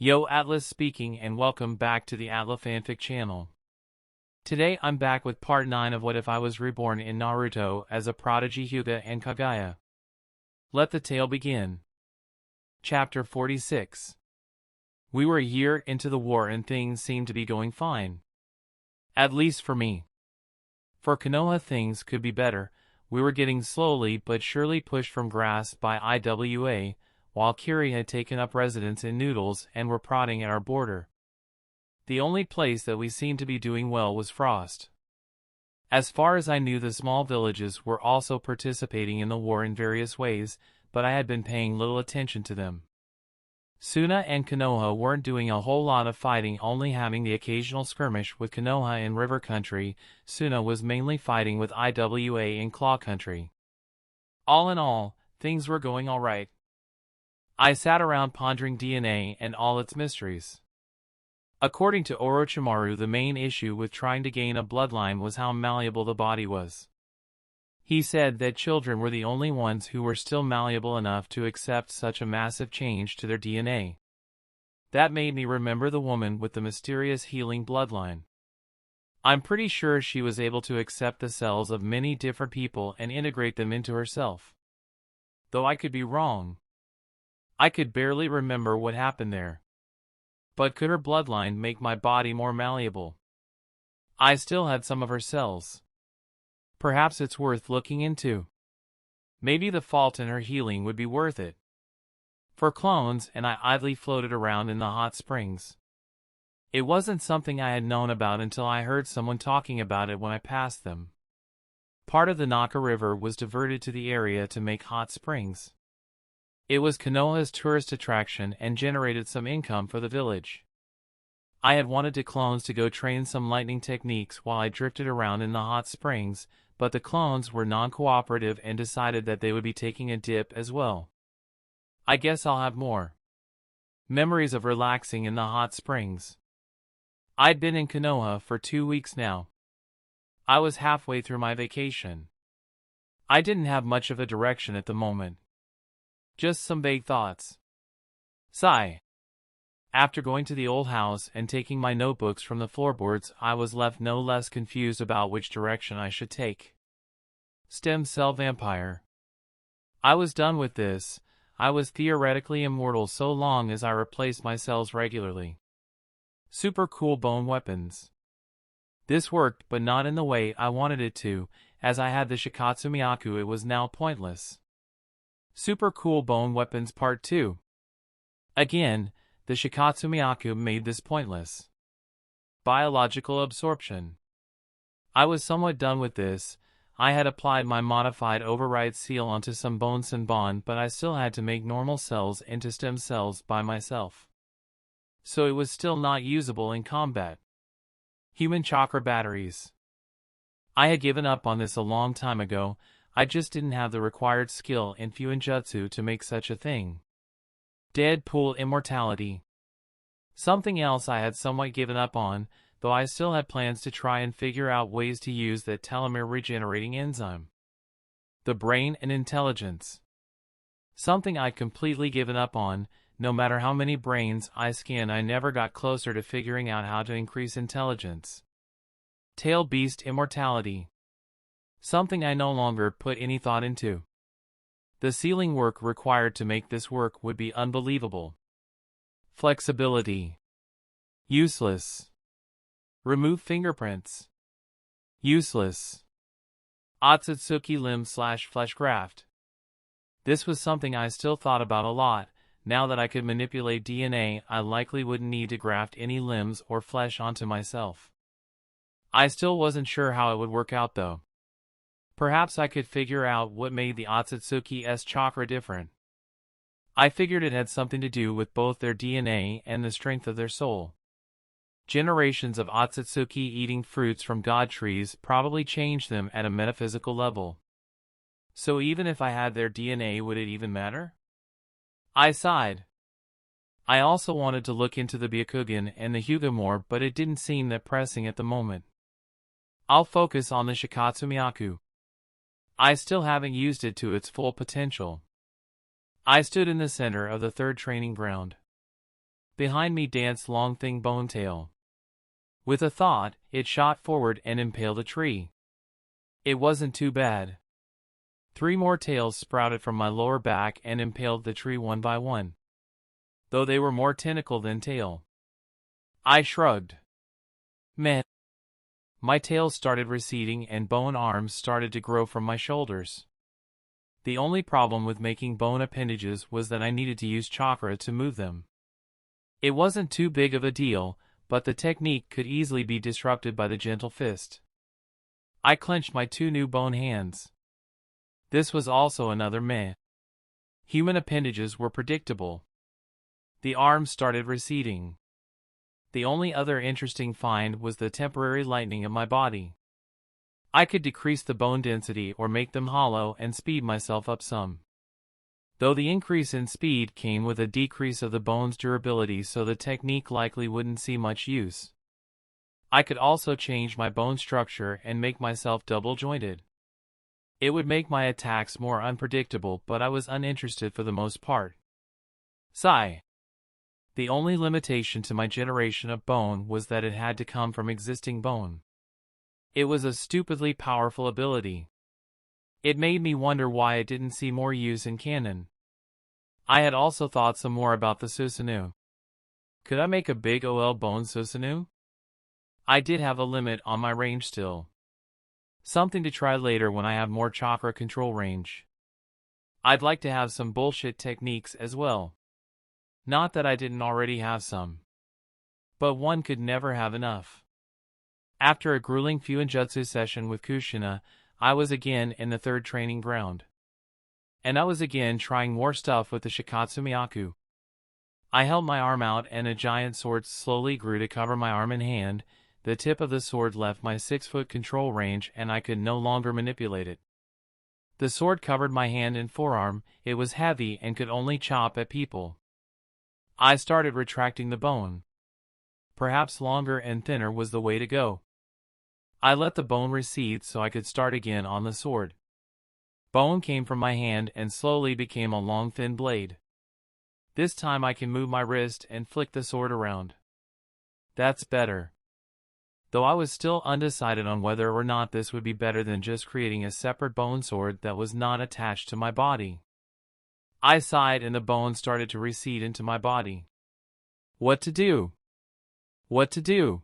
Yo, Atlas speaking, and welcome back to the Atlas Fanfic channel. Today I'm back with part 9 of What If I Was Reborn in Naruto as a Prodigy Hyuga and Kaguya. Let the tale begin. Chapter 46. We were a year into the war and things seemed to be going fine. At least for me. For Konoha things could be better. We were getting slowly but surely pushed from grasp by IWA, while Kiri had taken up residence in Noodles and were prodding at our border. The only place that we seemed to be doing well was Frost. As far as I knew, the small villages were also participating in the war in various ways, but I had been paying little attention to them. Suna and Konoha weren't doing a whole lot of fighting, only having the occasional skirmish with Konoha in River Country. Suna was mainly fighting with IWA in Claw Country. All in all, things were going alright. I sat around pondering DNA and all its mysteries. According to Orochimaru, the main issue with trying to gain a bloodline was how malleable the body was. He said that children were the only ones who were still malleable enough to accept such a massive change to their DNA. That made me remember the woman with the mysterious healing bloodline. I'm pretty sure she was able to accept the cells of many different people and integrate them into herself. Though I could be wrong. I could barely remember what happened there. But could her bloodline make my body more malleable? I still had some of her cells. Perhaps it's worth looking into. Maybe the fault in her healing would be worth it. For clones, and I idly floated around in the hot springs. It wasn't something I had known about until I heard someone talking about it when I passed them. Part of the Naka River was diverted to the area to make hot springs. It was Konoha's tourist attraction and generated some income for the village. I had wanted the clones to go train some lightning techniques while I drifted around in the hot springs, but the clones were non-cooperative and decided that they would be taking a dip as well. I guess I'll have more memories of relaxing in the hot springs. I'd been in Konoha for 2 weeks now. I was halfway through my vacation. I didn't have much of a direction at the moment. Just some vague thoughts. Sigh. After going to the old house and taking my notebooks from the floorboards, I was left no less confused about which direction I should take. Stem cell vampire. I was done with this. I was theoretically immortal so long as I replaced my cells regularly. Super cool bone weapons. This worked, but not in the way I wanted it to. As I had the Shikatsumiyaku, it was now pointless. Super cool bone weapons part 2. Again, the Shikatsumiyaku made this pointless. Biological absorption. I was somewhat done with this. I had applied my modified override seal onto some bone Senbon, but I still had to make normal cells into stem cells by myself. So it was still not usable in combat. Human chakra batteries. I had given up on this a long time ago. I just didn't have the required skill in Fuinjutsu to make such a thing. Deadpool immortality. Something else I had somewhat given up on, though I still had plans to try and figure out ways to use that telomere regenerating enzyme. The brain and intelligence. Something I'd completely given up on. No matter how many brains I scanned, I never got closer to figuring out how to increase intelligence. Tail beast immortality. Something I no longer put any thought into. The sealing work required to make this work would be unbelievable. Flexibility. Useless. Remove fingerprints. Useless. Otsutsuki limb/flesh graft. This was something I still thought about a lot. Now that I could manipulate DNA, I likely wouldn't need to graft any limbs or flesh onto myself. I still wasn't sure how it would work out though. Perhaps I could figure out what made the Otsutsuki's chakra different. I figured it had something to do with both their DNA and the strength of their soul. Generations of Otsutsuki eating fruits from god trees probably changed them at a metaphysical level. So even if I had their DNA, would it even matter? I sighed. I also wanted to look into the Byakugan and the Hyuga more, but it didn't seem that pressing at the moment. I'll focus on the Shikatsumiyaku. I still haven't used it to its full potential. I stood in the center of the third training ground. Behind me danced Long Thing Bone Tail. With a thought, it shot forward and impaled a tree. It wasn't too bad. 3 more tails sprouted from my lower back and impaled the tree one by one, though they were more tentacle than tail. I shrugged. Meh. My tail started receding and bone arms started to grow from my shoulders. The only problem with making bone appendages was that I needed to use chakra to move them. It wasn't too big of a deal, but the technique could easily be disrupted by the gentle fist. I clenched my 2 new bone hands. This was also another meh. Human appendages were predictable. The arms started receding. The only other interesting find was the temporary lightening of my body. I could decrease the bone density or make them hollow and speed myself up some. Though the increase in speed came with a decrease of the bone's durability, so the technique likely wouldn't see much use. I could also change my bone structure and make myself double-jointed. It would make my attacks more unpredictable, but I was uninterested for the most part. Sigh. The only limitation to my generation of bone was that it had to come from existing bone. It was a stupidly powerful ability. It made me wonder why it didn't see more use in canon. I had also thought some more about the Susanoo. Could I make a big OL bone Susanoo? I did have a limit on my range still. Something to try later when I have more chakra control range. I'd like to have some bullshit techniques as well. Not that I didn't already have some. But one could never have enough. After a grueling Fuinjutsu session with Kushina, I was again in the 3rd training ground. And I was again trying more stuff with the Shikatsu Myaku. I held my arm out and a giant sword slowly grew to cover my arm and hand. The tip of the sword left my 6-foot control range and I could no longer manipulate it. The sword covered my hand and forearm. It was heavy and could only chop at people. I started retracting the bone. Perhaps longer and thinner was the way to go. I let the bone recede so I could start again on the sword. Bone came from my hand and slowly became a long thin blade. This time I can move my wrist and flick the sword around. That's better. Though I was still undecided on whether or not this would be better than just creating a separate bone sword that was not attached to my body. I sighed and the bone started to recede into my body. What to do? What to do?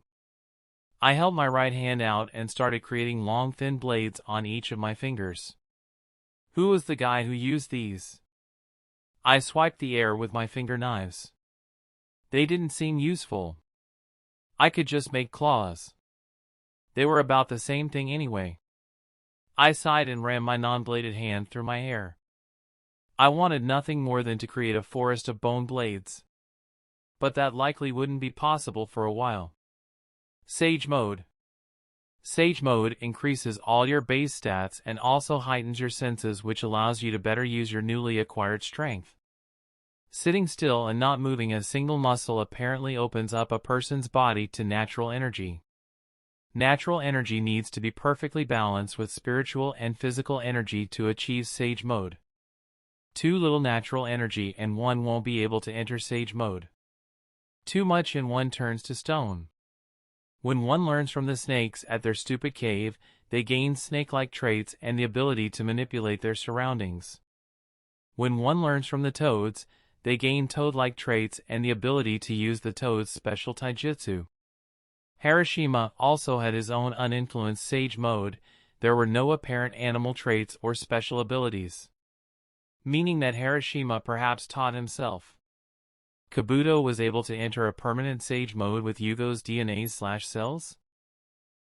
I held my right hand out and started creating long thin blades on each of my fingers. Who was the guy who used these? I swiped the air with my finger knives. They didn't seem useful. I could just make claws. They were about the same thing anyway. I sighed and ran my non-bladed hand through my hair. I wanted nothing more than to create a forest of bone blades. But that likely wouldn't be possible for a while. Sage Mode. Sage Mode increases all your base stats and also heightens your senses, which allows you to better use your newly acquired strength. Sitting still and not moving a single muscle apparently opens up a person's body to natural energy. Natural energy needs to be perfectly balanced with spiritual and physical energy to achieve Sage Mode. Too little natural energy and one won't be able to enter Sage Mode. Too much and one turns to stone. When one learns from the snakes at their stupid cave, they gain snake-like traits and the ability to manipulate their surroundings. When one learns from the toads, they gain toad-like traits and the ability to use the toad's special taijutsu. Harashima also had his own uninfluenced Sage Mode. There were no apparent animal traits or special abilities, meaning that Harashima perhaps taught himself. Kabuto was able to enter a permanent Sage Mode with Yugo's DNA/cells.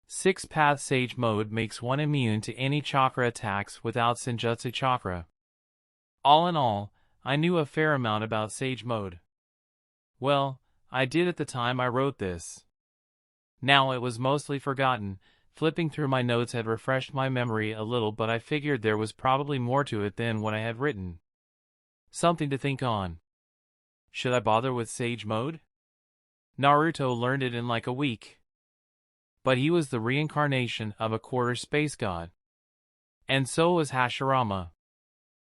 6-path Sage Mode makes one immune to any chakra attacks without Senjutsu chakra. All in all, I knew a fair amount about Sage Mode. Well, I did at the time I wrote this. Now it was mostly forgotten. Flipping through my notes had refreshed my memory a little, but I figured there was probably more to it than what I had written. Something to think on. Should I bother with Sage Mode? Naruto learned it in like a week. But he was the reincarnation of a quarter space god. And so was Hashirama.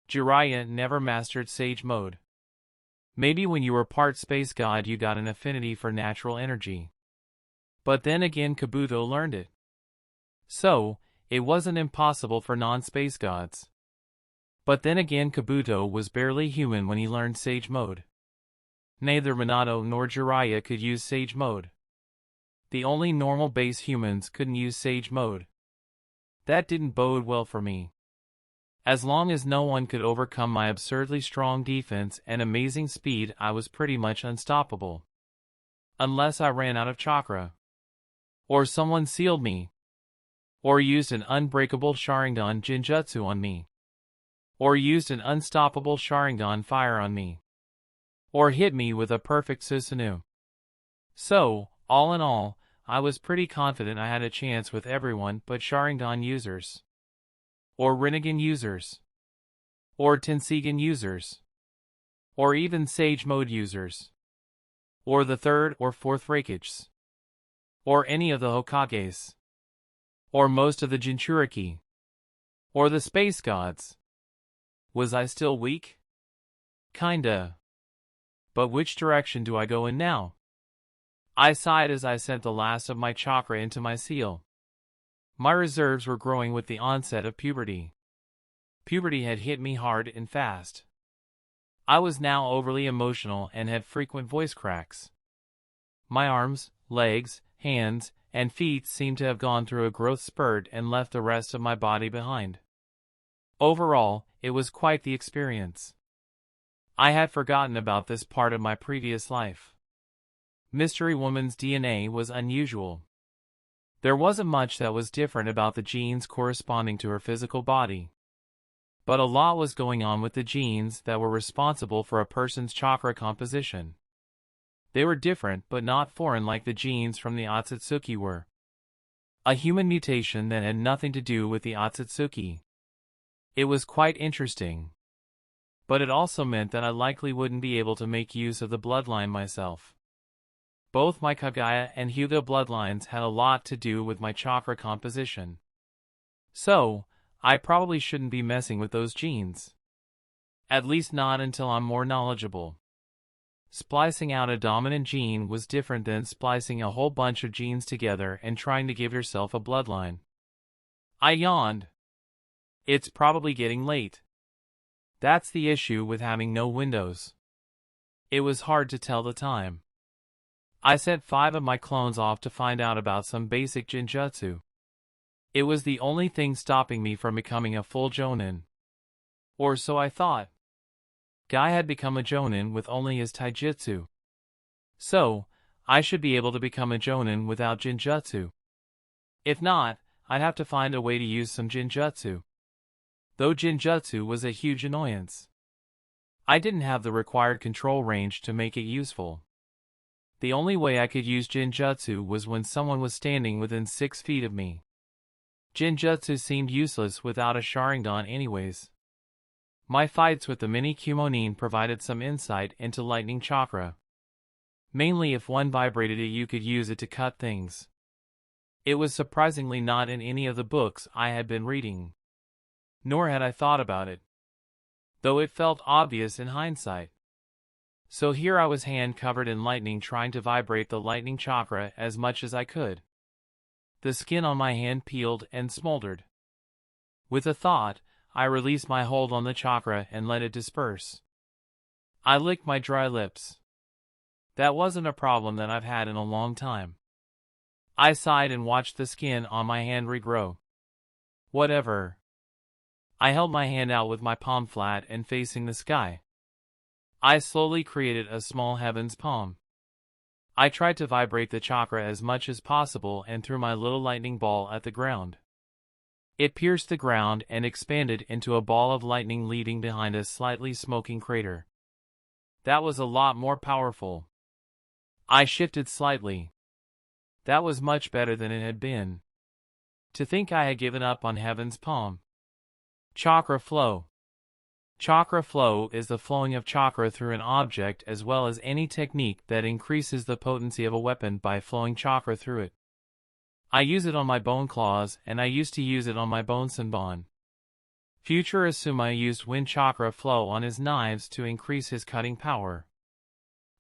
Jiraiya never mastered Sage Mode. Maybe when you were part space god you got an affinity for natural energy. But then again Kabuto learned it. So, it wasn't impossible for non-space gods. But then again Kabuto was barely human when he learned Sage Mode. Neither Minato nor Jiraiya could use Sage Mode. The only normal base humans couldn't use Sage Mode. That didn't bode well for me. As long as no one could overcome my absurdly strong defense and amazing speed, I was pretty much unstoppable. Unless I ran out of chakra. Or someone sealed me. Or used an unbreakable Sharingan Jinjutsu on me. Or used an unstoppable Sharingan fire on me. Or hit me with a perfect Susanoo. So, all in all, I was pretty confident I had a chance with everyone but Sharingan users. Or Rinnegan users. Or Tensegan users. Or even Sage Mode users. Or the third or fourth Raikages. Or any of the Hokages. Or most of the Jinchuriki. Or the Space Gods. Was I still weak? Kinda. But which direction do I go in now? I sighed as I sent the last of my chakra into my seal. My reserves were growing with the onset of puberty. Puberty had hit me hard and fast. I was now overly emotional and had frequent voice cracks. My arms, legs, hands, and feet seemed to have gone through a growth spurt and left the rest of my body behind. Overall, it was quite the experience. I had forgotten about this part of my previous life. Mystery Woman's DNA was unusual. There wasn't much that was different about the genes corresponding to her physical body. But a lot was going on with the genes that were responsible for a person's chakra composition. They were different but not foreign like the genes from the Otsutsuki were. A human mutation that had nothing to do with the Otsutsuki. It was quite interesting. But it also meant that I likely wouldn't be able to make use of the bloodline myself. Both my Kaguya and Hyuga bloodlines had a lot to do with my chakra composition. So, I probably shouldn't be messing with those genes. At least not until I'm more knowledgeable. Splicing out a dominant gene was different than splicing a whole bunch of genes together and trying to give yourself a bloodline. I yawned. It's probably getting late. That's the issue with having no windows. It was hard to tell the time. I sent 5 of my clones off to find out about some basic Jinjutsu. It was the only thing stopping me from becoming a full Jonin. Or so I thought. Guy had become a Jonin with only his Taijutsu. So, I should be able to become a Jonin without Jinjutsu. If not, I'd have to find a way to use some Jinjutsu. Though Jinjutsu was a huge annoyance. I didn't have the required control range to make it useful. The only way I could use Jinjutsu was when someone was standing within 6 feet of me. Jinjutsu seemed useless without a Sharingan anyways. My fights with the mini Kumonin provided some insight into lightning chakra. Mainly if one vibrated it you could use it to cut things. It was surprisingly not in any of the books I had been reading. Nor had I thought about it. Though it felt obvious in hindsight. So here I was hand covered in lightning trying to vibrate the lightning chakra as much as I could. The skin on my hand peeled and smoldered. With a thought, I released my hold on the chakra and let it disperse. I licked my dry lips. That wasn't a problem that I've had in a long time. I sighed and watched the skin on my hand regrow. Whatever. I held my hand out with my palm flat and facing the sky. I slowly created a small heaven's palm. I tried to vibrate the chakra as much as possible and threw my little lightning ball at the ground. It pierced the ground and expanded into a ball of lightning leaving behind a slightly smoking crater. That was a lot more powerful. I shifted slightly. That was much better than it had been. To think I had given up on heaven's palm. Chakra flow. Chakra flow is the flowing of chakra through an object as well as any technique that increases the potency of a weapon by flowing chakra through it. I use it on my bone claws and I used to use it on my bone senbon. Future Asuma used wind chakra flow on his knives to increase his cutting power.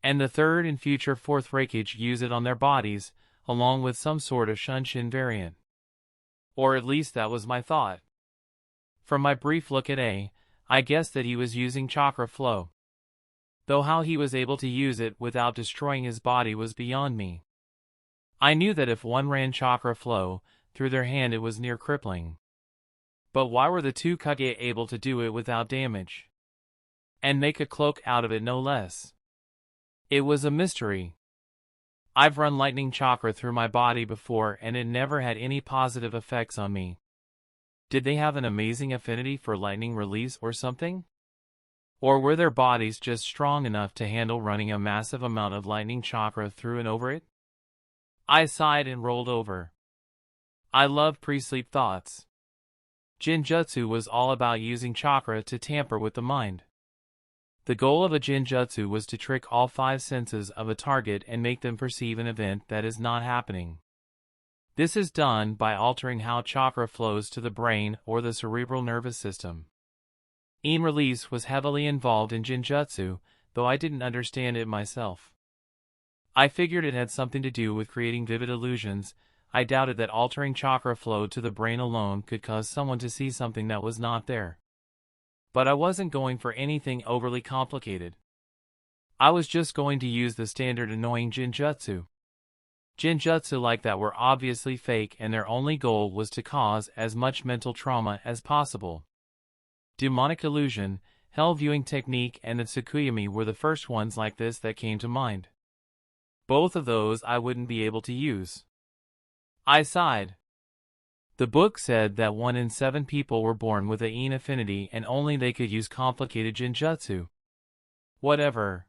and the third and future fourth Raikage use it on their bodies, along with some sort of Shunshin variant. Or at least that was my thought. From my brief look at I guessed that he was using chakra flow. Though how he was able to use it without destroying his body was beyond me. I knew that if one ran chakra flow through their hand it was near crippling. But why were the two Kaguya able to do it without damage? And make a cloak out of it no less. It was a mystery. I've run lightning chakra through my body before and it never had any positive effects on me. Did they have an amazing affinity for lightning release or something? Or were their bodies just strong enough to handle running a massive amount of lightning chakra through and over it? I sighed and rolled over. I loved pre-sleep thoughts. Jinjutsu was all about using chakra to tamper with the mind. The goal of a jinjutsu was to trick all five senses of a target and make them perceive an event that is not happening. This is done by altering how chakra flows to the brain or the cerebral nervous system. Release was heavily involved in Jinjutsu, though I didn't understand it myself. I figured it had something to do with creating vivid illusions. I doubted that altering chakra flow to the brain alone could cause someone to see something that was not there. But I wasn't going for anything overly complicated. I was just going to use the standard annoying Jinjutsu. Jinjutsu like that were obviously fake and their only goal was to cause as much mental trauma as possible. Demonic illusion, hell viewing technique and the Tsukuyami were the first ones like this that came to mind. Both of those I wouldn't be able to use. I sighed. The book said that 1 in 7 people were born with a Yin affinity and only they could use complicated Jinjutsu. Whatever.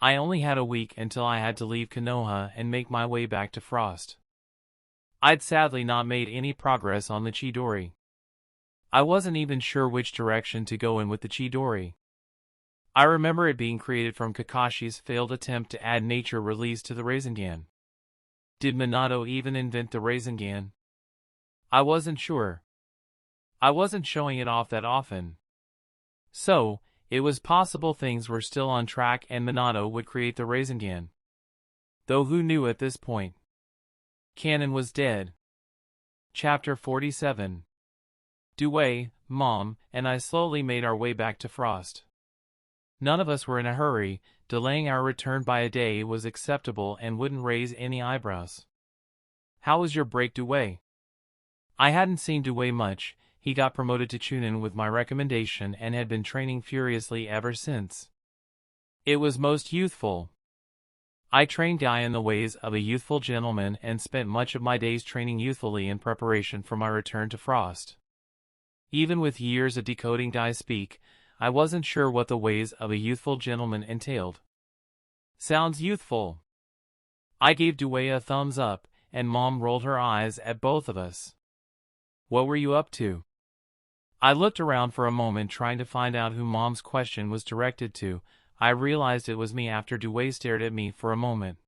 I only had a week until I had to leave Konoha and make my way back to Frost. I'd sadly not made any progress on the Chidori. I wasn't even sure which direction to go in with the Chidori. I remember it being created from Kakashi's failed attempt to add nature release to the Rasengan. Did Minato even invent the Rasengan? I wasn't sure. I wasn't showing it off that often. So, it was possible things were still on track and Minato would create the Rasengan. Though who knew at this point? Kanon was dead. Chapter 47. Due, Mom, and I slowly made our way back to Frost. None of us were in a hurry. Delaying our return by a day was acceptable and wouldn't raise any eyebrows. How was your break, Due? I hadn't seen Due much. He got promoted to Chunin with my recommendation and had been training furiously ever since. It was most youthful. I trained Guy in the ways of a youthful gentleman and spent much of my days training youthfully in preparation for my return to Frost. Even with years of decoding Guy's speak, I wasn't sure what the ways of a youthful gentleman entailed. Sounds youthful. I gave Due a thumbs up, and Mom rolled her eyes at both of us. What were you up to? I looked around for a moment trying to find out who Mom's question was directed to. I realized it was me after Due stared at me for a moment.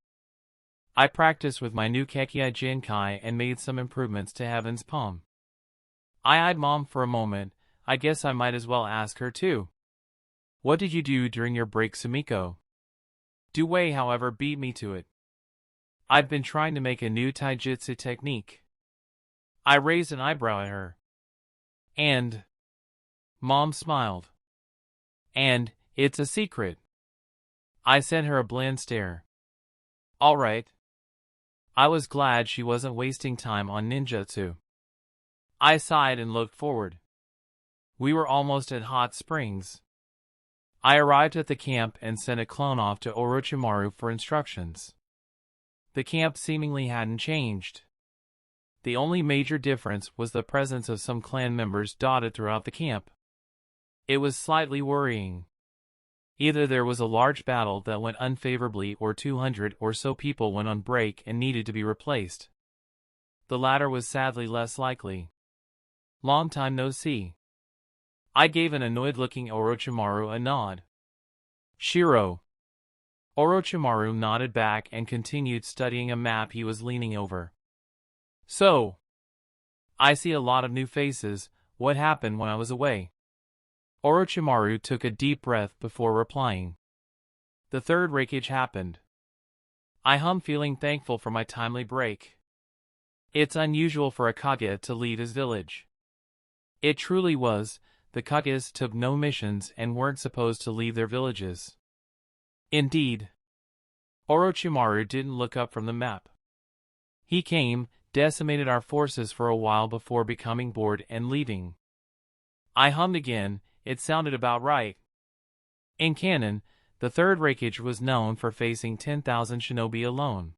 I practiced with my new Kekkei Jinkai and made some improvements to Heaven's Palm. I eyed Mom for a moment. I guess I might as well ask her too. What did you do during your break, Sumiko? Due, however, beat me to it. I've been trying to make a new taijutsu technique. I raised an eyebrow at her. And? Mom smiled. And, it's a secret. I sent her a bland stare. All right. I was glad she wasn't wasting time on ninjutsu. I sighed and looked forward. We were almost at Hot Springs. I arrived at the camp and sent a clone off to Orochimaru for instructions. The camp seemingly hadn't changed. The only major difference was the presence of some clan members dotted throughout the camp. It was slightly worrying. Either there was a large battle that went unfavorably or 200 or so people went on break and needed to be replaced. The latter was sadly less likely. Long time no see. I gave an annoyed-looking Orochimaru a nod. Shiro. Orochimaru nodded back and continued studying a map he was leaning over. So, I see a lot of new faces. What happened when I was away? Orochimaru took a deep breath before replying. The third breakage happened. I hummed, feeling thankful for my timely break. It's unusual for a Kaguya to leave his village. It truly was. The Kaguyas took no missions and weren't supposed to leave their villages. Indeed, Orochimaru didn't look up from the map. He came, decimated our forces for a while before becoming bored and leaving. I hummed again. It sounded about right. In canon, the third Raikage was known for facing 10,000 shinobi alone.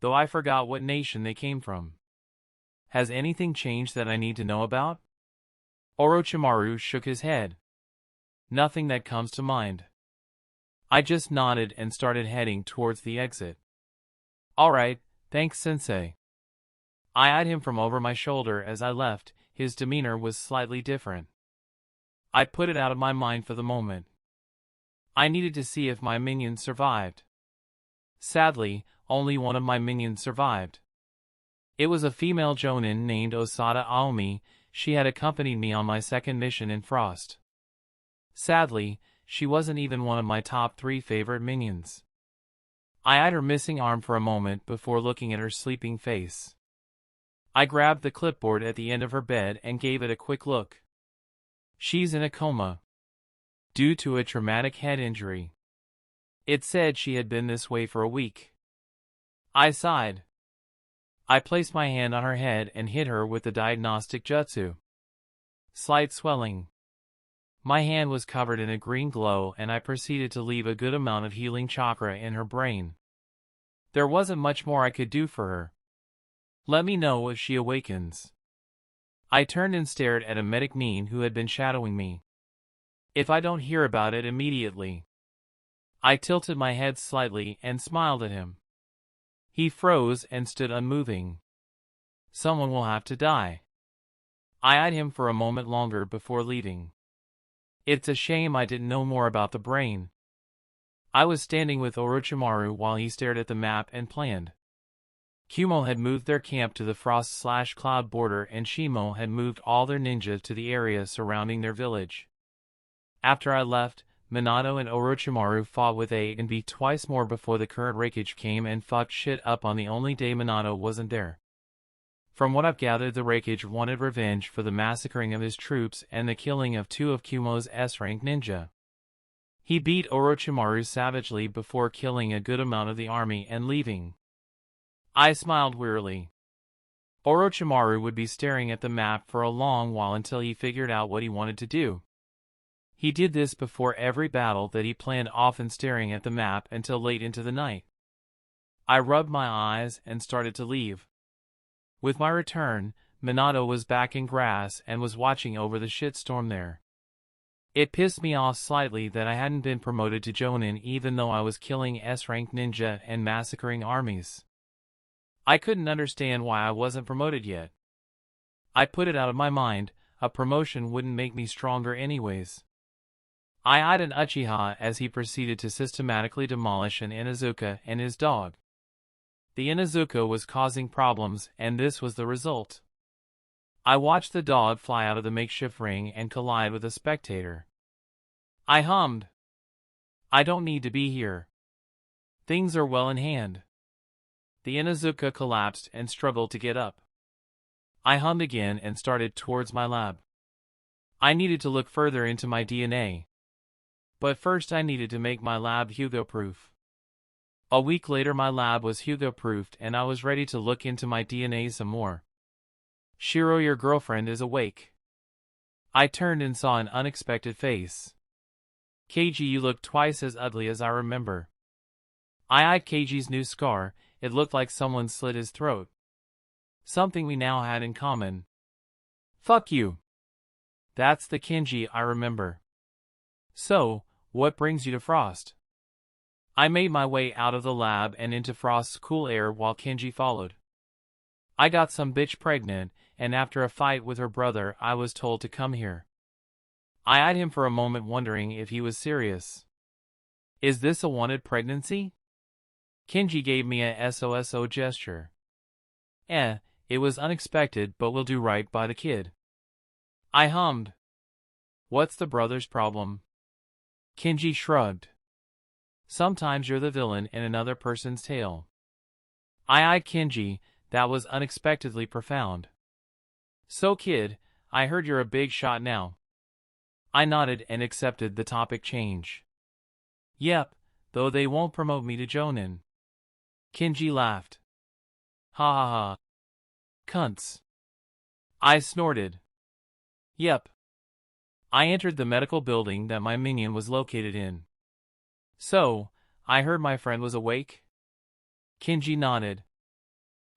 Though I forgot what nation they came from. Has anything changed that I need to know about? Orochimaru shook his head. Nothing that comes to mind. I just nodded and started heading towards the exit. Alright, thanks sensei. I eyed him from over my shoulder as I left. His demeanor was slightly different. I put it out of my mind for the moment. I needed to see if my minions survived. Sadly, only one of my minions survived. It was a female jonin named Osada Aomi. She had accompanied me on my second mission in Frost. Sadly, she wasn't even one of my top 3 favorite minions. I eyed her missing arm for a moment before looking at her sleeping face. I grabbed the clipboard at the end of her bed and gave it a quick look. She's in a coma. Due to a traumatic head injury. It said she had been this way for a week. I sighed. I placed my hand on her head and hit her with the diagnostic jutsu. Slight swelling. My hand was covered in a green glow and I proceeded to leave a good amount of healing chakra in her brain. There wasn't much more I could do for her. Let me know if she awakens. I turned and stared at a medic Nin who had been shadowing me. If I don't hear about it immediately. I tilted my head slightly and smiled at him. He froze and stood unmoving. Someone will have to die. I eyed him for a moment longer before leaving. It's a shame I didn't know more about the brain. I was standing with Orochimaru while he stared at the map and planned. Kumo had moved their camp to the Frost/Cloud border and Shimo had moved all their ninja to the area surrounding their village. After I left, Minato and Orochimaru fought with A and B twice more before the current Raikage came and fucked shit up on the only day Minato wasn't there. From what I've gathered, the Raikage wanted revenge for the massacring of his troops and the killing of 2 of Kumo's S-rank ninja. He beat Orochimaru savagely before killing a good amount of the army and leaving. I smiled wearily. Orochimaru would be staring at the map for a long while until he figured out what he wanted to do. He did this before every battle that he planned, often staring at the map until late into the night. I rubbed my eyes and started to leave. With my return, Minato was back in grass and was watching over the shitstorm there. It pissed me off slightly that I hadn't been promoted to Jonin even though I was killing S-rank ninja and massacring armies. I couldn't understand why I wasn't promoted yet. I put it out of my mind, a promotion wouldn't make me stronger anyways. I eyed an Uchiha as he proceeded to systematically demolish an Inuzuka and his dog. The Inuzuka was causing problems and this was the result. I watched the dog fly out of the makeshift ring and collide with a spectator. I hummed. I don't need to be here. Things are well in hand. The Inuzuka collapsed and struggled to get up. I hummed again and started towards my lab. I needed to look further into my DNA. But first I needed to make my lab Hyuga-proof. A week later my lab was Hyuga-proofed and I was ready to look into my DNA some more. Shiro, your girlfriend is awake. I turned and saw an unexpected face. Keiji, you look twice as ugly as I remember. I eyed Keiji's new scar. It looked like someone slit his throat. Something we now had in common. Fuck you. That's the Kenji I remember. So, what brings you to Frost? I made my way out of the lab and into Frost's cool air while Kenji followed. I got some bitch pregnant, and after a fight with her brother I was told to come here. I eyed him for a moment wondering if he was serious. Is this a wanted pregnancy? Kenji gave me a SOSO gesture. It was unexpected but we'll do right by the kid. I hummed. What's the brother's problem? Kenji shrugged. Sometimes you're the villain in another person's tale. I eyed Kenji, that was unexpectedly profound. So kid, I heard you're a big shot now. I nodded and accepted the topic change. Yep, though they won't promote me to Jonin. Kenji laughed. Ha ha ha. Cunts. I snorted. Yep. I entered the medical building that my minion was located in. So, I heard my friend was awake? Kenji nodded.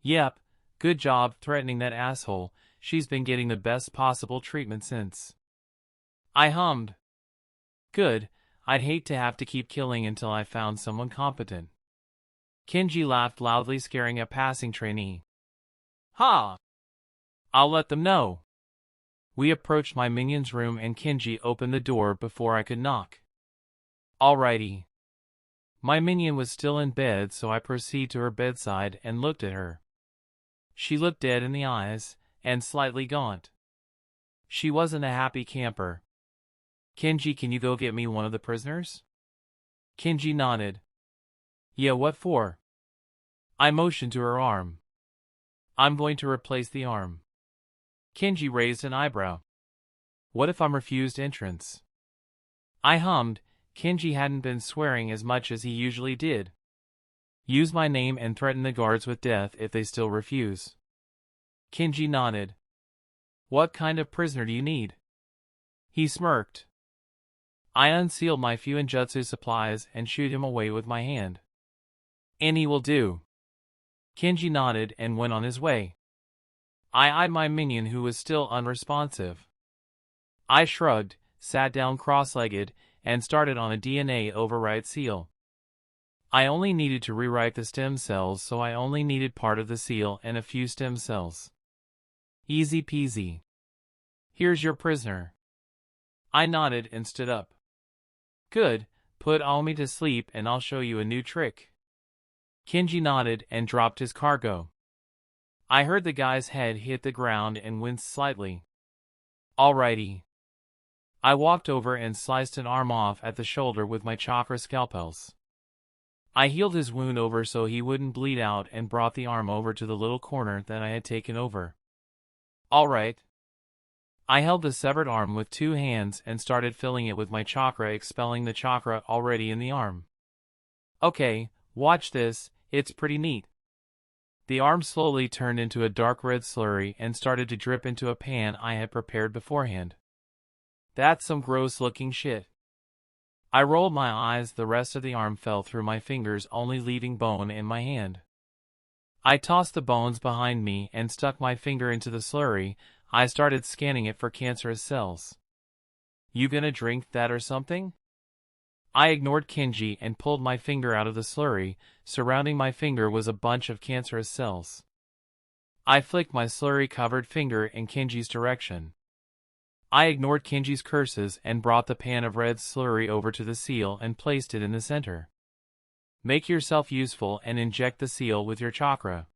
Yep, good job threatening that asshole, she's been getting the best possible treatment since. I hummed. Good, I'd hate to have to keep killing until I found someone competent. Kenji laughed loudly, scaring a passing trainee. Ha! I'll let them know. We approached my minion's room and Kenji opened the door before I could knock. Alrighty. My minion was still in bed, so I proceeded to her bedside and looked at her. She looked dead in the eyes, and slightly gaunt. She wasn't a happy camper. Kenji, can you go get me one of the prisoners? Kenji nodded. Yeah, what for? I motioned to her arm. I'm going to replace the arm. Kenji raised an eyebrow. What if I'm refused entrance? I hummed. Kenji hadn't been swearing as much as he usually did. Use my name and threaten the guards with death if they still refuse. Kenji nodded. What kind of prisoner do you need? He smirked. I unsealed my Fuinjutsu supplies and shooed him away with my hand. Any will do. Kenji nodded and went on his way. I eyed my minion who was still unresponsive. I shrugged, sat down cross-legged, and started on a DNA override seal. I only needed to rewrite the stem cells, so I only needed part of the seal and a few stem cells. Easy peasy. Here's your prisoner. I nodded and stood up. Good, put Aomi to sleep and I'll show you a new trick. Kenji nodded and dropped his cargo. I heard the guy's head hit the ground and winced slightly. Alrighty. I walked over and sliced an arm off at the shoulder with my chakra scalpels. I healed his wound over so he wouldn't bleed out and brought the arm over to the little corner that I had taken over. Alright. I held the severed arm with two hands and started filling it with my chakra, expelling the chakra already in the arm. Okay, watch this, it's pretty neat. The arm slowly turned into a dark red slurry and started to drip into a pan I had prepared beforehand. That's some gross looking shit. I rolled my eyes. The rest of the arm fell through my fingers, only leaving bone in my hand. I tossed the bones behind me and stuck my finger into the slurry. I started scanning it for cancerous cells. You gonna drink that or something? I ignored Kenji and pulled my finger out of the slurry. Surrounding my finger was a bunch of cancerous cells. I flicked my slurry-covered finger in Kenji's direction. I ignored Kenji's curses and brought the pan of red slurry over to the seal and placed it in the center. Make yourself useful and inject the seal with your chakra.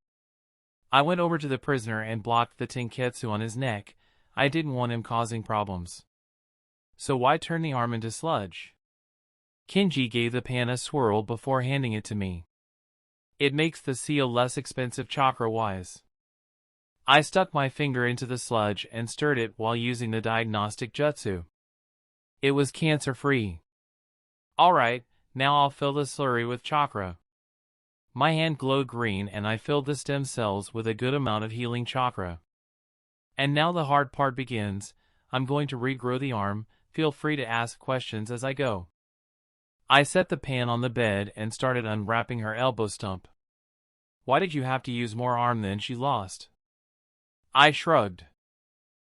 I went over to the prisoner and blocked the tenketsu on his neck. I didn't want him causing problems. So why turn the arm into sludge? Kenji gave the pan a swirl before handing it to me. It makes the seal less expensive chakra-wise. I stuck my finger into the sludge and stirred it while using the diagnostic jutsu. It was cancer-free. Alright, now I'll fill the slurry with chakra. My hand glowed green and I filled the stem cells with a good amount of healing chakra. And now the hard part begins. I'm going to regrow the arm. Feel free to ask questions as I go. I set the pan on the bed and started unwrapping her elbow stump. Why did you have to use more arm than she lost? I shrugged.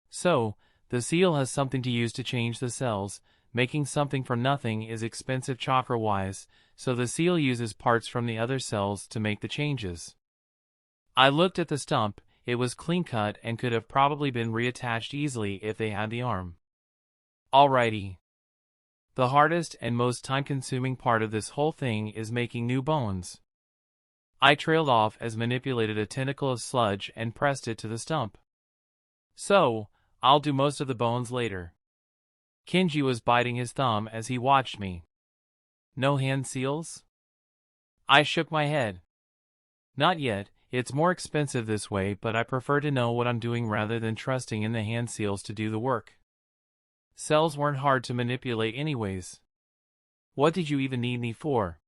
So, the seal has something to use to change the cells. Making something from nothing is expensive chakra-wise, so the seal uses parts from the other cells to make the changes. I looked at the stump. It was clean-cut and could have probably been reattached easily if they had the arm. Alrighty. The hardest and most time-consuming part of this whole thing is making new bones. I trailed off as manipulated a tentacle of sludge and pressed it to the stump. So, I'll do most of the bones later. Kenji was biting his thumb as he watched me. No hand seals? I shook my head. Not yet, it's more expensive this way, but I prefer to know what I'm doing rather than trusting in the hand seals to do the work. Cells weren't hard to manipulate anyways. What did you even need me for?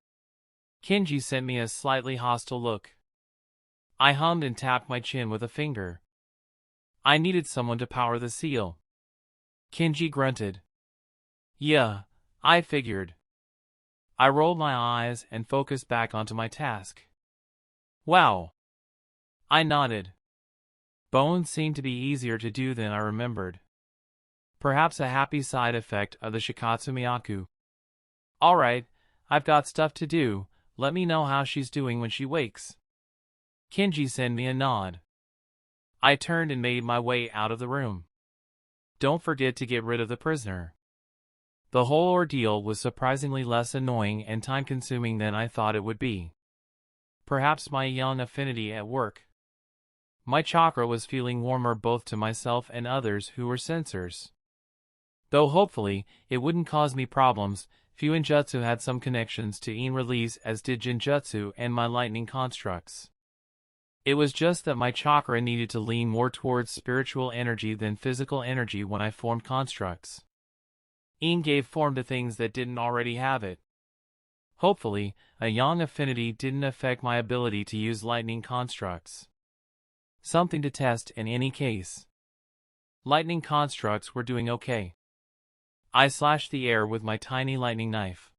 Kenji sent me a slightly hostile look. I hummed and tapped my chin with a finger. I needed someone to power the seal. Kenji grunted. Yeah, I figured. I rolled my eyes and focused back onto my task. Wow. I nodded. Bones seemed to be easier to do than I remembered. Perhaps a happy side effect of the Shikatsu Miyaku. Alright, I've got stuff to do, let me know how she's doing when she wakes. Kenji sent me a nod. I turned and made my way out of the room. Don't forget to get rid of the prisoner. The whole ordeal was surprisingly less annoying and time-consuming than I thought it would be. Perhaps my young affinity at work. My chakra was feeling warmer both to myself and others who were sensors. Though hopefully, it wouldn't cause me problems, Fuinjutsu had some connections to Yin release as did Jinjutsu and my lightning constructs. It was just that my chakra needed to lean more towards spiritual energy than physical energy when I formed constructs. Yin gave form to things that didn't already have it. Hopefully, a yang affinity didn't affect my ability to use lightning constructs. Something to test in any case. Lightning constructs were doing okay. I slashed the air with my tiny lightning knife.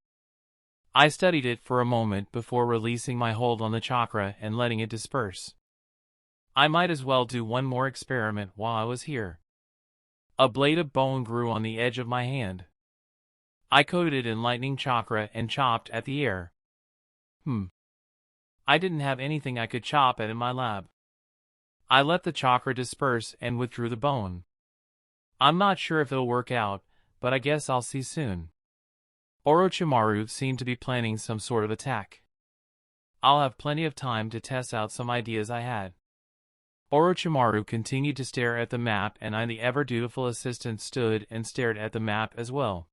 I studied it for a moment before releasing my hold on the chakra and letting it disperse. I might as well do one more experiment while I was here. A blade of bone grew on the edge of my hand. I coated it in lightning chakra and chopped at the air. I didn't have anything I could chop at in my lab. I let the chakra disperse and withdrew the bone. I'm not sure if it'll work out, but I guess I'll see soon. Orochimaru seemed to be planning some sort of attack. I'll have plenty of time to test out some ideas I had. Orochimaru continued to stare at the map, and I, the ever-dutiful assistant, stood and stared at the map as well.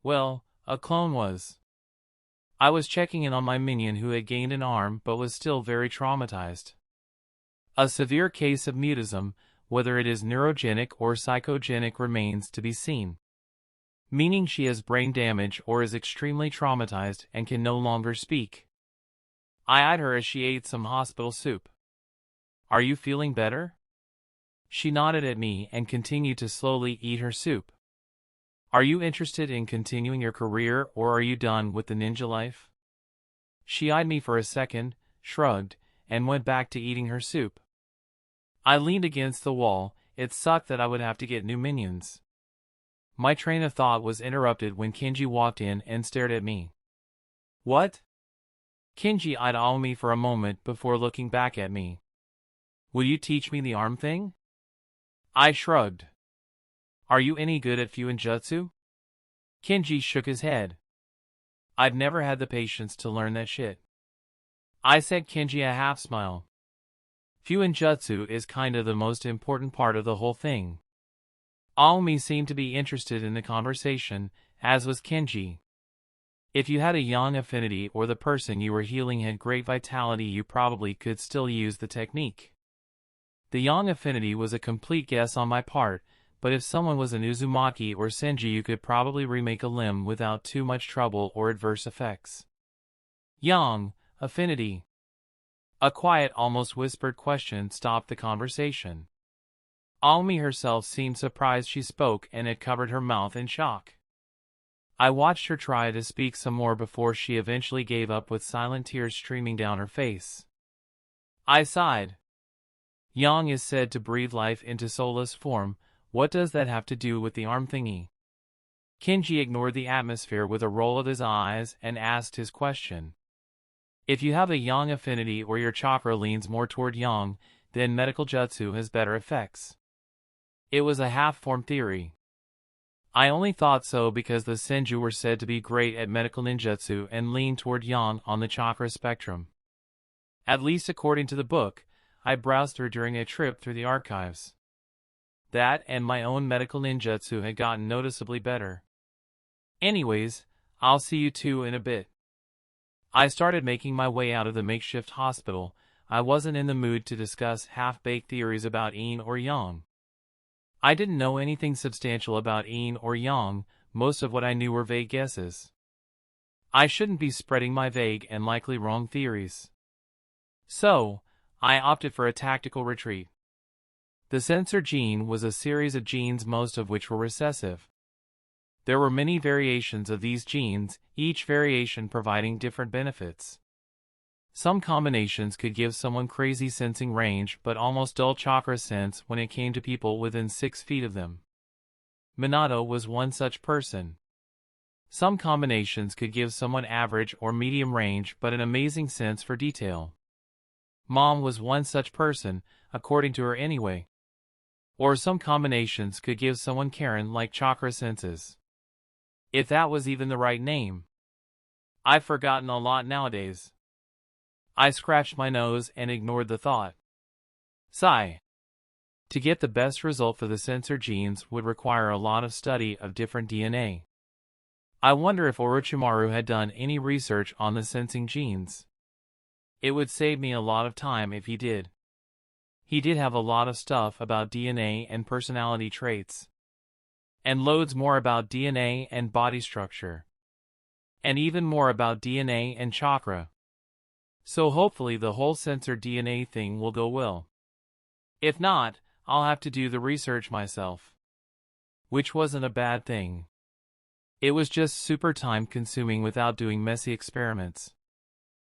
Well, a clone was. I was checking in on my minion who had gained an arm but was still very traumatized. A severe case of mutism, whether it is neurogenic or psychogenic remains to be seen. Meaning she has brain damage or is extremely traumatized and can no longer speak. I eyed her as she ate some hospital soup. Are you feeling better? She nodded at me and continued to slowly eat her soup. Are you interested in continuing your career, or are you done with the ninja life? She eyed me for a second, shrugged, and went back to eating her soup. I leaned against the wall. It sucked that I would have to get new minions. My train of thought was interrupted when Kenji walked in and stared at me. What? Kenji eyed me for a moment before looking back at me. Will you teach me the arm thing? I shrugged. Are you any good at Fuinjutsu? Kenji shook his head. I'd never had the patience to learn that shit. I sent Kenji a half smile. Fuinjutsu is kinda the most important part of the whole thing. Aomi seemed to be interested in the conversation, as was Kenji. If you had a yang affinity or the person you were healing had great vitality, you probably could still use the technique. The yang affinity was a complete guess on my part, but if someone was an Uzumaki or Senji, you could probably remake a limb without too much trouble or adverse effects. Yang affinity. A quiet, almost whispered question stopped the conversation. Aomi herself seemed surprised she spoke and had covered her mouth in shock. I watched her try to speak some more before she eventually gave up with silent tears streaming down her face. I sighed. Yang is said to breathe life into soulless form. What does that have to do with the arm thingy? Kenji ignored the atmosphere with a roll of his eyes and asked his question. If you have a yang affinity or your chakra leans more toward yang, then medical jutsu has better effects. It was a half-formed theory. I only thought so because the Senju were said to be great at medical ninjutsu and lean toward yang on the chakra spectrum. At least according to the book I browsed through during a trip through the archives. That and my own medical ninjutsu had gotten noticeably better. Anyways, I'll see you two in a bit. I started making my way out of the makeshift hospital. I wasn't in the mood to discuss half-baked theories about yin or yang. I didn't know anything substantial about yin or yang. Most of what I knew were vague guesses. I shouldn't be spreading my vague and likely wrong theories. So, I opted for a tactical retreat. The sensor gene was a series of genes, most of which were recessive. There were many variations of these genes, each variation providing different benefits. Some combinations could give someone crazy sensing range but almost dull chakra sense when it came to people within 6 feet of them. Minato was one such person. Some combinations could give someone average or medium range but an amazing sense for detail. Mom was one such person, according to her anyway. Or some combinations could give someone Karen-like chakra senses. If that was even the right name. I've forgotten a lot nowadays. I scratched my nose and ignored the thought. Sigh. To get the best result for the sensor genes would require a lot of study of different DNA. I wonder if Orochimaru had done any research on the sensing genes. It would save me a lot of time if he did. He did have a lot of stuff about DNA and personality traits. And loads more about DNA and body structure. And even more about DNA and chakra. So hopefully the whole sensor DNA thing will go well. If not, I'll have to do the research myself. Which wasn't a bad thing. It was just super time consuming without doing messy experiments.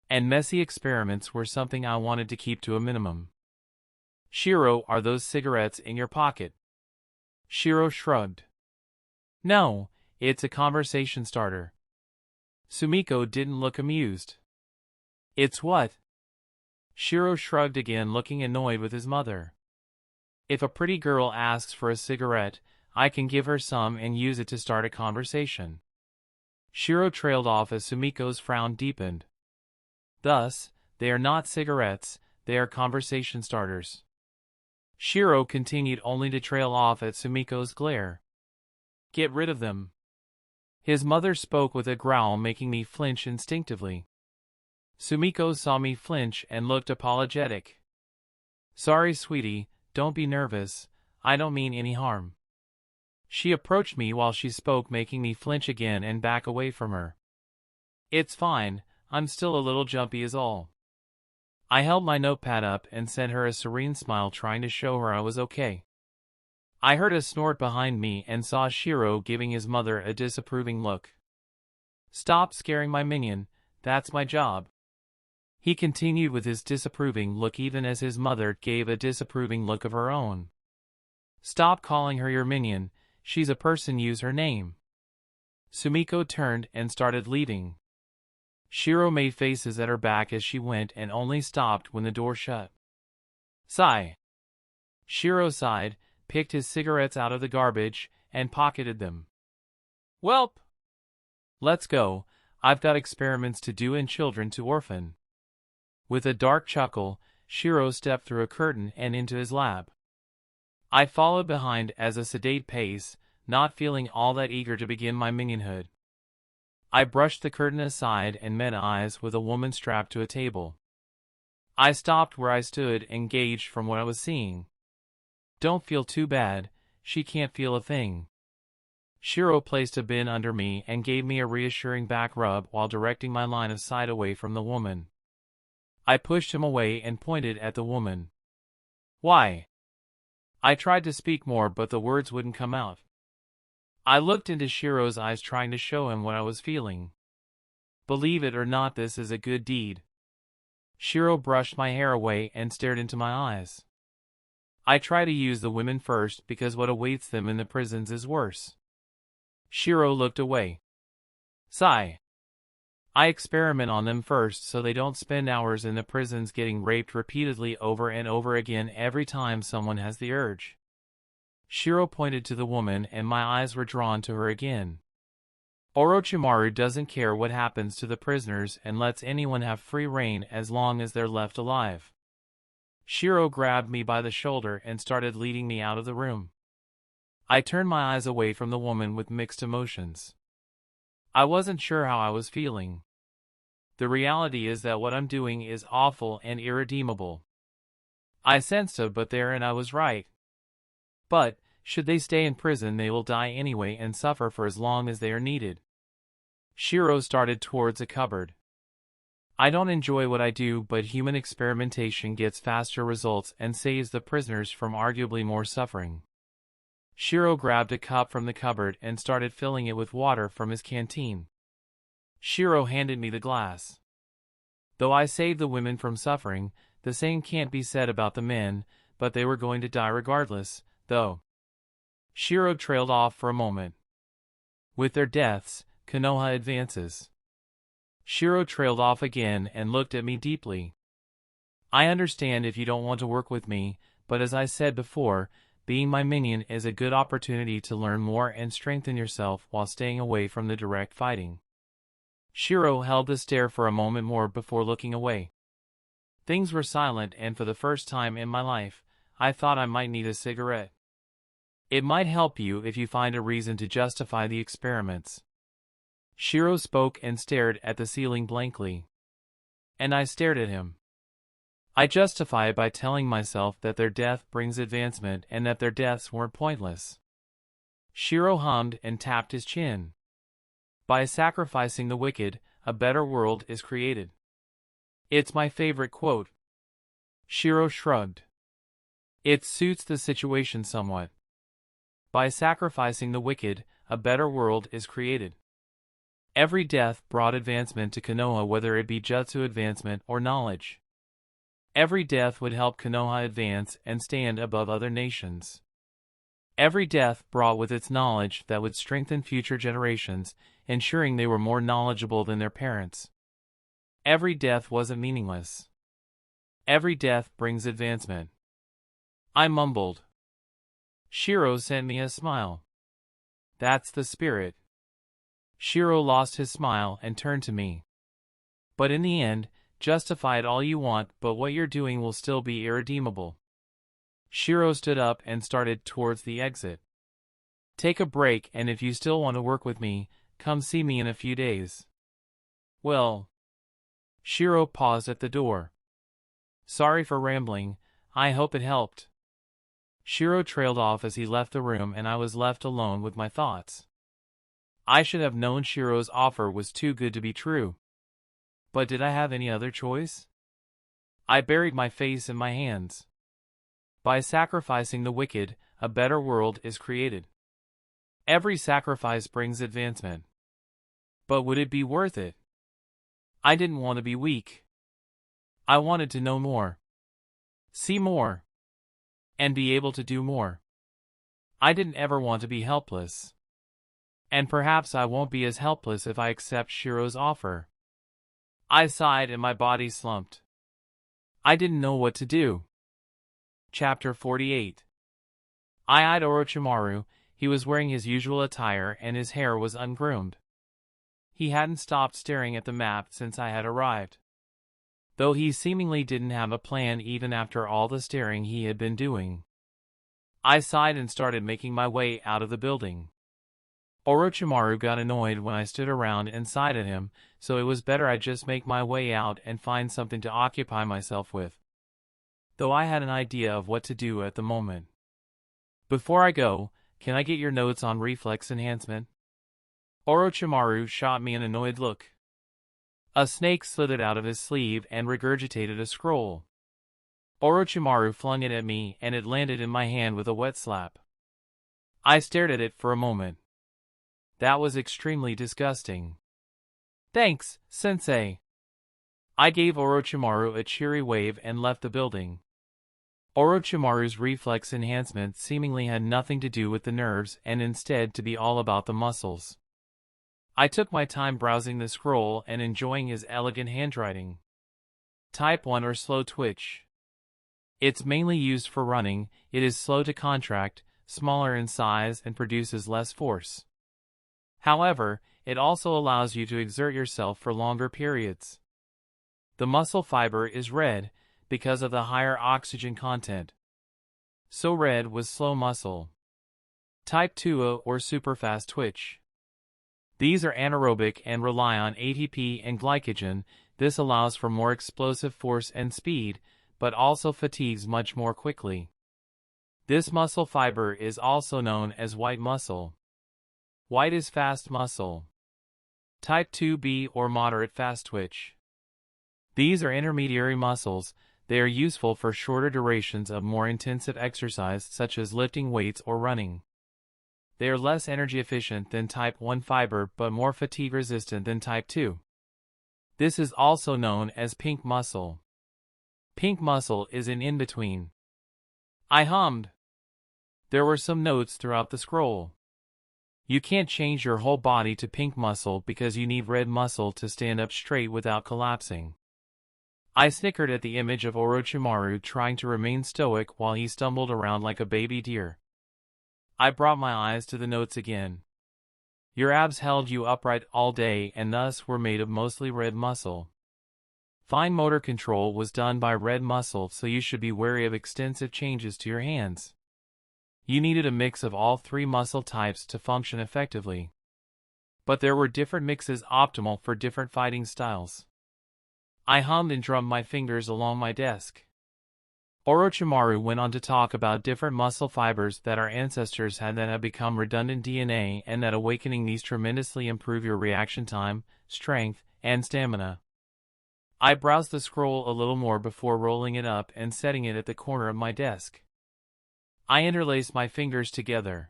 And messy experiments were something I wanted to keep to a minimum. Shiro, are those cigarettes in your pocket? Shiro shrugged. No, it's a conversation starter. Sumiko didn't look amused. It's what? Shiro shrugged again, looking annoyed with his mother. If a pretty girl asks for a cigarette, I can give her some and use it to start a conversation. Shiro trailed off as Sumiko's frown deepened. Thus, they are not cigarettes, they are conversation starters. Shiro continued only to trail off at Sumiko's glare. Get rid of them. His mother spoke with a growl, making me flinch instinctively. Sumiko saw me flinch and looked apologetic. Sorry, sweetie, don't be nervous, I don't mean any harm. She approached me while she spoke, making me flinch again and back away from her. It's fine, I'm still a little jumpy is all. I held my notepad up and sent her a serene smile, trying to show her I was okay. I heard a snort behind me and saw Shiro giving his mother a disapproving look. Stop scaring my minion, that's my job. He continued with his disapproving look even as his mother gave a disapproving look of her own. Stop calling her your minion, she's a person, use her name. Sumiko turned and started leaving. Shiro made faces at her back as she went and only stopped when the door shut. Sigh. Shiro sighed, picked his cigarettes out of the garbage, and pocketed them. Welp! Let's go, I've got experiments to do and children to orphan. With a dark chuckle, Shiro stepped through a curtain and into his lab. I followed behind at a sedate pace, not feeling all that eager to begin my minionhood. I brushed the curtain aside and met eyes with a woman strapped to a table. I stopped where I stood and gauged from what I was seeing. Don't feel too bad, she can't feel a thing. Shiro placed a bin under me and gave me a reassuring back rub while directing my line of sight away from the woman. I pushed him away and pointed at the woman. Why? I tried to speak more but the words wouldn't come out. I looked into Shiro's eyes, trying to show him what I was feeling. Believe it or not, this is a good deed. Shiro brushed my hair away and stared into my eyes. I try to use the women first because what awaits them in the prisons is worse. Shiro looked away. Sigh. I experiment on them first so they don't spend hours in the prisons getting raped repeatedly over and over again every time someone has the urge. Shiro pointed to the woman and my eyes were drawn to her again. Orochimaru doesn't care what happens to the prisoners and lets anyone have free rein as long as they're left alive. Shiro grabbed me by the shoulder and started leading me out of the room. I turned my eyes away from the woman with mixed emotions. I wasn't sure how I was feeling. The reality is that what I'm doing is awful and irredeemable. I sensed it but there and I was right. But, should they stay in prison they will die anyway and suffer for as long as they are needed. Shiro started towards a cupboard. I don't enjoy what I do, but human experimentation gets faster results and saves the prisoners from arguably more suffering. Shiro grabbed a cup from the cupboard and started filling it with water from his canteen. Shiro handed me the glass. Though I saved the women from suffering, the same can't be said about the men, but they were going to die regardless, though. Shiro trailed off for a moment. With their deaths, Konoha advances. Shiro trailed off again and looked at me deeply. I understand if you don't want to work with me, but as I said before, being my minion is a good opportunity to learn more and strengthen yourself while staying away from the direct fighting. Shiro held the stare for a moment more before looking away. Things were silent and for the first time in my life, I thought I might need a cigarette. It might help you if you find a reason to justify the experiments. Shiro spoke and stared at the ceiling blankly. And I stared at him. I justify it by telling myself that their death brings advancement and that their deaths weren't pointless. Shiro hummed and tapped his chin. By sacrificing the wicked, a better world is created. It's my favorite quote. Shiro shrugged. It suits the situation somewhat. By sacrificing the wicked, a better world is created. Every death brought advancement to Konoha, whether it be jutsu advancement or knowledge. Every death would help Konoha advance and stand above other nations. Every death brought with its knowledge that would strengthen future generations, ensuring they were more knowledgeable than their parents. Every death wasn't meaningless. Every death brings advancement. I mumbled. Shiro sent me a smile. That's the spirit. Shiro lost his smile and turned to me. But in the end, justify it all you want, but what you're doing will still be irredeemable. Shiro stood up and started towards the exit. Take a break, and if you still want to work with me, come see me in a few days. Well. Shiro paused at the door. Sorry for rambling, I hope it helped. Shiro trailed off as he left the room and I was left alone with my thoughts. I should have known Shiro's offer was too good to be true. But did I have any other choice? I buried my face in my hands. By sacrificing the wicked, a better world is created. Every sacrifice brings advancement. But would it be worth it? I didn't want to be weak. I wanted to know more. See more. And be able to do more. I didn't ever want to be helpless. And perhaps I won't be as helpless if I accept Shiro's offer. I sighed and my body slumped. I didn't know what to do. Chapter 48. I eyed Orochimaru. He was wearing his usual attire and his hair was ungroomed. He hadn't stopped staring at the map since I had arrived. Though he seemingly didn't have a plan even after all the staring he had been doing. I sighed and started making my way out of the building. Orochimaru got annoyed when I stood around and sighed at him, so it was better I just make my way out and find something to occupy myself with. Though I had an idea of what to do at the moment. Before I go, can I get your notes on reflex enhancement? Orochimaru shot me an annoyed look. A snake slithered out of his sleeve and regurgitated a scroll. Orochimaru flung it at me and it landed in my hand with a wet slap. I stared at it for a moment. That was extremely disgusting. Thanks, sensei. I gave Orochimaru a cheery wave and left the building. Orochimaru's reflex enhancement seemingly had nothing to do with the nerves and instead to be all about the muscles. I took my time browsing the scroll and enjoying his elegant handwriting. Type 1 or slow twitch. It's mainly used for running, it is slow to contract, smaller in size and produces less force. However, it also allows you to exert yourself for longer periods. The muscle fiber is red, because of the higher oxygen content. So red was slow muscle. Type 2 or super fast twitch. These are anaerobic and rely on ATP and glycogen. This allows for more explosive force and speed, but also fatigues much more quickly. This muscle fiber is also known as white muscle. White is fast muscle. Type 2B or moderate fast twitch. These are intermediary muscles. They are useful for shorter durations of more intensive exercise such as lifting weights or running. They are less energy efficient than type 1 fiber but more fatigue resistant than type 2. This is also known as pink muscle. Pink muscle is an in-between. I hummed. There were some notes throughout the scroll. You can't change your whole body to pink muscle because you need red muscle to stand up straight without collapsing. I snickered at the image of Orochimaru trying to remain stoic while he stumbled around like a baby deer. I brought my eyes to the notes again. Your abs held you upright all day and thus were made of mostly red muscle. Fine motor control was done by red muscle, so you should be wary of extensive changes to your hands. You needed a mix of all three muscle types to function effectively. But there were different mixes optimal for different fighting styles. I hummed and drummed my fingers along my desk. Orochimaru went on to talk about different muscle fibers that our ancestors had that have become redundant DNA and that awakening these tremendously improve your reaction time, strength, and stamina. I browsed the scroll a little more before rolling it up and setting it at the corner of my desk. I interlaced my fingers together.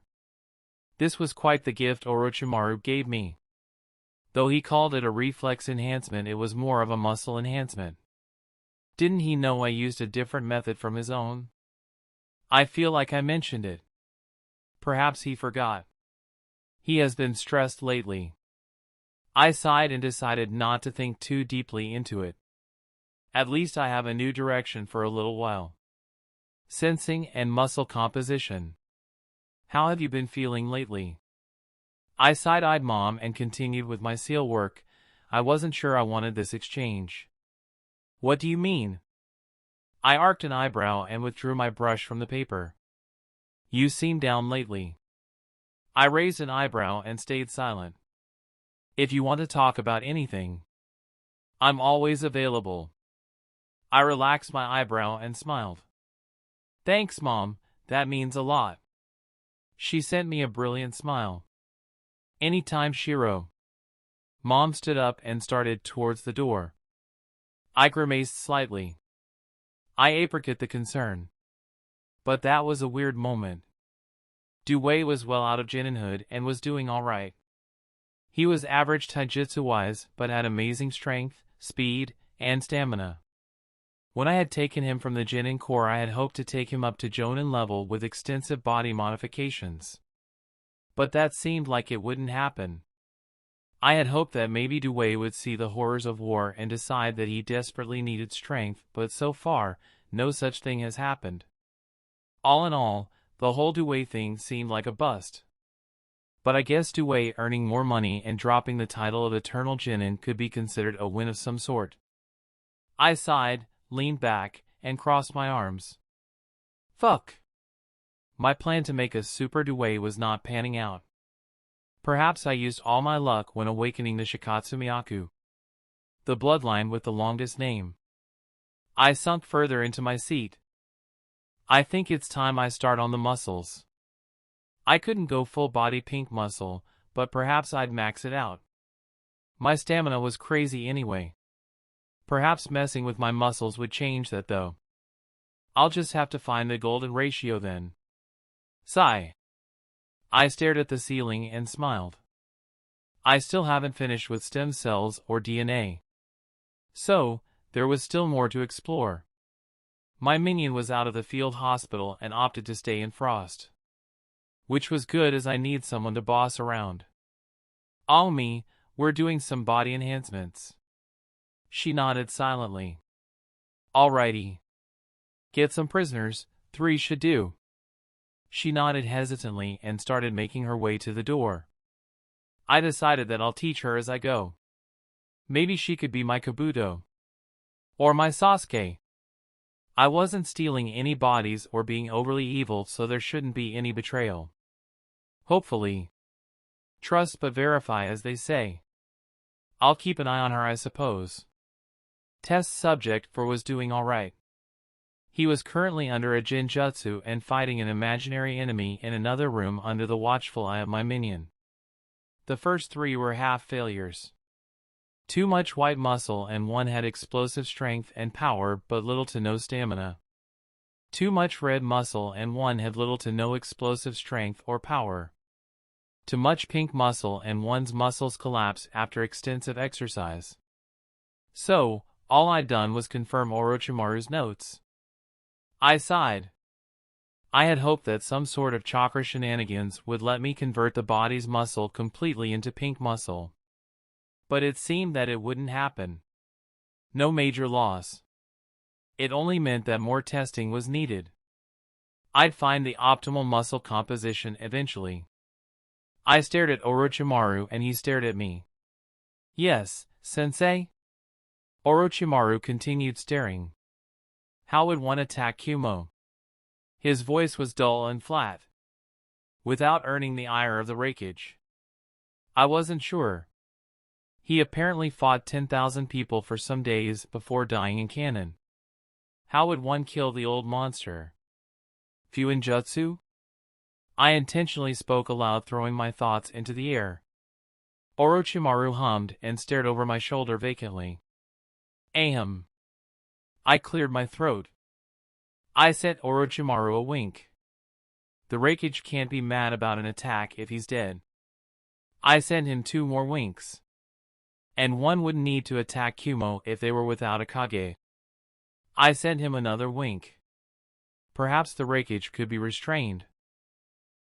This was quite the gift Orochimaru gave me. Though he called it a reflex enhancement, it was more of a muscle enhancement. Didn't he know I used a different method from his own? I feel like I mentioned it. Perhaps he forgot. He has been stressed lately. I sighed and decided not to think too deeply into it. At least I have a new direction for a little while. Sensing and muscle composition. How have you been feeling lately? I side-eyed Mom and continued with my seal work. I wasn't sure I wanted this exchange. What do you mean? I arched an eyebrow and withdrew my brush from the paper. You seem down lately. I raised an eyebrow and stayed silent. If you want to talk about anything, I'm always available. I relaxed my eyebrow and smiled. Thanks, Mom, that means a lot. She sent me a brilliant smile. Anytime, Shiro. Mom stood up and started towards the door. I grimaced slightly. I apricot the concern. But that was a weird moment. Dewey was well out of Geninhood and was doing all right. He was average taijutsu-wise, but had amazing strength, speed, and stamina. When I had taken him from the Genin Corps, I had hoped to take him up to Jonin level with extensive body modifications. But that seemed like it wouldn't happen. I had hoped that maybe Dewey would see the horrors of war and decide that he desperately needed strength, but so far, no such thing has happened. All in all, the whole Dewey thing seemed like a bust. But I guess Dewey earning more money and dropping the title of Eternal Genin could be considered a win of some sort. I sighed, leaned back, and crossed my arms. Fuck. My plan to make a Super Dewey was not panning out. Perhaps I used all my luck when awakening the Shikatsu Myaku, the bloodline with the longest name. I sunk further into my seat. I think it's time I start on the muscles. I couldn't go full body pink muscle, but perhaps I'd max it out. My stamina was crazy anyway. Perhaps messing with my muscles would change that though. I'll just have to find the golden ratio then. Sigh. I stared at the ceiling and smiled. I still haven't finished with stem cells or DNA. So, there was still more to explore. My minion was out of the field hospital and opted to stay in Frost. Which was good as I need someone to boss around. All me, we're doing some body enhancements. She nodded silently. Alrighty. Get some prisoners, 3 should do. She nodded hesitantly and started making her way to the door. I decided that I'll teach her as I go. Maybe she could be my Kabuto. Or my Sasuke. I wasn't stealing any bodies or being overly evil, so there shouldn't be any betrayal. Hopefully. Trust but verify, as they say. I'll keep an eye on her, I suppose. Test subject 4 was doing alright. He was currently under a Jinjutsu and fighting an imaginary enemy in another room under the watchful eye of my minion. The first 3 were half failures. Too much white muscle and 1 had explosive strength and power but little to no stamina. Too much red muscle and 1 had little to no explosive strength or power. Too much pink muscle and 1's muscles collapse after extensive exercise. So, all I'd done was confirm Orochimaru's notes. I sighed. I had hoped that some sort of chakra shenanigans would let me convert the body's muscle completely into pink muscle. But it seemed that it wouldn't happen. No major loss. It only meant that more testing was needed. I'd find the optimal muscle composition eventually. I stared at Orochimaru and he stared at me. Yes, sensei? Orochimaru continued staring. How would one attack Kumo? His voice was dull and flat. Without earning the ire of the Raikage. I wasn't sure. He apparently fought 10,000 people for some days before dying in canon. How would one kill the old monster? Fuinjutsu? I intentionally spoke aloud, throwing my thoughts into the air. Orochimaru hummed and stared over my shoulder vacantly. Ahem. I cleared my throat. I sent Orochimaru a wink. The Raikage can't be mad about an attack if he's dead. I sent him 2 more winks. And 1 wouldn't need to attack Kumo if they were without a Kage. I sent him another wink. Perhaps the Raikage could be restrained.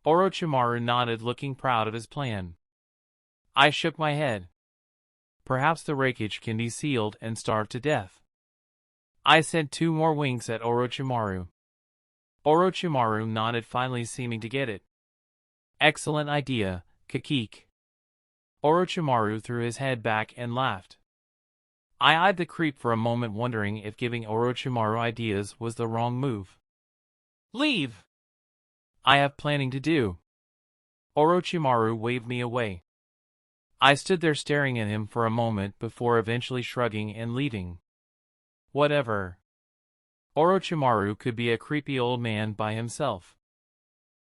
Orochimaru nodded, looking proud of his plan. I shook my head. Perhaps the Raikage can be sealed and starve to death. I sent 2 more winks at Orochimaru. Orochimaru nodded, finally seeming to get it. Excellent idea, Kakik. Orochimaru threw his head back and laughed. I eyed the creep for a moment, wondering if giving Orochimaru ideas was the wrong move. Leave! I have planning to do. Orochimaru waved me away. I stood there staring at him for a moment before eventually shrugging and leaving. Whatever. Orochimaru could be a creepy old man by himself.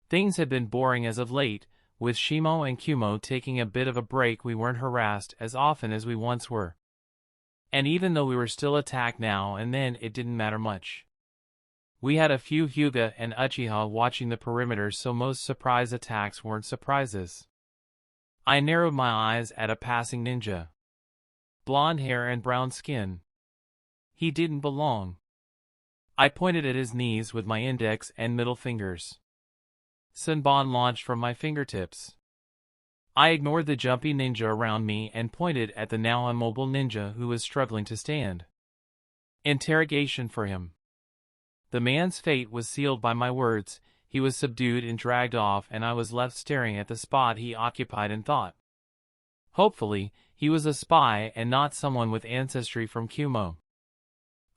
Things had been boring as of late. With Shimo and Kumo taking a bit of a break, we weren't harassed as often as we once were. And even though we were still attacked now and then, it didn't matter much. We had a few Hyuga and Uchiha watching the perimeter, so most surprise attacks weren't surprises. I narrowed my eyes at a passing ninja. Blonde hair and brown skin. He didn't belong. I pointed at his knees with my index and middle fingers. Senbon launched from my fingertips. I ignored the jumpy ninja around me and pointed at the now immobile ninja who was struggling to stand. Interrogation for him. The man's fate was sealed by my words. He was subdued and dragged off, and I was left staring at the spot he occupied in thought. Hopefully, he was a spy and not someone with ancestry from Kumo.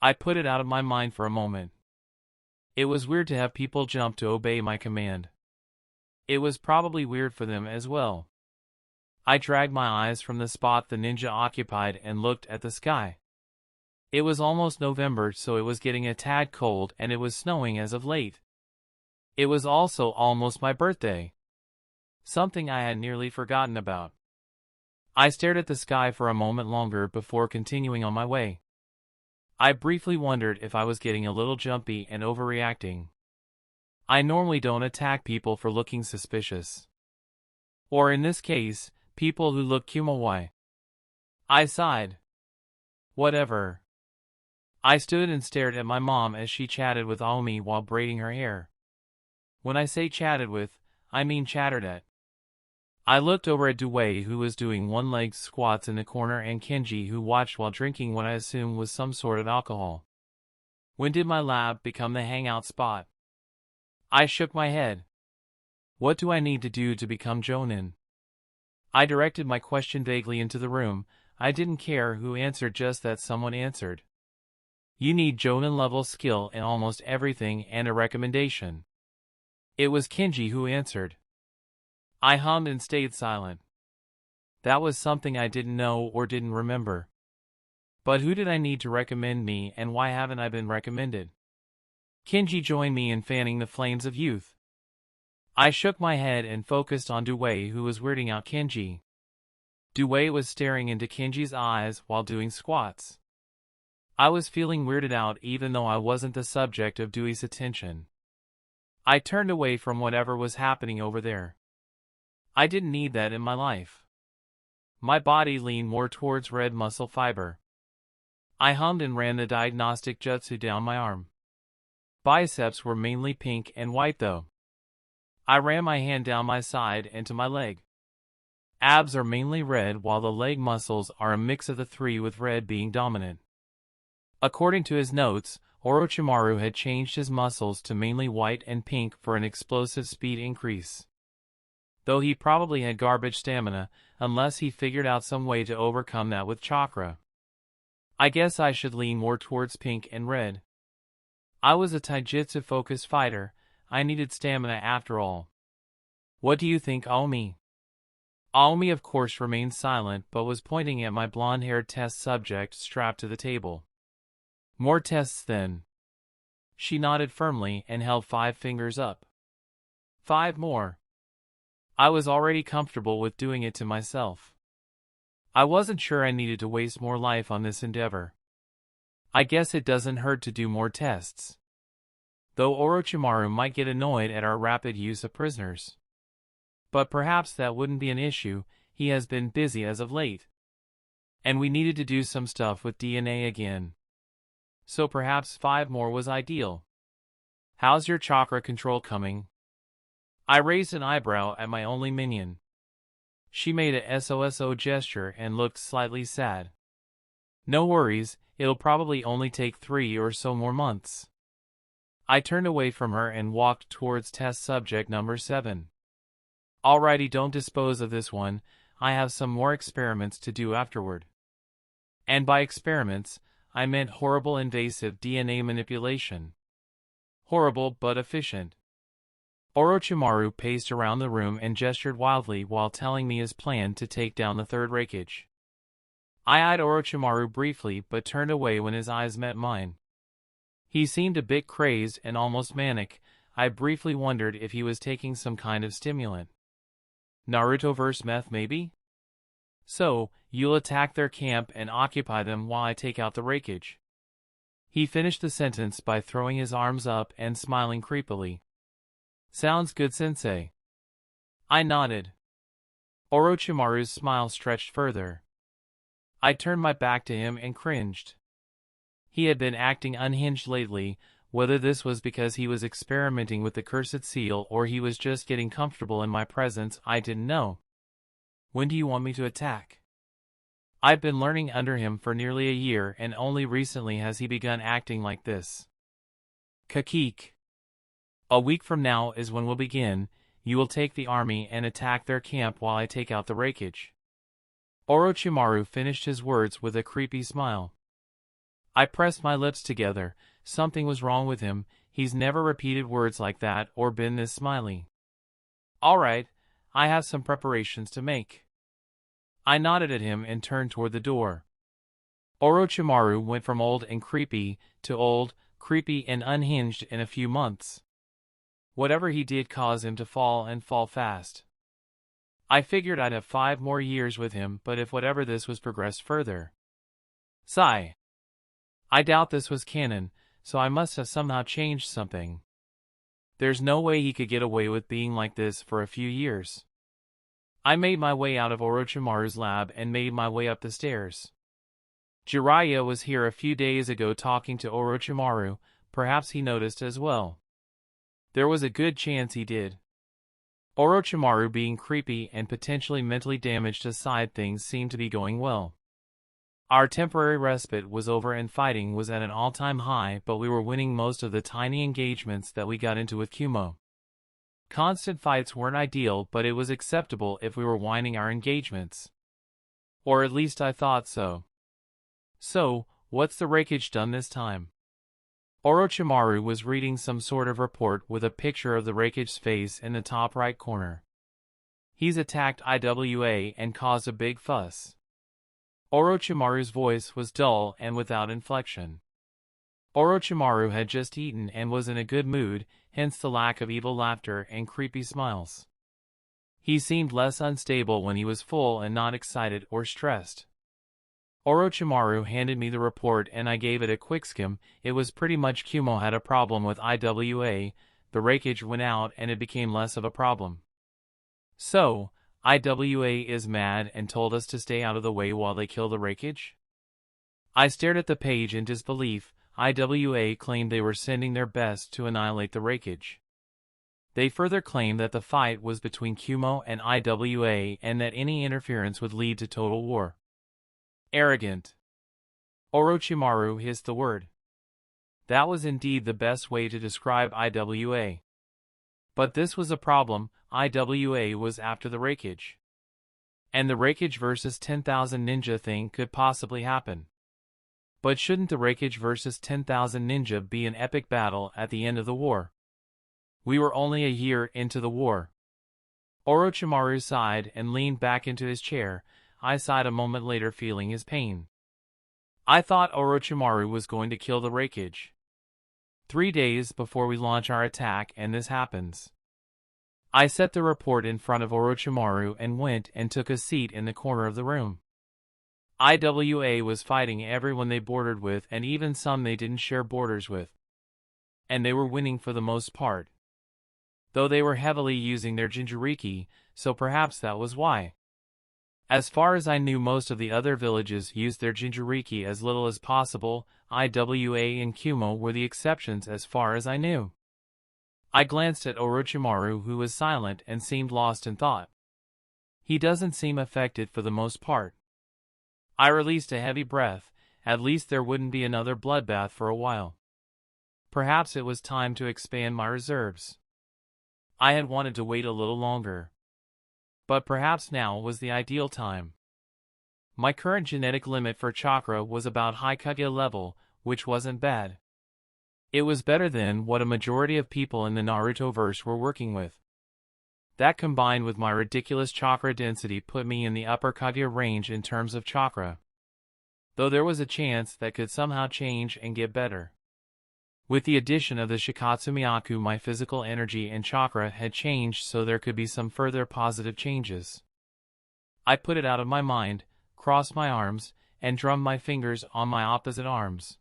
I put it out of my mind for a moment. It was weird to have people jump to obey my command. It was probably weird for them as well. I dragged my eyes from the spot the ninja occupied and looked at the sky. It was almost November, so it was getting a tad cold, and it was snowing as of late. It was also almost my birthday. Something I had nearly forgotten about. I stared at the sky for a moment longer before continuing on my way. I briefly wondered if I was getting a little jumpy and overreacting. I normally don't attack people for looking suspicious. Or in this case, people who look Kumo-y. I sighed. Whatever. I stood and stared at my mom as she chatted with Aomi while braiding her hair. When I say chatted with, I mean chattered at. I looked over at Dewey, who was doing one-legged squats in the corner, and Kenji, who watched while drinking what I assumed was some sort of alcohol. When did my lab become the hangout spot? I shook my head. What do I need to do to become Jonin? I directed my question vaguely into the room. I didn't care who answered, just that someone answered. You need Jonin-level skill in almost everything and a recommendation. It was Kenji who answered. I hummed and stayed silent. That was something I didn't know or didn't remember. But who did I need to recommend me, and why haven't I been recommended? Kenji joined me in fanning the flames of youth. I shook my head and focused on Dewey, who was weirding out Kenji. Dewey was staring into Kenji's eyes while doing squats. I was feeling weirded out even though I wasn't the subject of Dewey's attention. I turned away from whatever was happening over there. I didn't need that in my life. My body leaned more towards red muscle fiber. I hummed and ran the diagnostic jutsu down my arm. Biceps were mainly pink and white though. I ran my hand down my side and to my leg. Abs are mainly red while the leg muscles are a mix of the three, with red being dominant. According to his notes, Orochimaru had changed his muscles to mainly white and pink for an explosive speed increase. Though he probably had garbage stamina, unless he figured out some way to overcome that with chakra. I guess I should lean more towards pink and red. I was a taijutsu-focused fighter. I needed stamina after all. What do you think, Aomi? Aomi of course remained silent but was pointing at my blonde-haired test subject strapped to the table. More tests then. She nodded firmly and held 5 fingers up. 5 more. I was already comfortable with doing it to myself. I wasn't sure I needed to waste more life on this endeavor. I guess it doesn't hurt to do more tests. Though Orochimaru might get annoyed at our rapid use of prisoners. But perhaps that wouldn't be an issue, he has been busy as of late. And we needed to do some stuff with DNA again. So perhaps 5 more was ideal. How's your chakra control coming? I raised an eyebrow at my only minion. She made a SOSO gesture and looked slightly sad. No worries, it'll probably only take 3 or so more months. I turned away from her and walked towards test subject number 7. Alrighty, don't dispose of this one, I have some more experiments to do afterward. And by experiments, I meant horrible invasive DNA manipulation. Horrible but efficient. Orochimaru paced around the room and gestured wildly while telling me his plan to take down the third Raikage. I eyed Orochimaru briefly but turned away when his eyes met mine. He seemed a bit crazed and almost manic. I briefly wondered if he was taking some kind of stimulant. Naruto vs. meth maybe? So, you'll attack their camp and occupy them while I take out the Raikage. He finished the sentence by throwing his arms up and smiling creepily. Sounds good, sensei. I nodded. Orochimaru's smile stretched further. I turned my back to him and cringed. He had been acting unhinged lately. Whether this was because he was experimenting with the cursed seal or he was just getting comfortable in my presence, I didn't know. When do you want me to attack? I've been learning under him for nearly a year and only recently has he begun acting like this. Kakik. A week from now is when we'll begin. You will take the army and attack their camp while I take out the Raikage. Orochimaru finished his words with a creepy smile. I pressed my lips together. Something was wrong with him. He's never repeated words like that or been this smiley. Alright, I have some preparations to make. I nodded at him and turned toward the door. Orochimaru went from old and creepy to old, creepy and unhinged in a few months. Whatever he did caused him to fall and fall fast. I figured I'd have 5 more years with him, but if whatever this was progressed further. Sigh. I doubt this was canon, so I must have somehow changed something. There's no way he could get away with being like this for a few years. I made my way out of Orochimaru's lab and made my way up the stairs. Jiraiya was here a few days ago talking to Orochimaru, perhaps he noticed as well. There was a good chance he did. Orochimaru being creepy and potentially mentally damaged aside, things seemed to be going well. Our temporary respite was over and fighting was at an all-time high, but we were winning most of the tiny engagements that we got into with Kumo. Constant fights weren't ideal, but it was acceptable if we were winning our engagements. Or at least I thought so. So, what's the Raikage done this time? Orochimaru was reading some sort of report with a picture of the Raikage's face in the top right corner. He's attacked IWA and caused a big fuss. Orochimaru's voice was dull and without inflection. Orochimaru had just eaten and was in a good mood, hence the lack of evil laughter and creepy smiles. He seemed less unstable when he was full and not excited or stressed. Orochimaru handed me the report and I gave it a quick skim. It was pretty much Kumo had a problem with IWA, the Raikage went out and it became less of a problem. So, IWA is mad and told us to stay out of the way while they kill the Raikage? I stared at the page in disbelief. IWA claimed they were sending their best to annihilate the Raikage. They further claimed that the fight was between Kumo and IWA and that any interference would lead to total war. Arrogant. Orochimaru hissed the word. That was indeed the best way to describe IWA. But this was a problem. IWA was after the Raikage. And the Raikage versus 10,000 ninja thing could possibly happen. But shouldn't the Raikage versus 10,000 ninja be an epic battle at the end of the war? We were only a year into the war. Orochimaru sighed and leaned back into his chair. I sighed a moment later, feeling his pain. I thought Orochimaru was going to kill the Raikage. 3 days before we launch our attack and this happens. I set the report in front of Orochimaru and went and took a seat in the corner of the room. IWA was fighting everyone they bordered with and even some they didn't share borders with. And they were winning for the most part. Though they were heavily using their Jinchuriki, so perhaps that was why. As far as I knew, most of the other villages used their Jinchuriki as little as possible. IWA and Kumo were the exceptions as far as I knew. I glanced at Orochimaru, who was silent and seemed lost in thought. He doesn't seem affected for the most part. I released a heavy breath. At least there wouldn't be another bloodbath for a while. Perhaps it was time to expand my reserves. I had wanted to wait a little longer. But perhaps now was the ideal time. My current genetic limit for chakra was about high Kaguya level, which wasn't bad. It was better than what a majority of people in the Naruto verse were working with. That combined with my ridiculous chakra density put me in the upper Kaguya range in terms of chakra. Though there was a chance that could somehow change and get better. With the addition of the Shikatsu Myaku, my physical energy and chakra had changed, so there could be some further positive changes. I put it out of my mind, crossed my arms, and drummed my fingers on my opposite arms.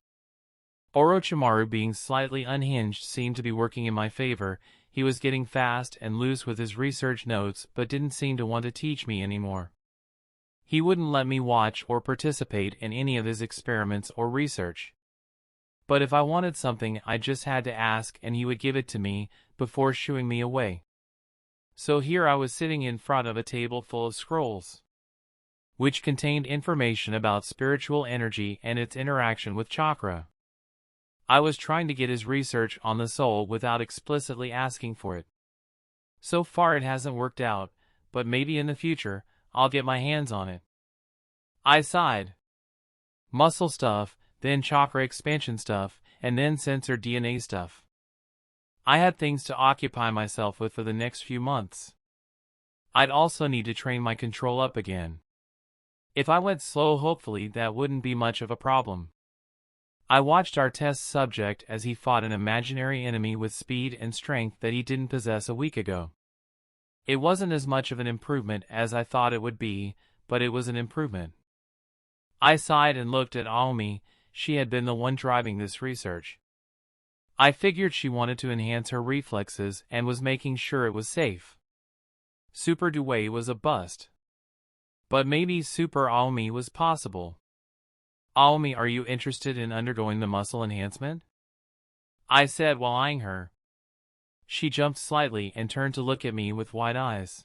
Orochimaru, being slightly unhinged, seemed to be working in my favor. He was getting fast and loose with his research notes, but didn't seem to want to teach me anymore. He wouldn't let me watch or participate in any of his experiments or research. But if I wanted something, I just had to ask and he would give it to me, before shooing me away. So here I was sitting in front of a table full of scrolls, which contained information about spiritual energy and its interaction with chakra. I was trying to get his research on the soul without explicitly asking for it. So far it hasn't worked out, but maybe in the future, I'll get my hands on it. I sighed. Muscle stuff, then chakra expansion stuff, and then sensor DNA stuff. I had things to occupy myself with for the next few months. I'd also need to train my control up again. If I went slow, hopefully that wouldn't be much of a problem. I watched our test subject as he fought an imaginary enemy with speed and strength that he didn't possess a week ago. It wasn't as much of an improvement as I thought it would be, but it was an improvement. I sighed and looked at Aomi. She had been the one driving this research. I figured she wanted to enhance her reflexes and was making sure it was safe. Super Dewey was a bust. But maybe Super Aomi was possible. Aomi, are you interested in undergoing the muscle enhancement? I said while eyeing her. She jumped slightly and turned to look at me with wide eyes.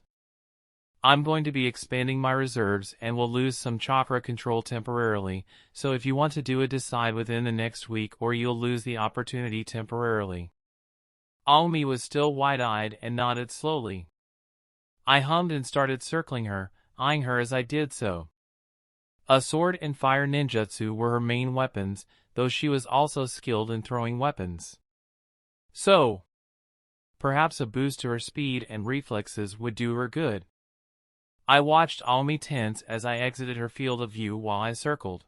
I'm going to be expanding my reserves and will lose some chakra control temporarily, so if you want to do it, decide within the next week or you'll lose the opportunity temporarily. Aomi was still wide-eyed and nodded slowly. I hummed and started circling her, eyeing her as I did so. A sword and fire ninjutsu were her main weapons, though she was also skilled in throwing weapons. So, perhaps a boost to her speed and reflexes would do her good. I watched Aomi tense as I exited her field of view while I circled.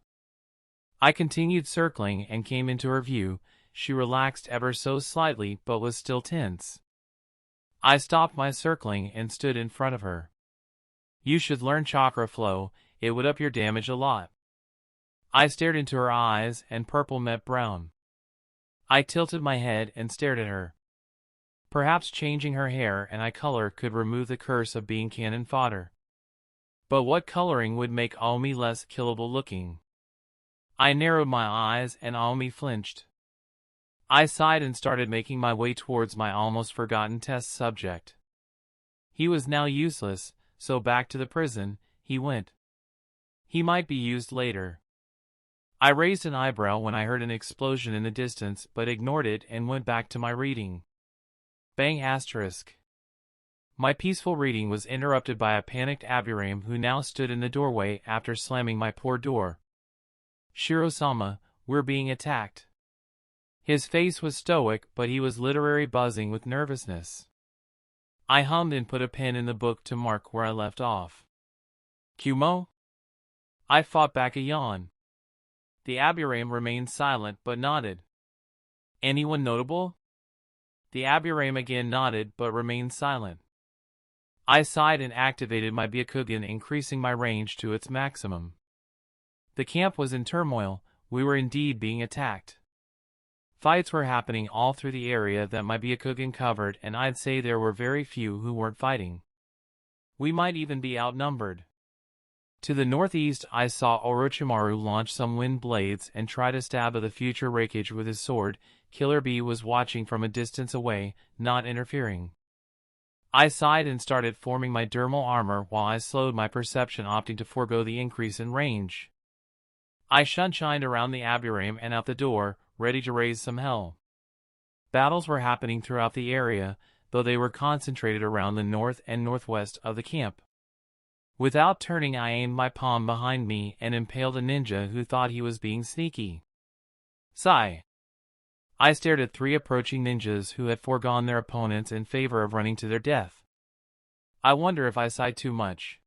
I continued circling and came into her view. She relaxed ever so slightly but was still tense. I stopped my circling and stood in front of her. You should learn chakra flow, it would up your damage a lot. I stared into her eyes and purple met brown. I tilted my head and stared at her. Perhaps changing her hair and eye color could remove the curse of being cannon fodder. But what coloring would make Aomi less killable looking? I narrowed my eyes and Aomi flinched. I sighed and started making my way towards my almost forgotten test subject. He was now useless, so back to the prison he went. He might be used later. I raised an eyebrow when I heard an explosion in the distance but ignored it and went back to my reading. Bang asterisk. My peaceful reading was interrupted by a panicked Aburame who now stood in the doorway after slamming my poor door. Shiro-sama, we're being attacked. His face was stoic but he was literally buzzing with nervousness. I hummed and put a pen in the book to mark where I left off. Kumo? I fought back a yawn. The Aburame remained silent but nodded. Anyone notable? The Aburame again nodded but remained silent. I sighed and activated my Byakugan, increasing my range to its maximum. The camp was in turmoil, we were indeed being attacked. Fights were happening all through the area that my Byakugan covered and I'd say there were very few who weren't fighting. We might even be outnumbered. To the northeast I saw Orochimaru launch some wind blades and try to stab at the future Raikage with his sword. Killer Bee was watching from a distance away, not interfering. I sighed and started forming my dermal armor while I slowed my perception, opting to forego the increase in range. I shunshined around the Aburame and out the door, ready to raise some hell. Battles were happening throughout the area, though they were concentrated around the north and northwest of the camp. Without turning I aimed my palm behind me and impaled a ninja who thought he was being sneaky. Sigh. I stared at 3 approaching ninjas who had foregone their opponents in favor of running to their death. I wonder if I sighed too much.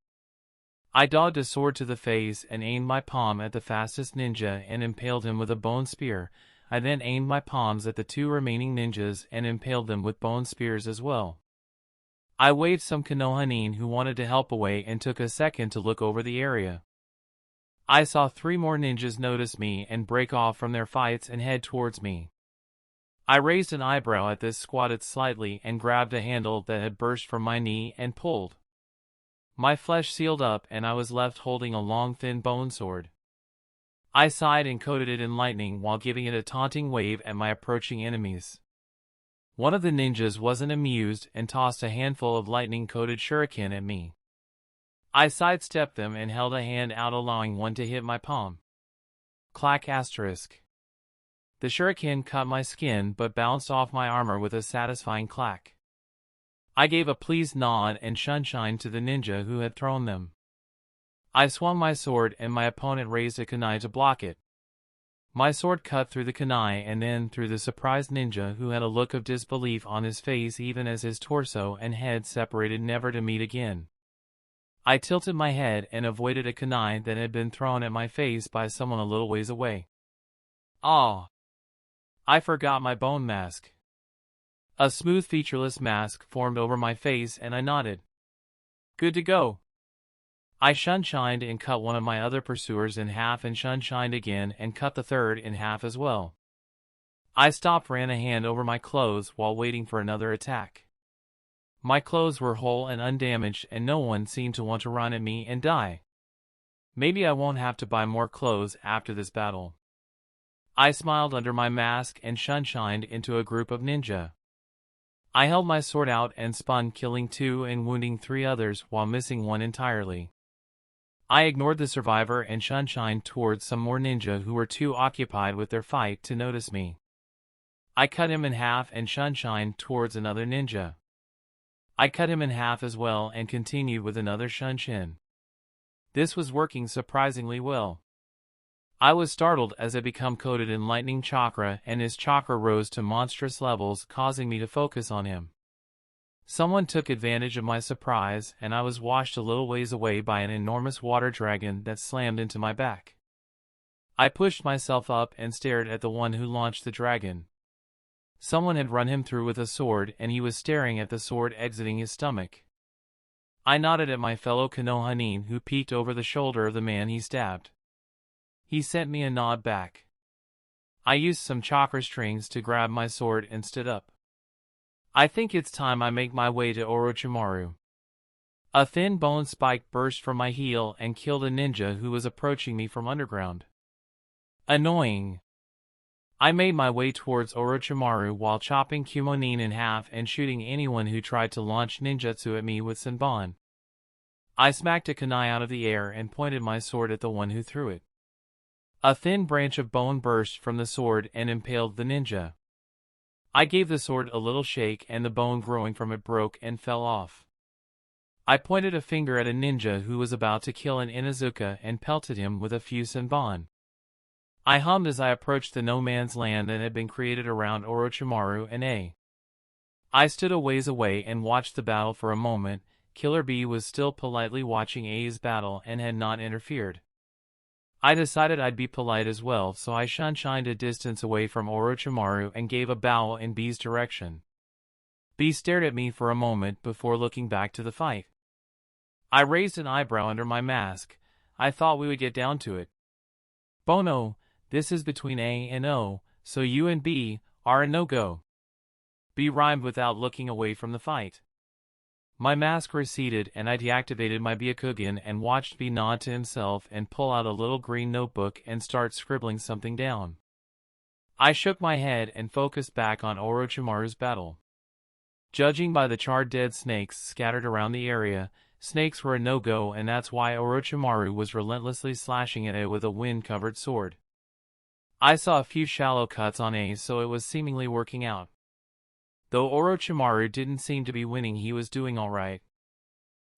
I dogged a sword to the face and aimed my palm at the fastest ninja and impaled him with a bone spear. I then aimed my palms at the 2 remaining ninjas and impaled them with bone spears as well. I waved some Konohanin who wanted to help away and took a second to look over the area. I saw 3 more ninjas notice me and break off from their fights and head towards me. I raised an eyebrow at this, squatted slightly and grabbed a handle that had burst from my knee and pulled. My flesh sealed up and I was left holding a long thin bone sword. I sighed and coated it in lightning while giving it a taunting wave at my approaching enemies. One of the ninjas wasn't amused and tossed a handful of lightning-coated shuriken at me. I sidestepped them and held a hand out, allowing one to hit my palm. Clack asterisk. The shuriken cut my skin but bounced off my armor with a satisfying clack. I gave a pleased nod and shunshined to the ninja who had thrown them. I swung my sword and my opponent raised a kunai to block it. My sword cut through the kunai and then through the surprised ninja who had a look of disbelief on his face even as his torso and head separated, never to meet again. I tilted my head and avoided a kunai that had been thrown at my face by someone a little ways away. Ah! I forgot my bone mask. A smooth featureless mask formed over my face and I nodded. Good to go. I shunshined and cut one of my other pursuers in half and shunshined again and cut the third in half as well. I stopped, ran a hand over my clothes while waiting for another attack. My clothes were whole and undamaged and no one seemed to want to run at me and die. Maybe I won't have to buy more clothes after this battle. I smiled under my mask and shunshined into a group of ninja. I held my sword out and spun, killing 2 and wounding 3 others while missing 1 entirely. I ignored the survivor and shunshined towards some more ninja who were too occupied with their fight to notice me. I cut him in half and shunshined towards another ninja. I cut him in half as well and continued with another shunshin. This was working surprisingly well. I was startled as it became coated in lightning chakra and his chakra rose to monstrous levels, causing me to focus on him. Someone took advantage of my surprise, and I was washed a little ways away by an enormous water dragon that slammed into my back. I pushed myself up and stared at the one who launched the dragon. Someone had run him through with a sword, and he was staring at the sword exiting his stomach. I nodded at my fellow Konohanin, who peeked over the shoulder of the man he stabbed. He sent me a nod back. I used some chakra strings to grab my sword and stood up. I think it's time I make my way to Orochimaru. A thin bone spike burst from my heel and killed a ninja who was approaching me from underground. Annoying. I made my way towards Orochimaru while chopping Kumonin in half and shooting anyone who tried to launch ninjutsu at me with Senbon. I smacked a kunai out of the air and pointed my sword at the one who threw it. A thin branch of bone burst from the sword and impaled the ninja. I gave the sword a little shake and the bone growing from it broke and fell off. I pointed a finger at a ninja who was about to kill an Inuzuka and pelted him with a few Senbon. I hummed as I approached the no man's land that had been created around Orochimaru and A. I stood a ways away and watched the battle for a moment. Killer B was still politely watching A's battle and had not interfered. I decided I'd be polite as well, so I shined a distance away from Orochimaru and gave a bow in B's direction. B stared at me for a moment before looking back to the fight. I raised an eyebrow under my mask. I thought we would get down to it. Bono, this is between A and O, so you and B are a no-go. B rhymed without looking away from the fight. My mask receded and I deactivated my Byakugan and watched B nod to himself and pull out a little green notebook and start scribbling something down. I shook my head and focused back on Orochimaru's battle. Judging by the charred dead snakes scattered around the area, snakes were a no-go, and that's why Orochimaru was relentlessly slashing at it with a wind-covered sword. I saw a few shallow cuts on A, so it was seemingly working out. Though Orochimaru didn't seem to be winning, he was doing alright.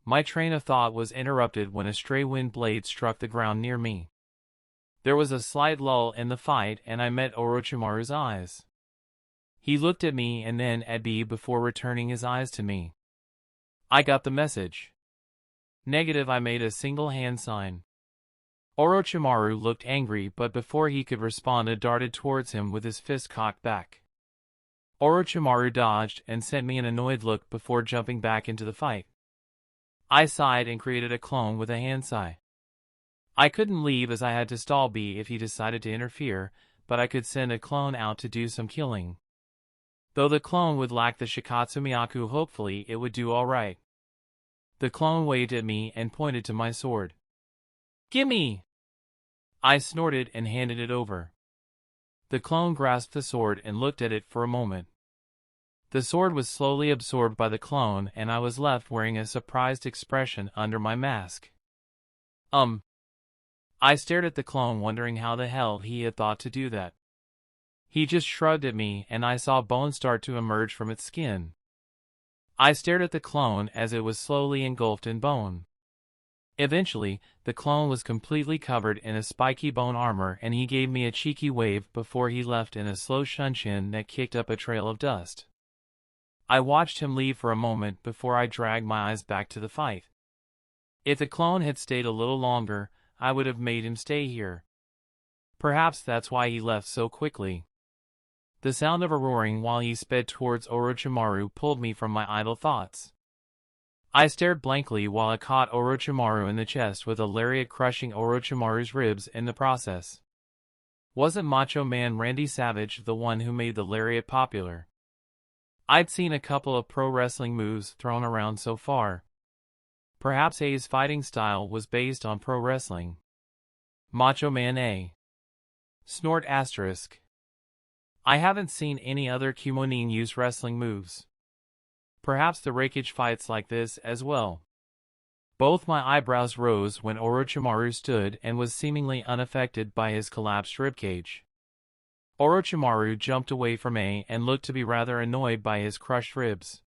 My train of thought was interrupted when a stray wind blade struck the ground near me. There was a slight lull in the fight and I met Orochimaru's eyes. He looked at me and then at B before returning his eyes to me. I got the message. Negative, I made a single hand sign. Orochimaru looked angry, but before he could respond, I darted towards him with his fist cocked back. Orochimaru dodged and sent me an annoyed look before jumping back into the fight. I sighed and created a clone with a hand sigh. I couldn't leave as I had to stall B if he decided to interfere, but I could send a clone out to do some killing. Though the clone would lack the Shikatsu Myaku, hopefully it would do alright. The clone waved at me and pointed to my sword. "Gimme!" I snorted and handed it over. The clone grasped the sword and looked at it for a moment. The sword was slowly absorbed by the clone and I was left wearing a surprised expression under my mask. I stared at the clone, wondering how the hell he had thought to do that. He just shrugged at me and I saw bone start to emerge from its skin. I stared at the clone as it was slowly engulfed in bone. Eventually, the clone was completely covered in a spiky bone armor and he gave me a cheeky wave before he left in a slow shunshin that kicked up a trail of dust. I watched him leave for a moment before I dragged my eyes back to the fight. If the clone had stayed a little longer, I would have made him stay here. Perhaps that's why he left so quickly. The sound of a roaring while he sped towards Orochimaru pulled me from my idle thoughts. I stared blankly while I caught Orochimaru in the chest with a lariat, crushing Orochimaru's ribs in the process. Wasn't Macho Man Randy Savage the one who made the lariat popular? I'd seen a couple of pro wrestling moves thrown around so far. Perhaps A's fighting style was based on pro wrestling. Macho Man A. Snort asterisk. I haven't seen any other Kumonin use wrestling moves. Perhaps the Raikage fights like this as well. Both my eyebrows rose when Orochimaru stood and was seemingly unaffected by his collapsed ribcage. Orochimaru jumped away from A and looked to be rather annoyed by his crushed ribs.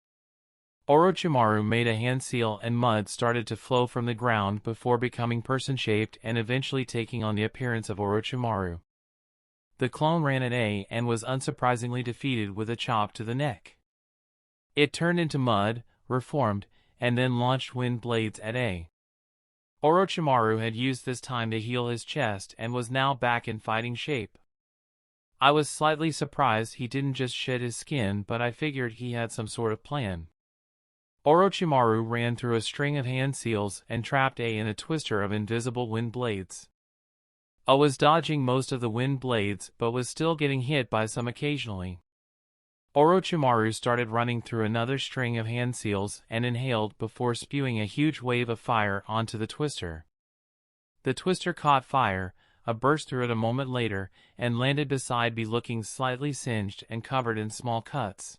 Orochimaru made a hand seal and mud started to flow from the ground before becoming person-shaped and eventually taking on the appearance of Orochimaru. The clone ran at A and was unsurprisingly defeated with a chop to the neck. It turned into mud. reformed, and then launched wind blades at A. Orochimaru had used this time to heal his chest and was now back in fighting shape. I was slightly surprised he didn't just shed his skin, but I figured he had some sort of plan. Orochimaru ran through a string of hand seals and trapped A in a twister of invisible wind blades. A was dodging most of the wind blades but was still getting hit by some occasionally. Orochimaru started running through another string of hand seals and inhaled before spewing a huge wave of fire onto the twister. The twister caught fire, burst through it a moment later, and landed beside me looking slightly singed and covered in small cuts.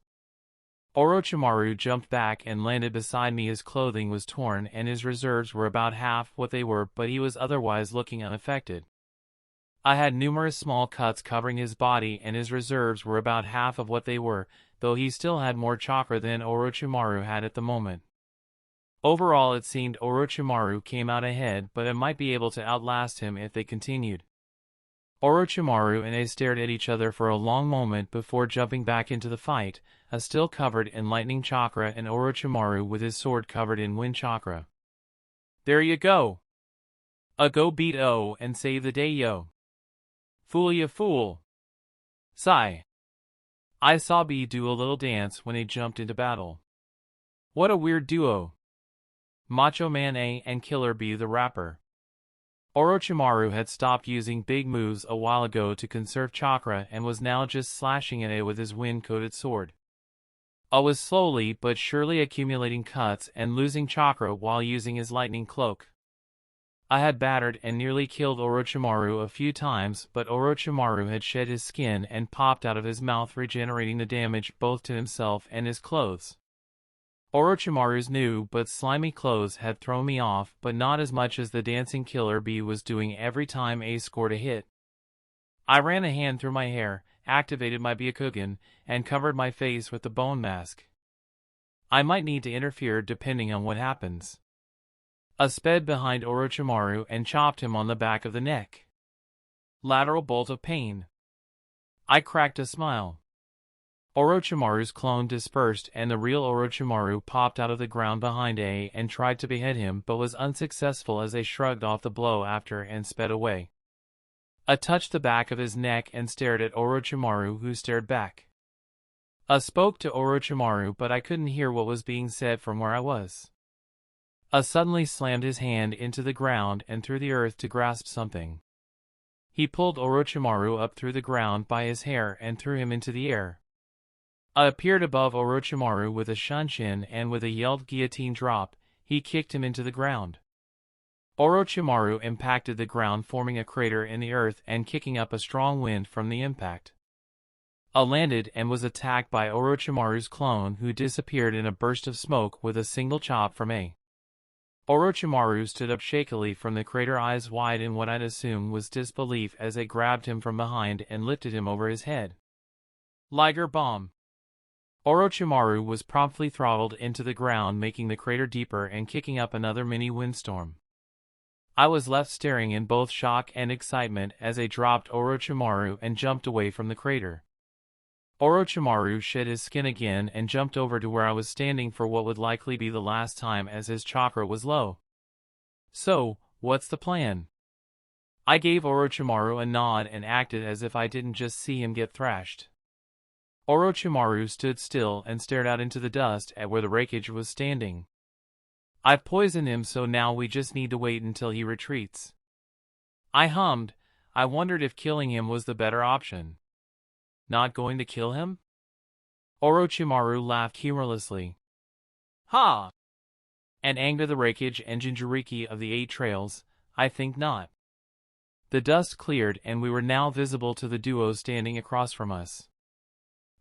Orochimaru jumped back and landed beside me. His clothing was torn and his reserves were about half what they were, but he was otherwise looking unaffected. I had numerous small cuts covering his body and his reserves were about half of what they were, though he still had more chakra than Orochimaru had at the moment. Overall it seemed Orochimaru came out ahead, but it might be able to outlast him if they continued. Orochimaru and I stared at each other for a long moment before jumping back into the fight, still covered in lightning chakra and Orochimaru with his sword covered in wind chakra. "There you go. Go beat O and save the day, yo. Fool ya fool. Sigh. I saw B do a little dance when he jumped into battle. What a weird duo. Macho Man A and Killer B the rapper." Orochimaru had stopped using big moves a while ago to conserve chakra and was now just slashing at A with his wind-coated sword. A was slowly but surely accumulating cuts and losing chakra while using his lightning cloak. I had battered and nearly killed Orochimaru a few times, but Orochimaru had shed his skin and popped out of his mouth, regenerating the damage both to himself and his clothes. Orochimaru's new but slimy clothes had thrown me off, but not as much as the dancing Killer B was doing every time A scored a hit. I ran a hand through my hair, activated my Byakugan, and covered my face with the bone mask. I might need to interfere depending on what happens. A sped behind Orochimaru and chopped him on the back of the neck. Lateral bolt of pain. I cracked a smile. Orochimaru's clone dispersed and the real Orochimaru popped out of the ground behind A and tried to behead him but was unsuccessful as they shrugged off the blow after and sped away. A touched the back of his neck and stared at Orochimaru, who stared back. A spoke to Orochimaru, but I couldn't hear what was being said from where I was. A suddenly slammed his hand into the ground and through the earth to grasp something. He pulled Orochimaru up through the ground by his hair and threw him into the air. I appeared above Orochimaru with a shunshin and with a yelled guillotine drop, he kicked him into the ground. Orochimaru impacted the ground, forming a crater in the earth and kicking up a strong wind from the impact. I landed and was attacked by Orochimaru's clone, who disappeared in a burst of smoke with a single chop from A. Orochimaru stood up shakily from the crater, eyes wide in what I'd assume was disbelief as they grabbed him from behind and lifted him over his head. Liger bomb. Orochimaru was promptly throttled into the ground, making the crater deeper and kicking up another mini windstorm. I was left staring in both shock and excitement as they dropped Orochimaru and jumped away from the crater. Orochimaru shed his skin again and jumped over to where I was standing for what would likely be the last time, as his chakra was low. "So, what's the plan?" I gave Orochimaru a nod and acted as if I didn't just see him get thrashed. Orochimaru stood still and stared out into the dust at where the wreckage was standing. "I've poisoned him, so now we just need to wait until he retreats." I hummed. I wondered if killing him was the better option. "Not going to kill him?" Orochimaru laughed humorlessly. "Ha! And anger the wreckage and Jinchuriki of the 8 trails? I think not." The dust cleared and we were now visible to the duo standing across from us.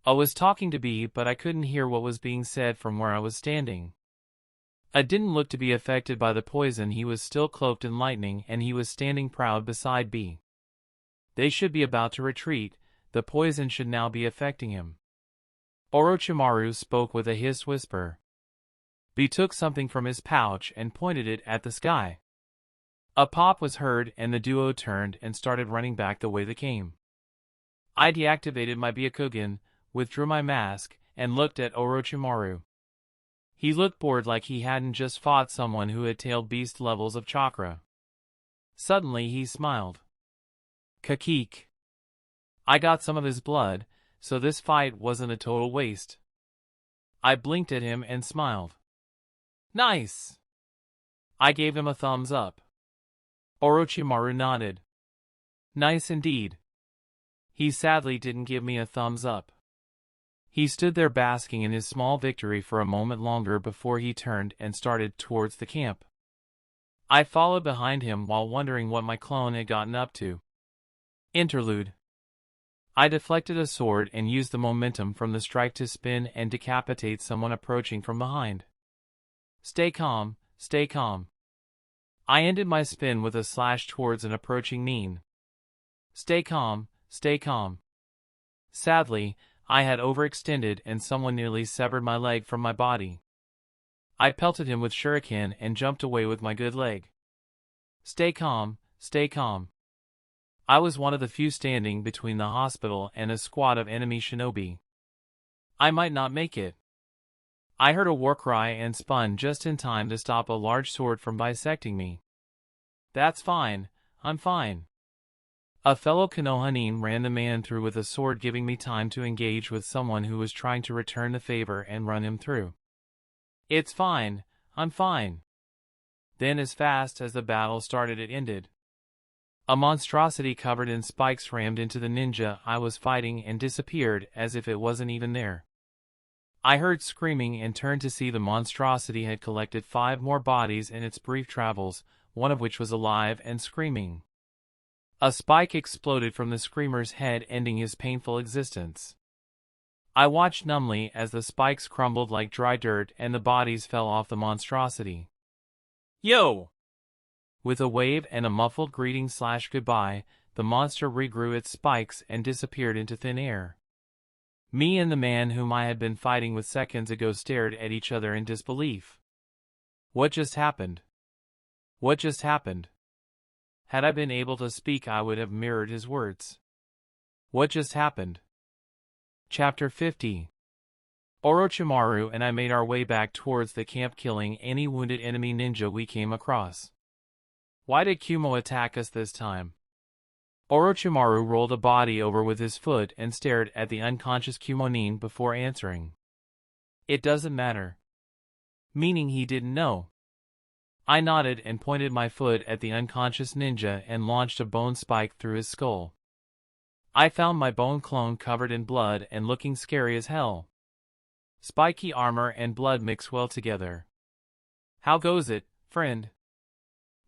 I was talking to B, but I couldn't hear what was being said from where I was standing. I didn't look to be affected by the poison. He was still cloaked in lightning and he was standing proud beside B. They should be about to retreat. The poison should now be affecting him. Orochimaru spoke with a hissed whisper. B took something from his pouch and pointed it at the sky. A pop was heard and the duo turned and started running back the way they came. I deactivated my Byakugan, withdrew my mask, and looked at Orochimaru. He looked bored, like he hadn't just fought someone who had tailed beast levels of chakra. Suddenly he smiled. Kakik. I got some of his blood, so this fight wasn't a total waste. I blinked at him and smiled. Nice! I gave him a thumbs up. Orochimaru nodded. Nice indeed. He sadly didn't give me a thumbs up. He stood there basking in his small victory for a moment longer before he turned and started towards the camp. I followed behind him while wondering what my clone had gotten up to. Interlude. I deflected a sword and used the momentum from the strike to spin and decapitate someone approaching from behind. Stay calm, stay calm. I ended my spin with a slash towards an approaching Nin. Stay calm, stay calm. Sadly, I had overextended and someone nearly severed my leg from my body. I pelted him with shuriken and jumped away with my good leg. Stay calm, stay calm. I was one of the few standing between the hospital and a squad of enemy shinobi. I might not make it. I heard a war cry and spun just in time to stop a large sword from bisecting me. That's fine, I'm fine. A fellow Konoha ran the man through with a sword, giving me time to engage with someone who was trying to return the favor and run him through. It's fine, I'm fine. Then as fast as the battle started, it ended. A monstrosity covered in spikes rammed into the ninja I was fighting and disappeared as if it wasn't even there. I heard screaming and turned to see the monstrosity had collected 5 more bodies in its brief travels, one of which was alive and screaming. A spike exploded from the screamer's head, ending his painful existence. I watched numbly as the spikes crumbled like dry dirt and the bodies fell off the monstrosity. Yo! With a wave and a muffled greeting/goodbye, the monster regrew its spikes and disappeared into thin air. Me and the man whom I had been fighting with seconds ago stared at each other in disbelief. What just happened? What just happened? Had I been able to speak, I would have mirrored his words. What just happened? Chapter 50. Orochimaru and I made our way back towards the camp, killing any wounded enemy ninja we came across. Why did Kumo attack us this time? Orochimaru rolled a body over with his foot and stared at the unconscious Kumo-nin before answering. It doesn't matter. Meaning he didn't know. I nodded and pointed my foot at the unconscious ninja and launched a bone spike through his skull. I found my bone clone covered in blood and looking scary as hell. Spiky armor and blood mix well together. How goes it, friend?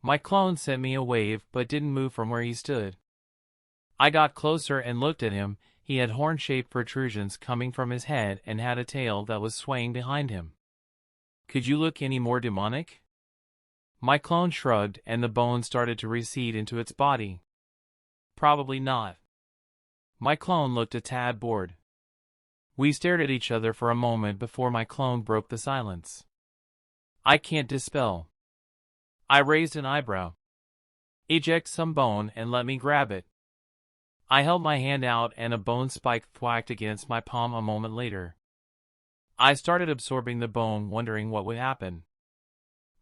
My clone sent me a wave but didn't move from where he stood. I got closer and looked at him. He had horn-shaped protrusions coming from his head and had a tail that was swaying behind him. Could you look any more demonic? My clone shrugged and the bone started to recede into its body. Probably not. My clone looked a tad bored. We stared at each other for a moment before my clone broke the silence. I can't dispel. I raised an eyebrow. Eject some bone and let me grab it. I held my hand out and a bone spike thwacked against my palm a moment later. I started absorbing the bone, wondering what would happen.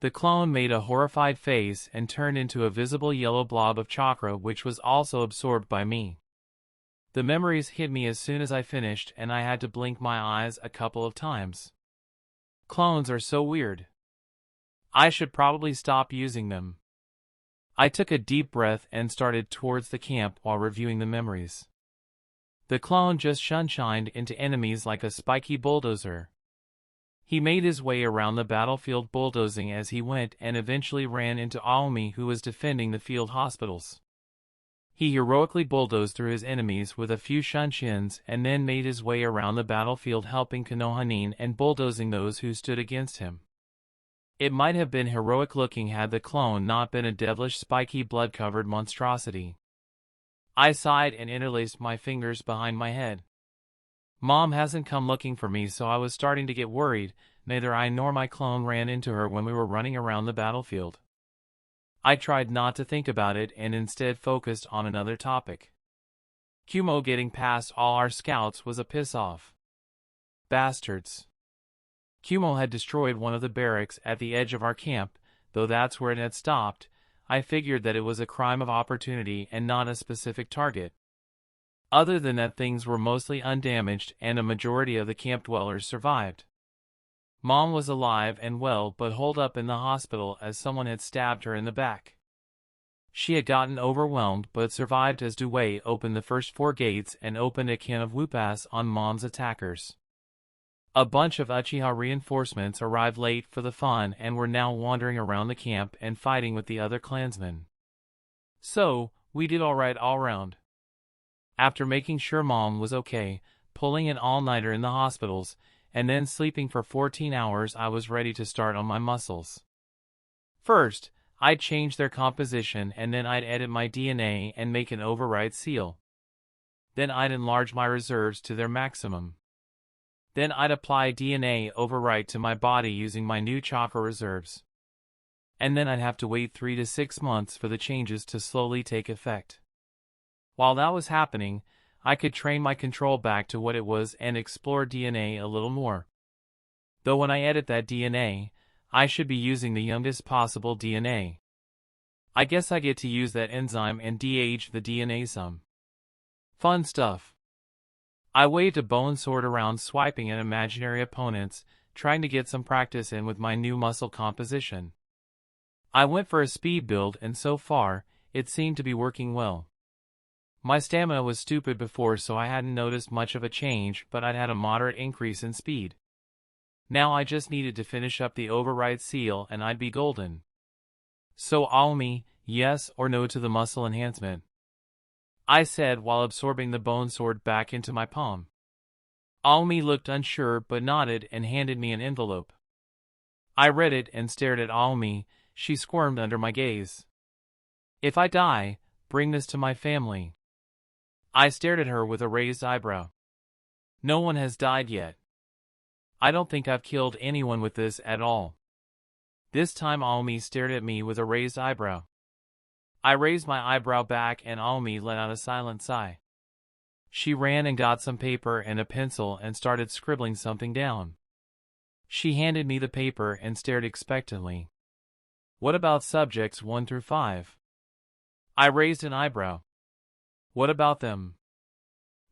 The clone made a horrified face and turned into a visible yellow blob of chakra, which was also absorbed by me. The memories hit me as soon as I finished and I had to blink my eyes a couple of times. Clones are so weird. I should probably stop using them. I took a deep breath and started towards the camp while reviewing the memories. The clone just shunshined into enemies like a spiky bulldozer. He made his way around the battlefield bulldozing as he went and eventually ran into Aomi, who was defending the field hospitals. He heroically bulldozed through his enemies with a few shunshins and then made his way around the battlefield helping Konoha and bulldozing those who stood against him. It might have been heroic looking had the clone not been a devilish spiky blood-covered monstrosity. I sighed and interlaced my fingers behind my head. Mom hasn't come looking for me, so I was starting to get worried. Neither I nor my clone ran into her when we were running around the battlefield. I tried not to think about it and instead focused on another topic. Kumo getting past all our scouts was a piss-off. Bastards. Kumo had destroyed one of the barracks at the edge of our camp, though that's where it had stopped. I figured that it was a crime of opportunity and not a specific target. Other than that, things were mostly undamaged and a majority of the camp dwellers survived. Mom was alive and well but holed up in the hospital as someone had stabbed her in the back. She had gotten overwhelmed but survived as Dewey opened the first 4 gates and opened a can of whoopass on Mom's attackers. A bunch of Uchiha reinforcements arrived late for the fun and were now wandering around the camp and fighting with the other clansmen. So, we did alright all round. After making sure Mom was okay, pulling an all-nighter in the hospitals, and then sleeping for 14 hours, I was ready to start on my muscles. First, I'd change their composition and then I'd edit my DNA and make an override seal. Then I'd enlarge my reserves to their maximum. Then I'd apply DNA override to my body using my new chakra reserves. And then I'd have to wait 3 to 6 months for the changes to slowly take effect. While that was happening, I could train my control back to what it was and explore DNA a little more. Though when I edit that DNA, I should be using the youngest possible DNA. I guess I get to use that enzyme and de-age the DNA some. Fun stuff. I waved a bone sword around, swiping at imaginary opponents, trying to get some practice in with my new muscle composition. I went for a speed build and so far, it seemed to be working well. My stamina was stupid before, so I hadn't noticed much of a change, but I'd had a moderate increase in speed. Now I just needed to finish up the override seal and I'd be golden. So Aomi, yes or no to the muscle enhancement? I said while absorbing the bone sword back into my palm. Aomi looked unsure but nodded and handed me an envelope. I read it and stared at Aomi. She squirmed under my gaze. If I die, bring this to my family. I stared at her with a raised eyebrow. No one has died yet. I don't think I've killed anyone with this at all. This time Aomi stared at me with a raised eyebrow. I raised my eyebrow back and Aomi let out a silent sigh. She ran and got some paper and a pencil and started scribbling something down. She handed me the paper and stared expectantly. What about subjects 1 through 5? I raised an eyebrow. What about them?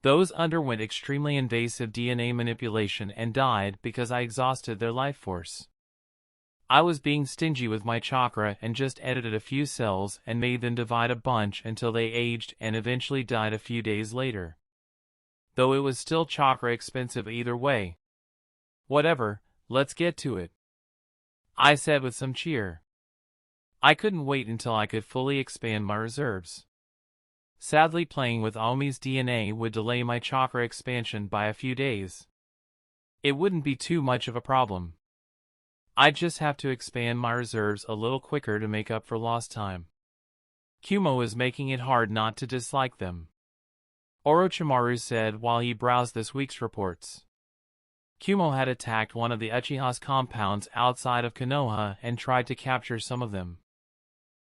Those underwent extremely invasive DNA manipulation and died because I exhausted their life force. I was being stingy with my chakra and just edited a few cells and made them divide a bunch until they aged and eventually died a few days later. Though it was still chakra expensive either way. Whatever, let's get to it, I said with some cheer. I couldn't wait until I could fully expand my reserves. Sadly, playing with Aomi's DNA would delay my chakra expansion by a few days. It wouldn't be too much of a problem. I'd just have to expand my reserves a little quicker to make up for lost time. Kumo is making it hard not to dislike them, Orochimaru said while he browsed this week's reports. Kumo had attacked one of the Uchiha's compounds outside of Konoha and tried to capture some of them.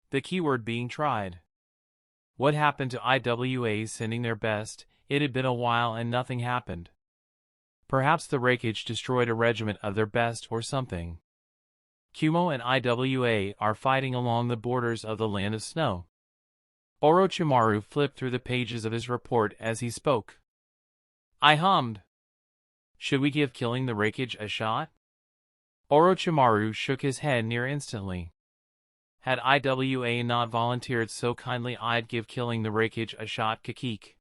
The keyword being tried. What happened to IWA sending their best? It had been a while and nothing happened. Perhaps the wreckage destroyed a regiment of their best or something. Kumo and IWA are fighting along the borders of the Land of Snow. Orochimaru flipped through the pages of his report as he spoke. I hummed. Should we give killing the wreckage a shot? Orochimaru shook his head near instantly. Had IWA not volunteered so kindly, I'd give killing the wreckage a shot. Kakik.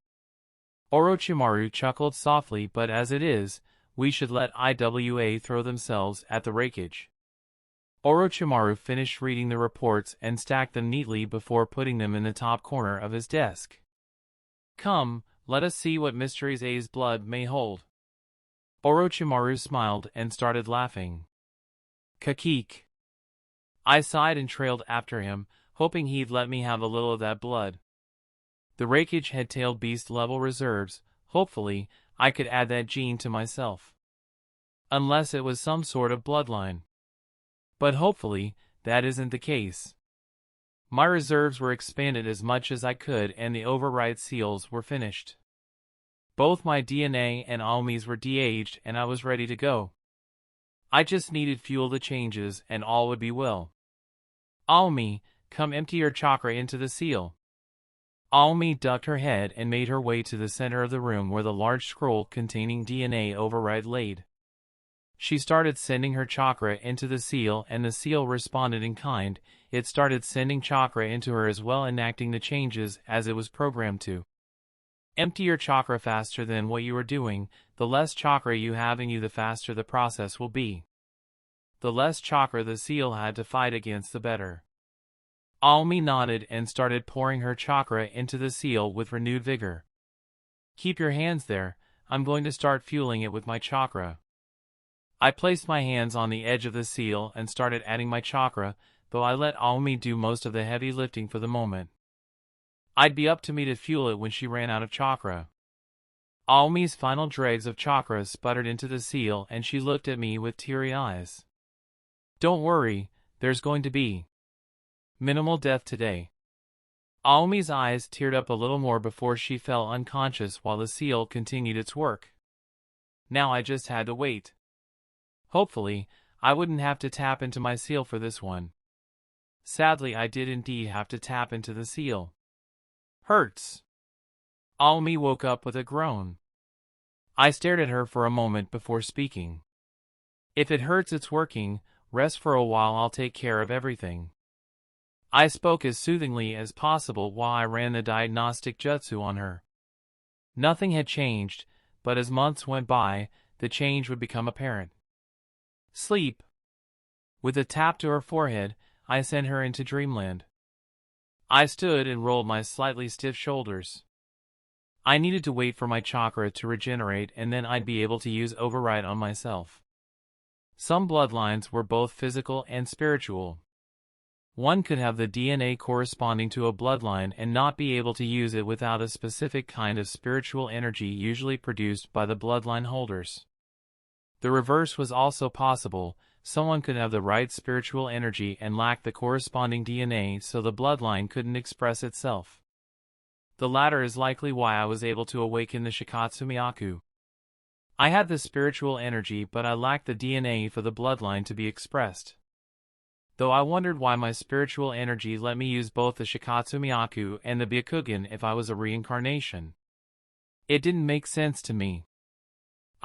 Orochimaru chuckled softly, but as it is, we should let IWA throw themselves at the wreckage. Orochimaru finished reading the reports and stacked them neatly before putting them in the top corner of his desk. Come, let us see what mysteries A's blood may hold. Orochimaru smiled and started laughing. Kakik. I sighed and trailed after him, hoping he'd let me have a little of that blood. The wreckage had tailed beast-level reserves. Hopefully, I could add that gene to myself. Unless it was some sort of bloodline. But hopefully, that isn't the case. My reserves were expanded as much as I could and the override seals were finished. Both my DNA and Aomi's were de-aged and I was ready to go. I just needed fuel to changes, and all would be well. Aomi, come empty your chakra into the seal. Aomi ducked her head and made her way to the center of the room where the large scroll containing DNA override laid. She started sending her chakra into the seal, and the seal responded in kind. It started sending chakra into her as well, enacting the changes as it was programmed to. Empty your chakra faster than what you are doing. The less chakra you have in you, the faster the process will be. The less chakra the seal had to fight against, the better. Aomi nodded and started pouring her chakra into the seal with renewed vigor. Keep your hands there, I'm going to start fueling it with my chakra. I placed my hands on the edge of the seal and started adding my chakra, though I let Aomi do most of the heavy lifting for the moment. I'd be up to me to fuel it when she ran out of chakra. Aomi's final dregs of chakra sputtered into the seal, and she looked at me with teary eyes. Don't worry, there's going to be minimal death today. Aomi's eyes teared up a little more before she fell unconscious while the seal continued its work. Now I just had to wait. Hopefully, I wouldn't have to tap into my seal for this one. Sadly, I did indeed have to tap into the seal. Hurts. Aomi woke up with a groan. I stared at her for a moment before speaking. If it hurts, it's working. Rest for a while, I'll take care of everything. I spoke as soothingly as possible while I ran the diagnostic jutsu on her. Nothing had changed, but as months went by, the change would become apparent. Sleep. With a tap to her forehead, I sent her into dreamland. I stood and rolled my slightly stiff shoulders. I needed to wait for my chakra to regenerate, and then I'd be able to use override on myself. Some bloodlines were both physical and spiritual. One could have the DNA corresponding to a bloodline and not be able to use it without a specific kind of spiritual energy usually produced by the bloodline holders. The reverse was also possible. Someone could have the right spiritual energy and lack the corresponding DNA, so the bloodline couldn't express itself. The latter is likely why I was able to awaken the Shikatsumiyaku. I had the spiritual energy, but I lacked the DNA for the bloodline to be expressed. Though I wondered why my spiritual energy let me use both the Shikatsumiyaku and the Byakugan if I was a reincarnation. It didn't make sense to me.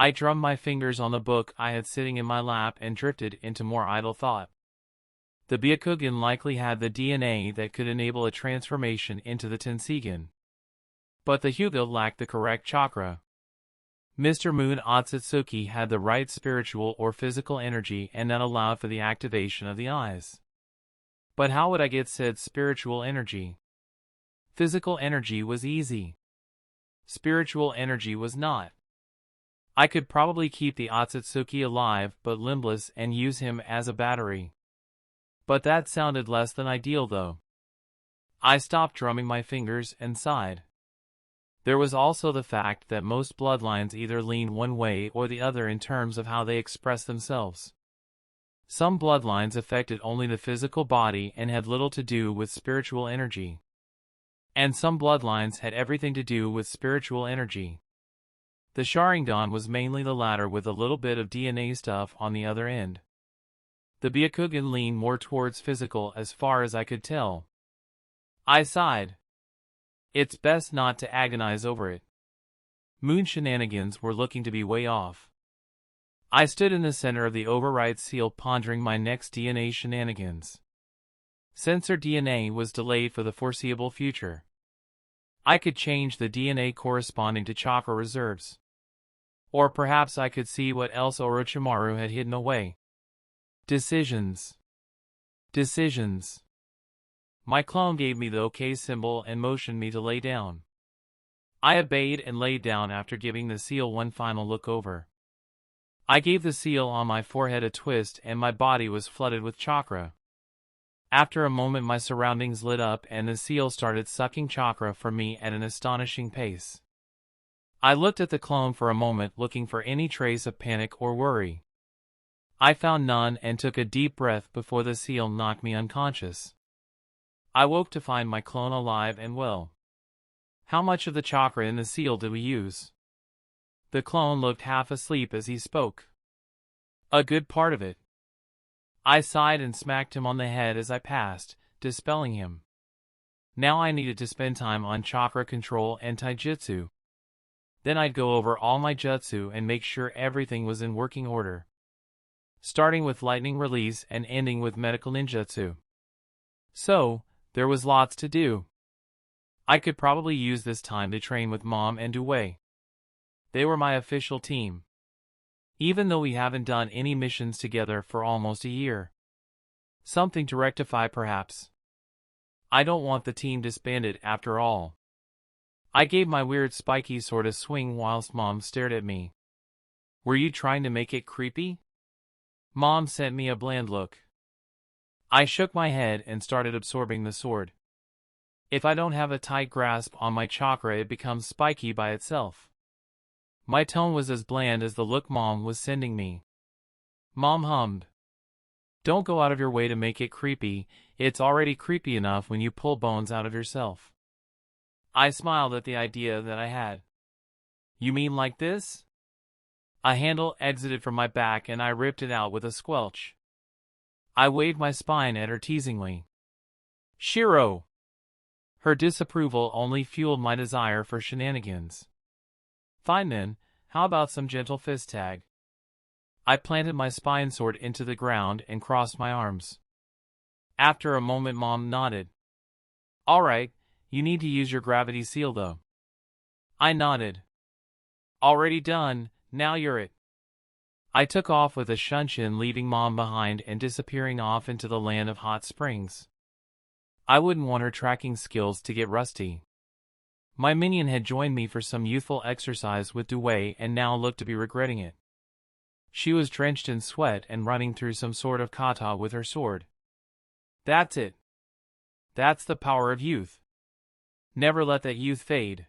I drummed my fingers on the book I had sitting in my lap and drifted into more idle thought. The Byakugan likely had the DNA that could enable a transformation into the Tensigan. But the Hyuga lacked the correct chakra. Mr. Moon Otsutsuki had the right spiritual or physical energy, and that allowed for the activation of the eyes. But how would I get said spiritual energy? Physical energy was easy. Spiritual energy was not. I could probably keep the Otsutsuki alive but limbless and use him as a battery. But that sounded less than ideal, though. I stopped drumming my fingers and sighed. There was also the fact that most bloodlines either lean one way or the other in terms of how they express themselves. Some bloodlines affected only the physical body and had little to do with spiritual energy. And some bloodlines had everything to do with spiritual energy. The Sharingan was mainly the latter, with a little bit of DNA stuff on the other end. The Byakugan leaned more towards physical as far as I could tell. I sighed. It's best not to agonize over it. Moon shenanigans were looking to be way off. I stood in the center of the override seal pondering my next DNA shenanigans. Sensor DNA was delayed for the foreseeable future. I could change the DNA corresponding to chakra reserves. Or perhaps I could see what else Orochimaru had hidden away. Decisions. Decisions. My clone gave me the OK symbol and motioned me to lay down. I obeyed and laid down after giving the seal one final look over. I gave the seal on my forehead a twist and my body was flooded with chakra. After a moment my surroundings lit up and the seal started sucking chakra from me at an astonishing pace. I looked at the clone for a moment, looking for any trace of panic or worry. I found none and took a deep breath before the seal knocked me unconscious. I woke to find my clone alive and well. How much of the chakra in the seal did we use? The clone looked half asleep as he spoke. A good part of it. I sighed and smacked him on the head as I passed, dispelling him. Now I needed to spend time on chakra control and taijutsu. Then I'd go over all my jutsu and make sure everything was in working order, starting with lightning release and ending with medical ninjutsu. So, there was lots to do. I could probably use this time to train with Mom and Dewey. They were my official team, even though we haven't done any missions together for almost a year. Something to rectify perhaps. I don't want the team disbanded after all. I gave my weird spiky sword a swing whilst Mom stared at me. Were you trying to make it creepy? Mom sent me a bland look. I shook my head and started absorbing the sword. If I don't have a tight grasp on my chakra, it becomes spiky by itself. My tone was as bland as the look Mom was sending me. Mom hummed. Don't go out of your way to make it creepy, it's already creepy enough when you pull bones out of yourself. I smiled at the idea that I had. You mean like this? A handle exited from my back and I ripped it out with a squelch. I waved my spine at her teasingly. Shiro! Her disapproval only fueled my desire for shenanigans. Fine then, how about some gentle fist tag? I planted my spine sword into the ground and crossed my arms. After a moment Mom nodded. Alright, you need to use your gravity seal though. I nodded. Already done, now you're it. I took off with a shunshin, leaving Mom behind and disappearing off into the land of hot springs. I wouldn't want her tracking skills to get rusty. My minion had joined me for some youthful exercise with Dewey and now looked to be regretting it. She was drenched in sweat and running through some sort of kata with her sword. That's it. That's the power of youth. Never let that youth fade.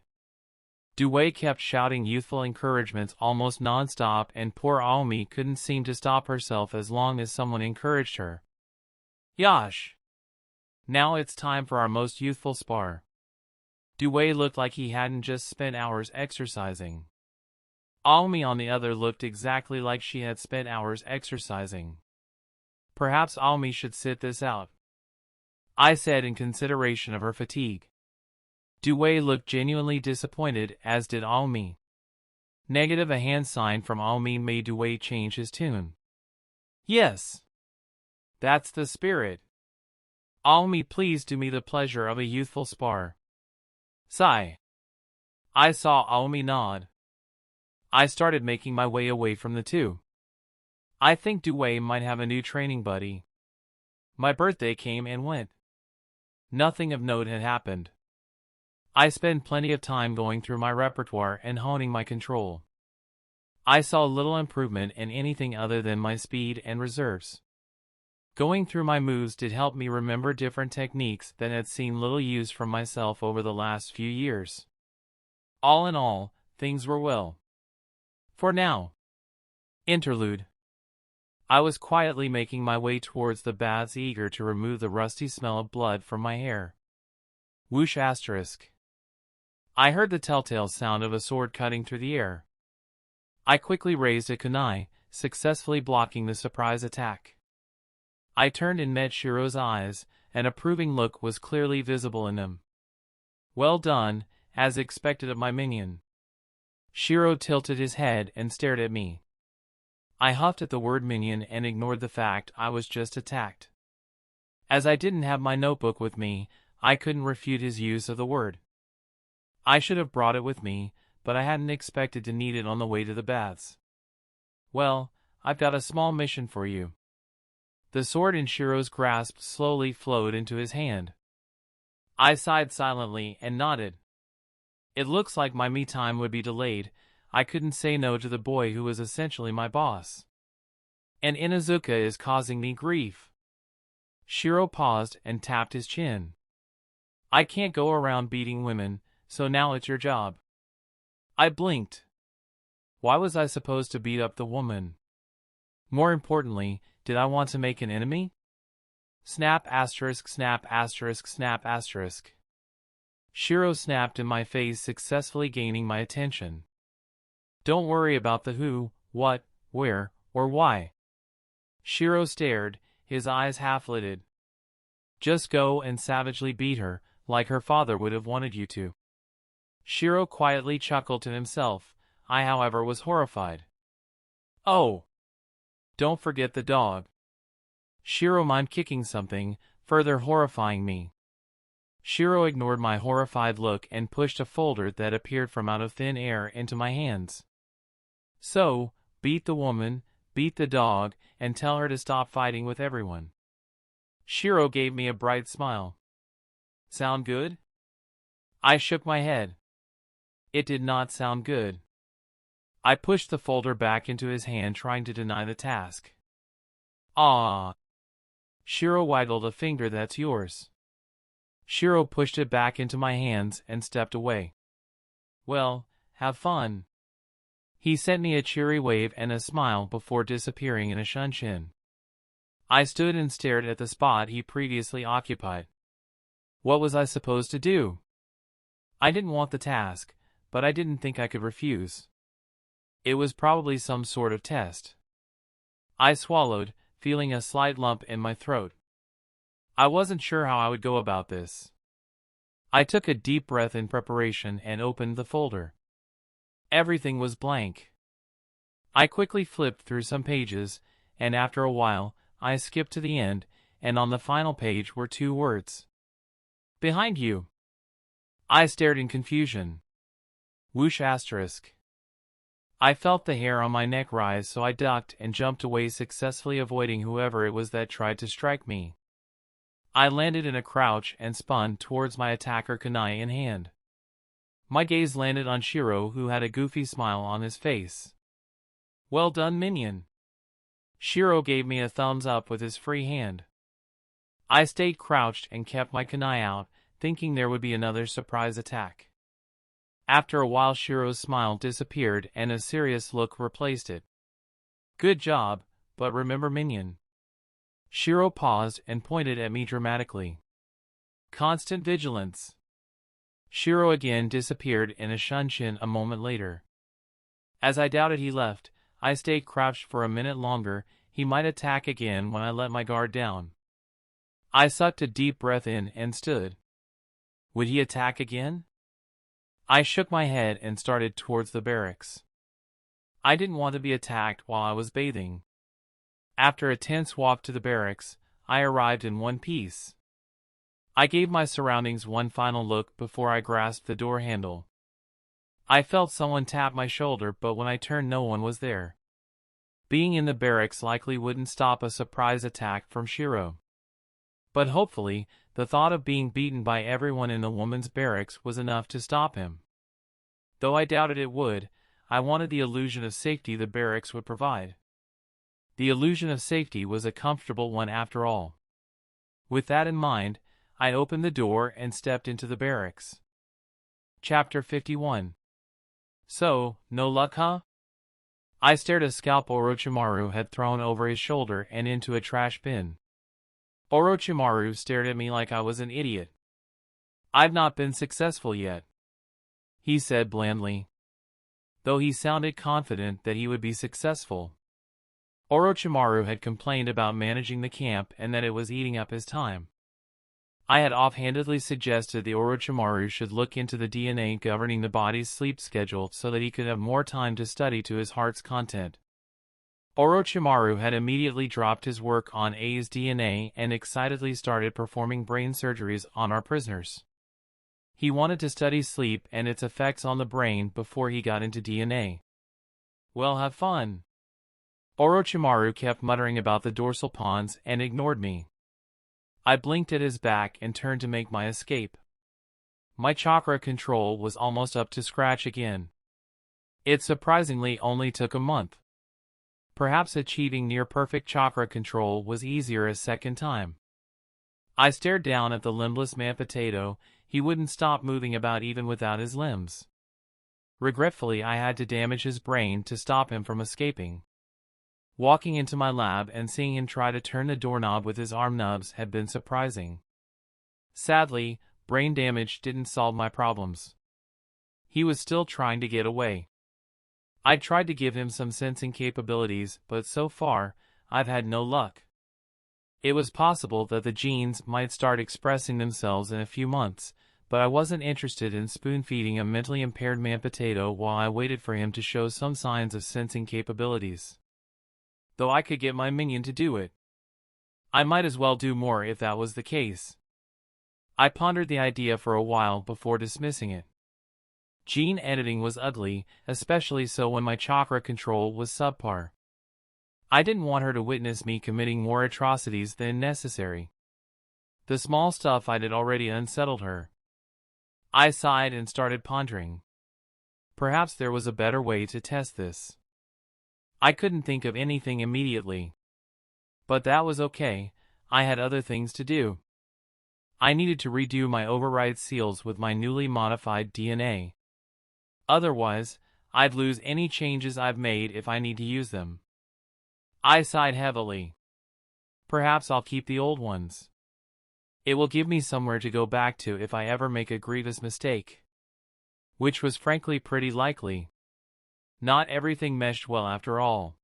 Dewey kept shouting youthful encouragements almost non-stop and poor Aomi couldn't seem to stop herself as long as someone encouraged her. Yosh! Now it's time for our most youthful spar. Dewey looked like he hadn't just spent hours exercising. Aomi on the other looked exactly like she had spent hours exercising. Perhaps Aomi should sit this out, I said in consideration of her fatigue. Dewey looked genuinely disappointed, as did Aomi. Negative, a hand sign from Aomi made Dewey change his tune. Yes. That's the spirit. Aomi, please do me the pleasure of a youthful spar. Sigh. I saw Aomi nod. I started making my way away from the two. I think Dewey might have a new training buddy. My birthday came and went. Nothing of note had happened. I spent plenty of time going through my repertoire and honing my control. I saw little improvement in anything other than my speed and reserves. Going through my moves did help me remember different techniques that had seen little use from myself over the last few years. All in all, things were well. For now. Interlude. I was quietly making my way towards the baths, eager to remove the rusty smell of blood from my hair. Whoosh asterisk. I heard the telltale sound of a sword cutting through the air. I quickly raised a kunai, successfully blocking the surprise attack. I turned and met Shiro's eyes, an approving look was clearly visible in them. Well done, as expected of my minion. Shiro tilted his head and stared at me. I huffed at the word minion and ignored the fact I was just attacked. As I didn't have my notebook with me, I couldn't refute his use of the word. I should have brought it with me, but I hadn't expected to need it on the way to the baths. Well, I've got a small mission for you. The sword in Shiro's grasp slowly flowed into his hand. I sighed silently and nodded. It looks like my me time would be delayed. I couldn't say no to the boy who was essentially my boss. And Inuzuka is causing me grief. Shiro paused and tapped his chin. I can't go around beating women, so now it's your job. I blinked. Why was I supposed to beat up the woman? More importantly, did I want to make an enemy? Snap asterisk snap asterisk snap asterisk. Shiro snapped in my face, successfully gaining my attention. Don't worry about the who, what, where, or why. Shiro stared, his eyes half-lidded. Just go and savagely beat her, like her father would have wanted you to. Shiro quietly chuckled to himself. I, however, was horrified. Oh! Don't forget the dog. Shiro mimed kicking something, further horrifying me. Shiro ignored my horrified look and pushed a folder that appeared from out of thin air into my hands. So, beat the woman, beat the dog, and tell her to stop fighting with everyone. Shiro gave me a bright smile. Sound good? I shook my head. It did not sound good. I pushed the folder back into his hand, trying to deny the task. Ah! Shiro waggled a finger. That's yours. Shiro pushed it back into my hands and stepped away. Well, have fun. He sent me a cheery wave and a smile before disappearing in a shunshin. I stood and stared at the spot he previously occupied. What was I supposed to do? I didn't want the task, but I didn't think I could refuse. It was probably some sort of test. I swallowed, feeling a slight lump in my throat. I wasn't sure how I would go about this. I took a deep breath in preparation and opened the folder. Everything was blank. I quickly flipped through some pages, and after a while, I skipped to the end, and on the final page were 2 words. Behind you. I stared in confusion. Whoosh asterisk. I felt the hair on my neck rise, so I ducked and jumped away, successfully avoiding whoever it was that tried to strike me. I landed in a crouch and spun towards my attacker, kunai in hand. My gaze landed on Shiro, who had a goofy smile on his face. Well done, minion. Shiro gave me a thumbs up with his free hand. I stayed crouched and kept my kunai out, thinking there would be another surprise attack. After a while, Shiro's smile disappeared and a serious look replaced it. Good job, but remember, minion. Shiro paused and pointed at me dramatically. Constant vigilance. Shiro again disappeared in a shunshin a moment later. As I doubted he left, I stayed crouched for a minute longer. He might attack again when I let my guard down. I sucked a deep breath in and stood. Would he attack again? I shook my head and started towards the barracks. I didn't want to be attacked while I was bathing. After a tense walk to the barracks, I arrived in one piece. I gave my surroundings one final look before I grasped the door handle. I felt someone tap my shoulder, but when I turned, no one was there. Being in the barracks likely wouldn't stop a surprise attack from Shiro. But hopefully, the thought of being beaten by everyone in the woman's barracks was enough to stop him. Though I doubted it would, I wanted the illusion of safety the barracks would provide. The illusion of safety was a comfortable one after all. With that in mind, I opened the door and stepped into the barracks. Chapter 51. So, no luck, huh? I stared at a scalp Orochimaru had thrown over his shoulder and into a trash bin. Orochimaru stared at me like I was an idiot. I've not been successful yet, he said blandly, though he sounded confident that he would be successful. Orochimaru had complained about managing the camp and that it was eating up his time. I had offhandedly suggested the Orochimaru should look into the DNA governing the body's sleep schedule so that he could have more time to study to his heart's content. Orochimaru had immediately dropped his work on A's DNA and excitedly started performing brain surgeries on our prisoners. He wanted to study sleep and its effects on the brain before he got into DNA. Well, have fun. Orochimaru kept muttering about the dorsal pons and ignored me. I blinked at his back and turned to make my escape. My chakra control was almost up to scratch again. It surprisingly only took a month. Perhaps achieving near-perfect chakra control was easier a second time. I stared down at the limbless man potato. He wouldn't stop moving about even without his limbs. Regretfully, I had to damage his brain to stop him from escaping. Walking into my lab and seeing him try to turn the doorknob with his arm nubs had been surprising. Sadly, brain damage didn't solve my problems. He was still trying to get away. I tried to give him some sensing capabilities, but so far, I've had no luck. It was possible that the genes might start expressing themselves in a few months, but I wasn't interested in spoon-feeding a mentally impaired man potato while I waited for him to show some signs of sensing capabilities. Though I could get my minion to do it. I might as well do more if that was the case. I pondered the idea for a while before dismissing it. Gene editing was ugly, especially so when my chakra control was subpar. I didn't want her to witness me committing more atrocities than necessary. The small stuff I did already unsettled her. I sighed and started pondering. Perhaps there was a better way to test this. I couldn't think of anything immediately. But that was okay, I had other things to do. I needed to redo my override seals with my newly modified DNA. Otherwise, I'd lose any changes I've made if I need to use them. I sighed heavily. Perhaps I'll keep the old ones. It will give me somewhere to go back to if I ever make a grievous mistake. Which was frankly pretty likely. Not everything meshed well after all.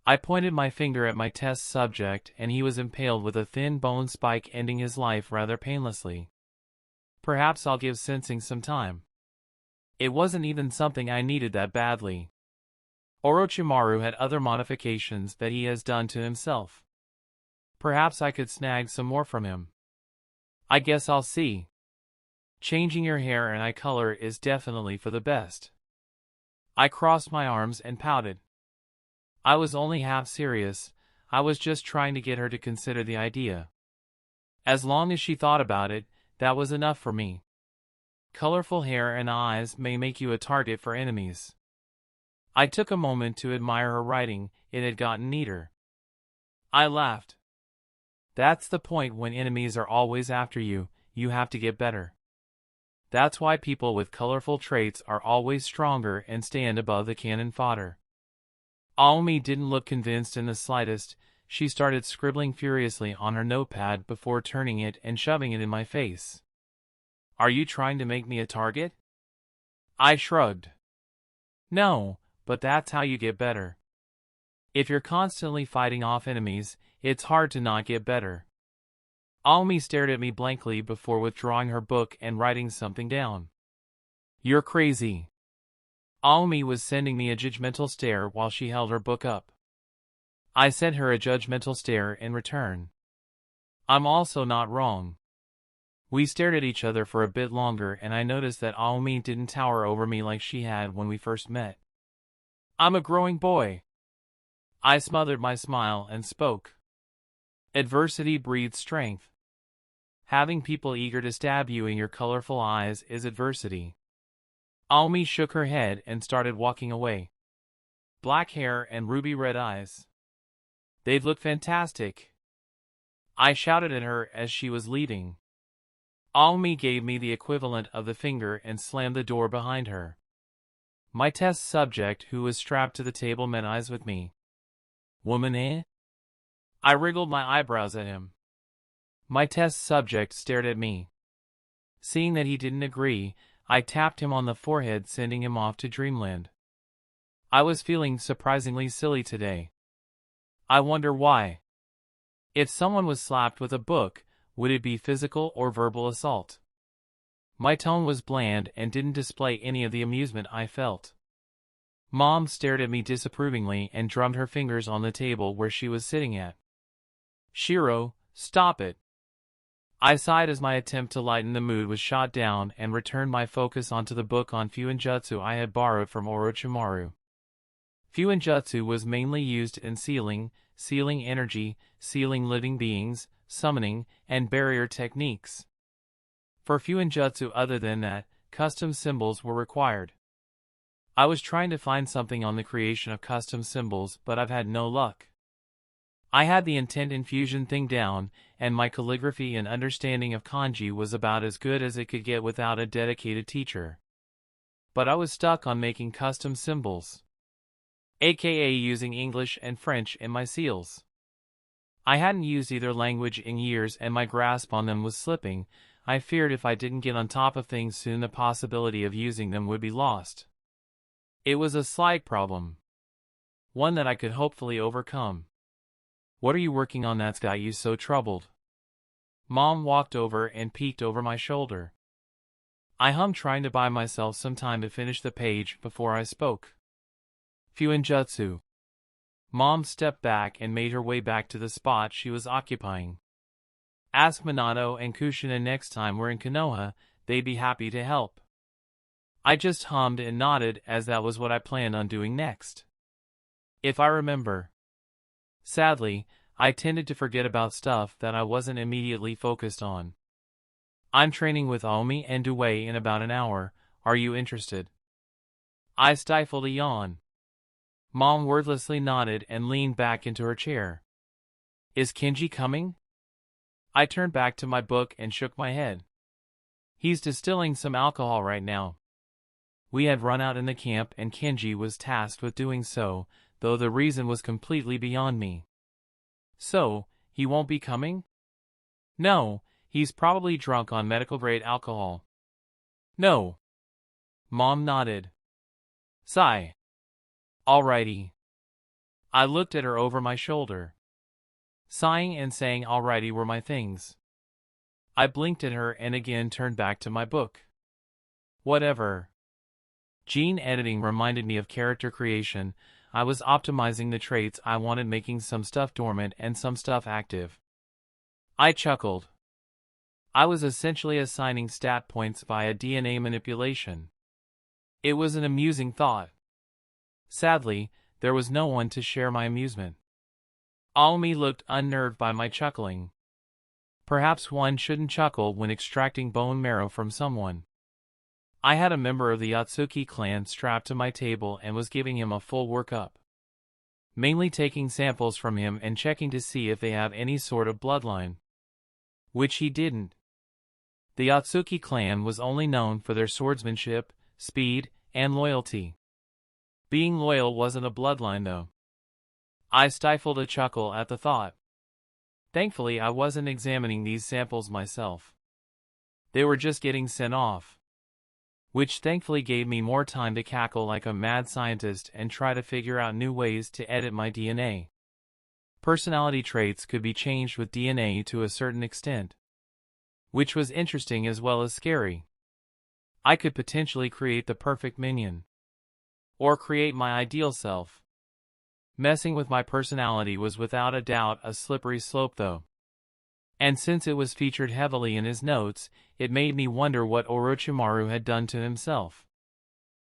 I pointed my finger at my test subject and he was impaled with a thin bone spike, ending his life rather painlessly. Perhaps I'll give sensing some time. It wasn't even something I needed that badly. Orochimaru had other modifications that he has done to himself. Perhaps I could snag some more from him. I guess I'll see. Changing your hair and eye color is definitely for the best. I crossed my arms and pouted. I was only half serious, I was just trying to get her to consider the idea. As long as she thought about it, that was enough for me. Colorful hair and eyes may make you a target for enemies. I took a moment to admire her writing, it had gotten neater. I laughed. That's the point when enemies are always after you, you have to get better. That's why people with colorful traits are always stronger and stand above the cannon fodder. Aomi didn't look convinced in the slightest, she started scribbling furiously on her notepad before turning it and shoving it in my face. Are you trying to make me a target? I shrugged. No, but that's how you get better. If you're constantly fighting off enemies, it's hard to not get better. Aomi stared at me blankly before withdrawing her book and writing something down. You're crazy. Aomi was sending me a judgmental stare while she held her book up. I sent her a judgmental stare in return. I'm also not wrong. We stared at each other for a bit longer and I noticed that Aomi didn't tower over me like she had when we first met. I'm a growing boy. I smothered my smile and spoke. Adversity breeds strength. Having people eager to stab you in your colorful eyes is adversity. Aomi shook her head and started walking away. Black hair and ruby red eyes. They'd look fantastic. I shouted at her as she was leaving. Aomi gave me the equivalent of the finger and slammed the door behind her. My test subject, who was strapped to the table, met eyes with me. Woman, eh? I wriggled my eyebrows at him. My test subject stared at me. Seeing that he didn't agree, I tapped him on the forehead, sending him off to dreamland. I was feeling surprisingly silly today. I wonder why. If someone was slapped with a book, would it be physical or verbal assault? My tone was bland and didn't display any of the amusement I felt. Mom stared at me disapprovingly and drummed her fingers on the table where she was sitting at. Shiro, stop it. I sighed as my attempt to lighten the mood was shot down and returned my focus onto the book on Fuinjutsu I had borrowed from Orochimaru. Fuinjutsu was mainly used in sealing energy, sealing living beings, summoning, and barrier techniques. For Fuinjutsu other than that, custom symbols were required. I was trying to find something on the creation of custom symbols, but I've had no luck. I had the intent infusion thing down, and my calligraphy and understanding of kanji was about as good as it could get without a dedicated teacher. But I was stuck on making custom symbols, aka using English and French in my seals. I hadn't used either language in years and my grasp on them was slipping. I feared if I didn't get on top of things soon the possibility of using them would be lost. It was a slight problem. One that I could hopefully overcome. What are you working on that's got you so troubled? Mom walked over and peeked over my shoulder. I hummed, trying to buy myself some time to finish the page before I spoke. Fuinjutsu. Mom stepped back and made her way back to the spot she was occupying. Ask Minato and Kushina next time we're in Konoha, they'd be happy to help. I just hummed and nodded, as that was what I planned on doing next. If I remember. Sadly, I tended to forget about stuff that I wasn't immediately focused on. I'm training with Aomi and Due in about an hour. Are you interested? I stifled a yawn. Mom wordlessly nodded and leaned back into her chair. Is Kenji coming? I turned back to my book and shook my head. He's distilling some alcohol right now. We had run out in the camp and Kenji was tasked with doing so, though the reason was completely beyond me. So, he won't be coming? No, he's probably drunk on medical-grade alcohol. No. Mom nodded. Sigh. Alrighty. I looked at her over my shoulder. Sighing and saying alrighty were my things. I blinked at her and again turned back to my book. Whatever. Gene editing reminded me of character creation. I was optimizing the traits I wanted, making some stuff dormant and some stuff active. I chuckled. I was essentially assigning stat points via DNA manipulation. It was an amusing thought. Sadly, there was no one to share my amusement. Aomi looked unnerved by my chuckling. Perhaps one shouldn't chuckle when extracting bone marrow from someone. I had a member of the Yatsuki clan strapped to my table and was giving him a full workup. Mainly taking samples from him and checking to see if they have any sort of bloodline. Which he didn't. The Yatsuki clan was only known for their swordsmanship, speed, and loyalty. Being loyal wasn't a bloodline though. I stifled a chuckle at the thought. Thankfully, I wasn't examining these samples myself. They were just getting sent off. Which thankfully gave me more time to cackle like a mad scientist and try to figure out new ways to edit my DNA. Personality traits could be changed with DNA to a certain extent. Which was interesting as well as scary. I could potentially create the perfect minion. Or create my ideal self. Messing with my personality was without a doubt a slippery slope though. And since it was featured heavily in his notes, it made me wonder what Orochimaru had done to himself.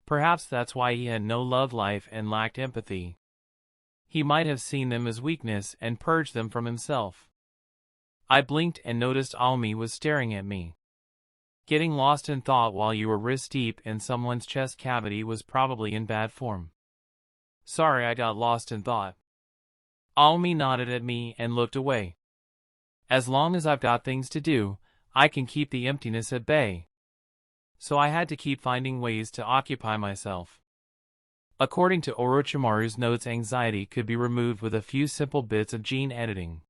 Perhaps that's why he had no love life and lacked empathy. He might have seen them as weakness and purged them from himself. I blinked and noticed Aomi was staring at me. Getting lost in thought while you were wrist deep in someone's chest cavity was probably in bad form. Sorry, I got lost in thought. Aomi nodded at me and looked away. As long as I've got things to do, I can keep the emptiness at bay. So I had to keep finding ways to occupy myself. According to Orochimaru's notes, anxiety could be removed with a few simple bits of gene editing.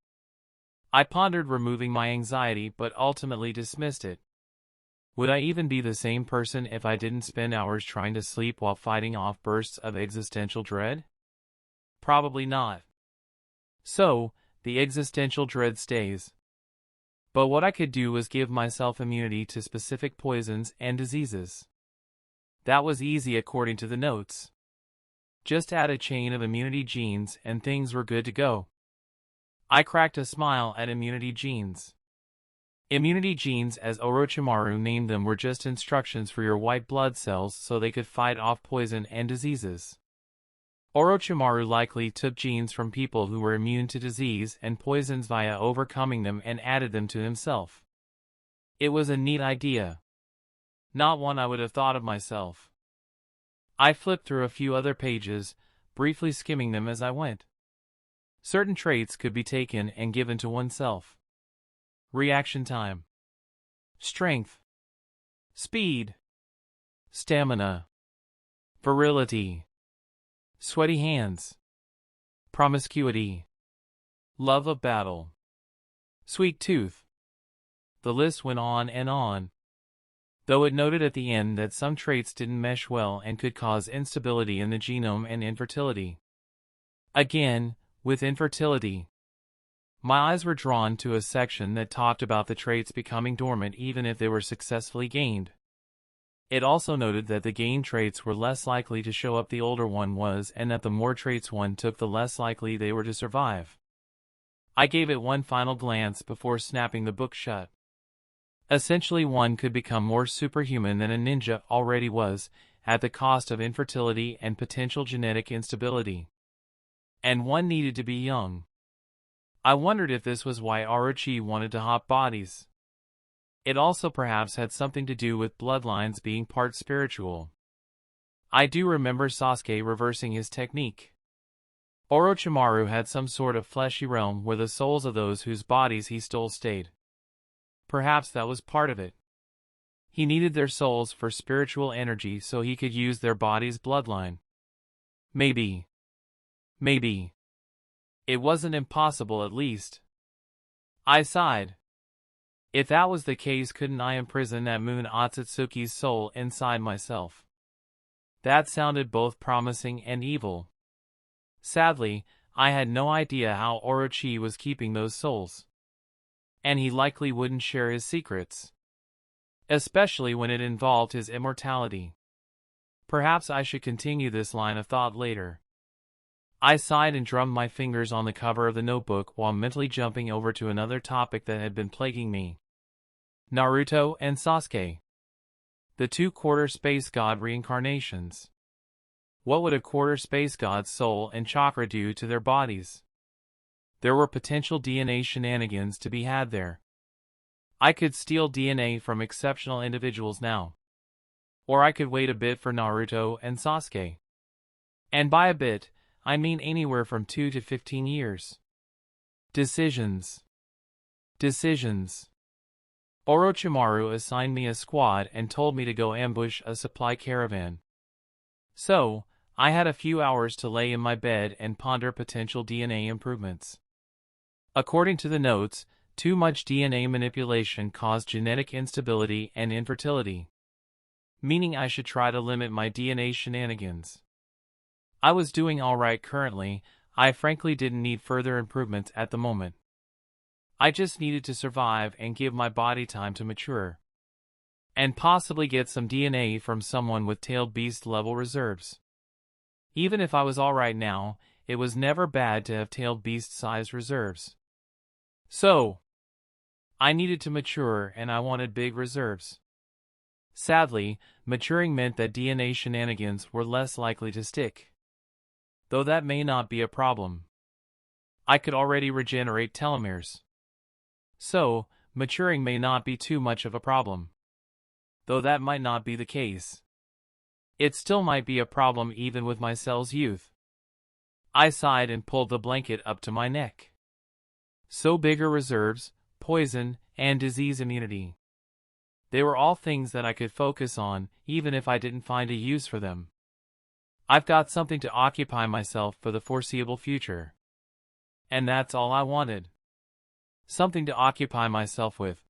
I pondered removing my anxiety but ultimately dismissed it. Would I even be the same person if I didn't spend hours trying to sleep while fighting off bursts of existential dread? Probably not. So, the existential dread stays. But what I could do was give myself immunity to specific poisons and diseases. That was easy according to the notes. Just add a chain of immunity genes and things were good to go. I cracked a smile at immunity genes. Immunity genes, as Orochimaru named them, were just instructions for your white blood cells so they could fight off poison and diseases. Orochimaru likely took genes from people who were immune to disease and poisons via overcoming them and added them to himself. It was a neat idea. Not one I would have thought of myself. I flipped through a few other pages, briefly skimming them as I went. Certain traits could be taken and given to oneself. Reaction time. Strength. Speed. Stamina. Virility. Sweaty hands. Promiscuity. Love of battle. Sweet tooth. The list went on and on. Though it noted at the end that some traits didn't mesh well and could cause instability in the genome and infertility. Again, with infertility. My eyes were drawn to a section that talked about the traits becoming dormant even if they were successfully gained. It also noted that the gained traits were less likely to show up the older one was, and that the more traits one took the less likely they were to survive. I gave it one final glance before snapping the book shut. Essentially, one could become more superhuman than a ninja already was, at the cost of infertility and potential genetic instability. And one needed to be young. I wondered if this was why Orochi wanted to hop bodies. It also perhaps had something to do with bloodlines being part spiritual. I do remember Sasuke reversing his technique. Orochimaru had some sort of fleshy realm where the souls of those whose bodies he stole stayed. Perhaps that was part of it. He needed their souls for spiritual energy so he could use their body's bloodline. Maybe. Maybe. It wasn't impossible, at least. I sighed. If that was the case, couldn't I imprison that Moon Otsutsuki's soul inside myself? That sounded both promising and evil. Sadly, I had no idea how Orochi was keeping those souls. And he likely wouldn't share his secrets. Especially when it involved his immortality. Perhaps I should continue this line of thought later. I sighed and drummed my fingers on the cover of the notebook while mentally jumping over to another topic that had been plaguing me. Naruto and Sasuke. The two quarter space god reincarnations. What would a quarter space god's soul and chakra do to their bodies? There were potential DNA shenanigans to be had there. I could steal DNA from exceptional individuals now. Or I could wait a bit for Naruto and Sasuke. And by a bit, I mean anywhere from 2 to 15 years. Decisions. Decisions. Orochimaru assigned me a squad and told me to go ambush a supply caravan. So, I had a few hours to lay in my bed and ponder potential DNA improvements. According to the notes, too much DNA manipulation caused genetic instability and infertility. Meaning I should try to limit my DNA shenanigans. I was doing alright currently. I frankly didn't need further improvements at the moment. I just needed to survive and give my body time to mature. And possibly get some DNA from someone with tailed beast level reserves. Even if I was alright now, it was never bad to have tailed beast sized reserves. So, I needed to mature and I wanted big reserves. Sadly, maturing meant that DNA shenanigans were less likely to stick. Though that may not be a problem. I could already regenerate telomeres. So, maturing may not be too much of a problem. Though that might not be the case. It still might be a problem even with my cell's youth. I sighed and pulled the blanket up to my neck. So bigger reserves, poison, and disease immunity. They were all things that I could focus on, even if I didn't find a use for them. I've got something to occupy myself for the foreseeable future. And that's all I wanted. Something to occupy myself with.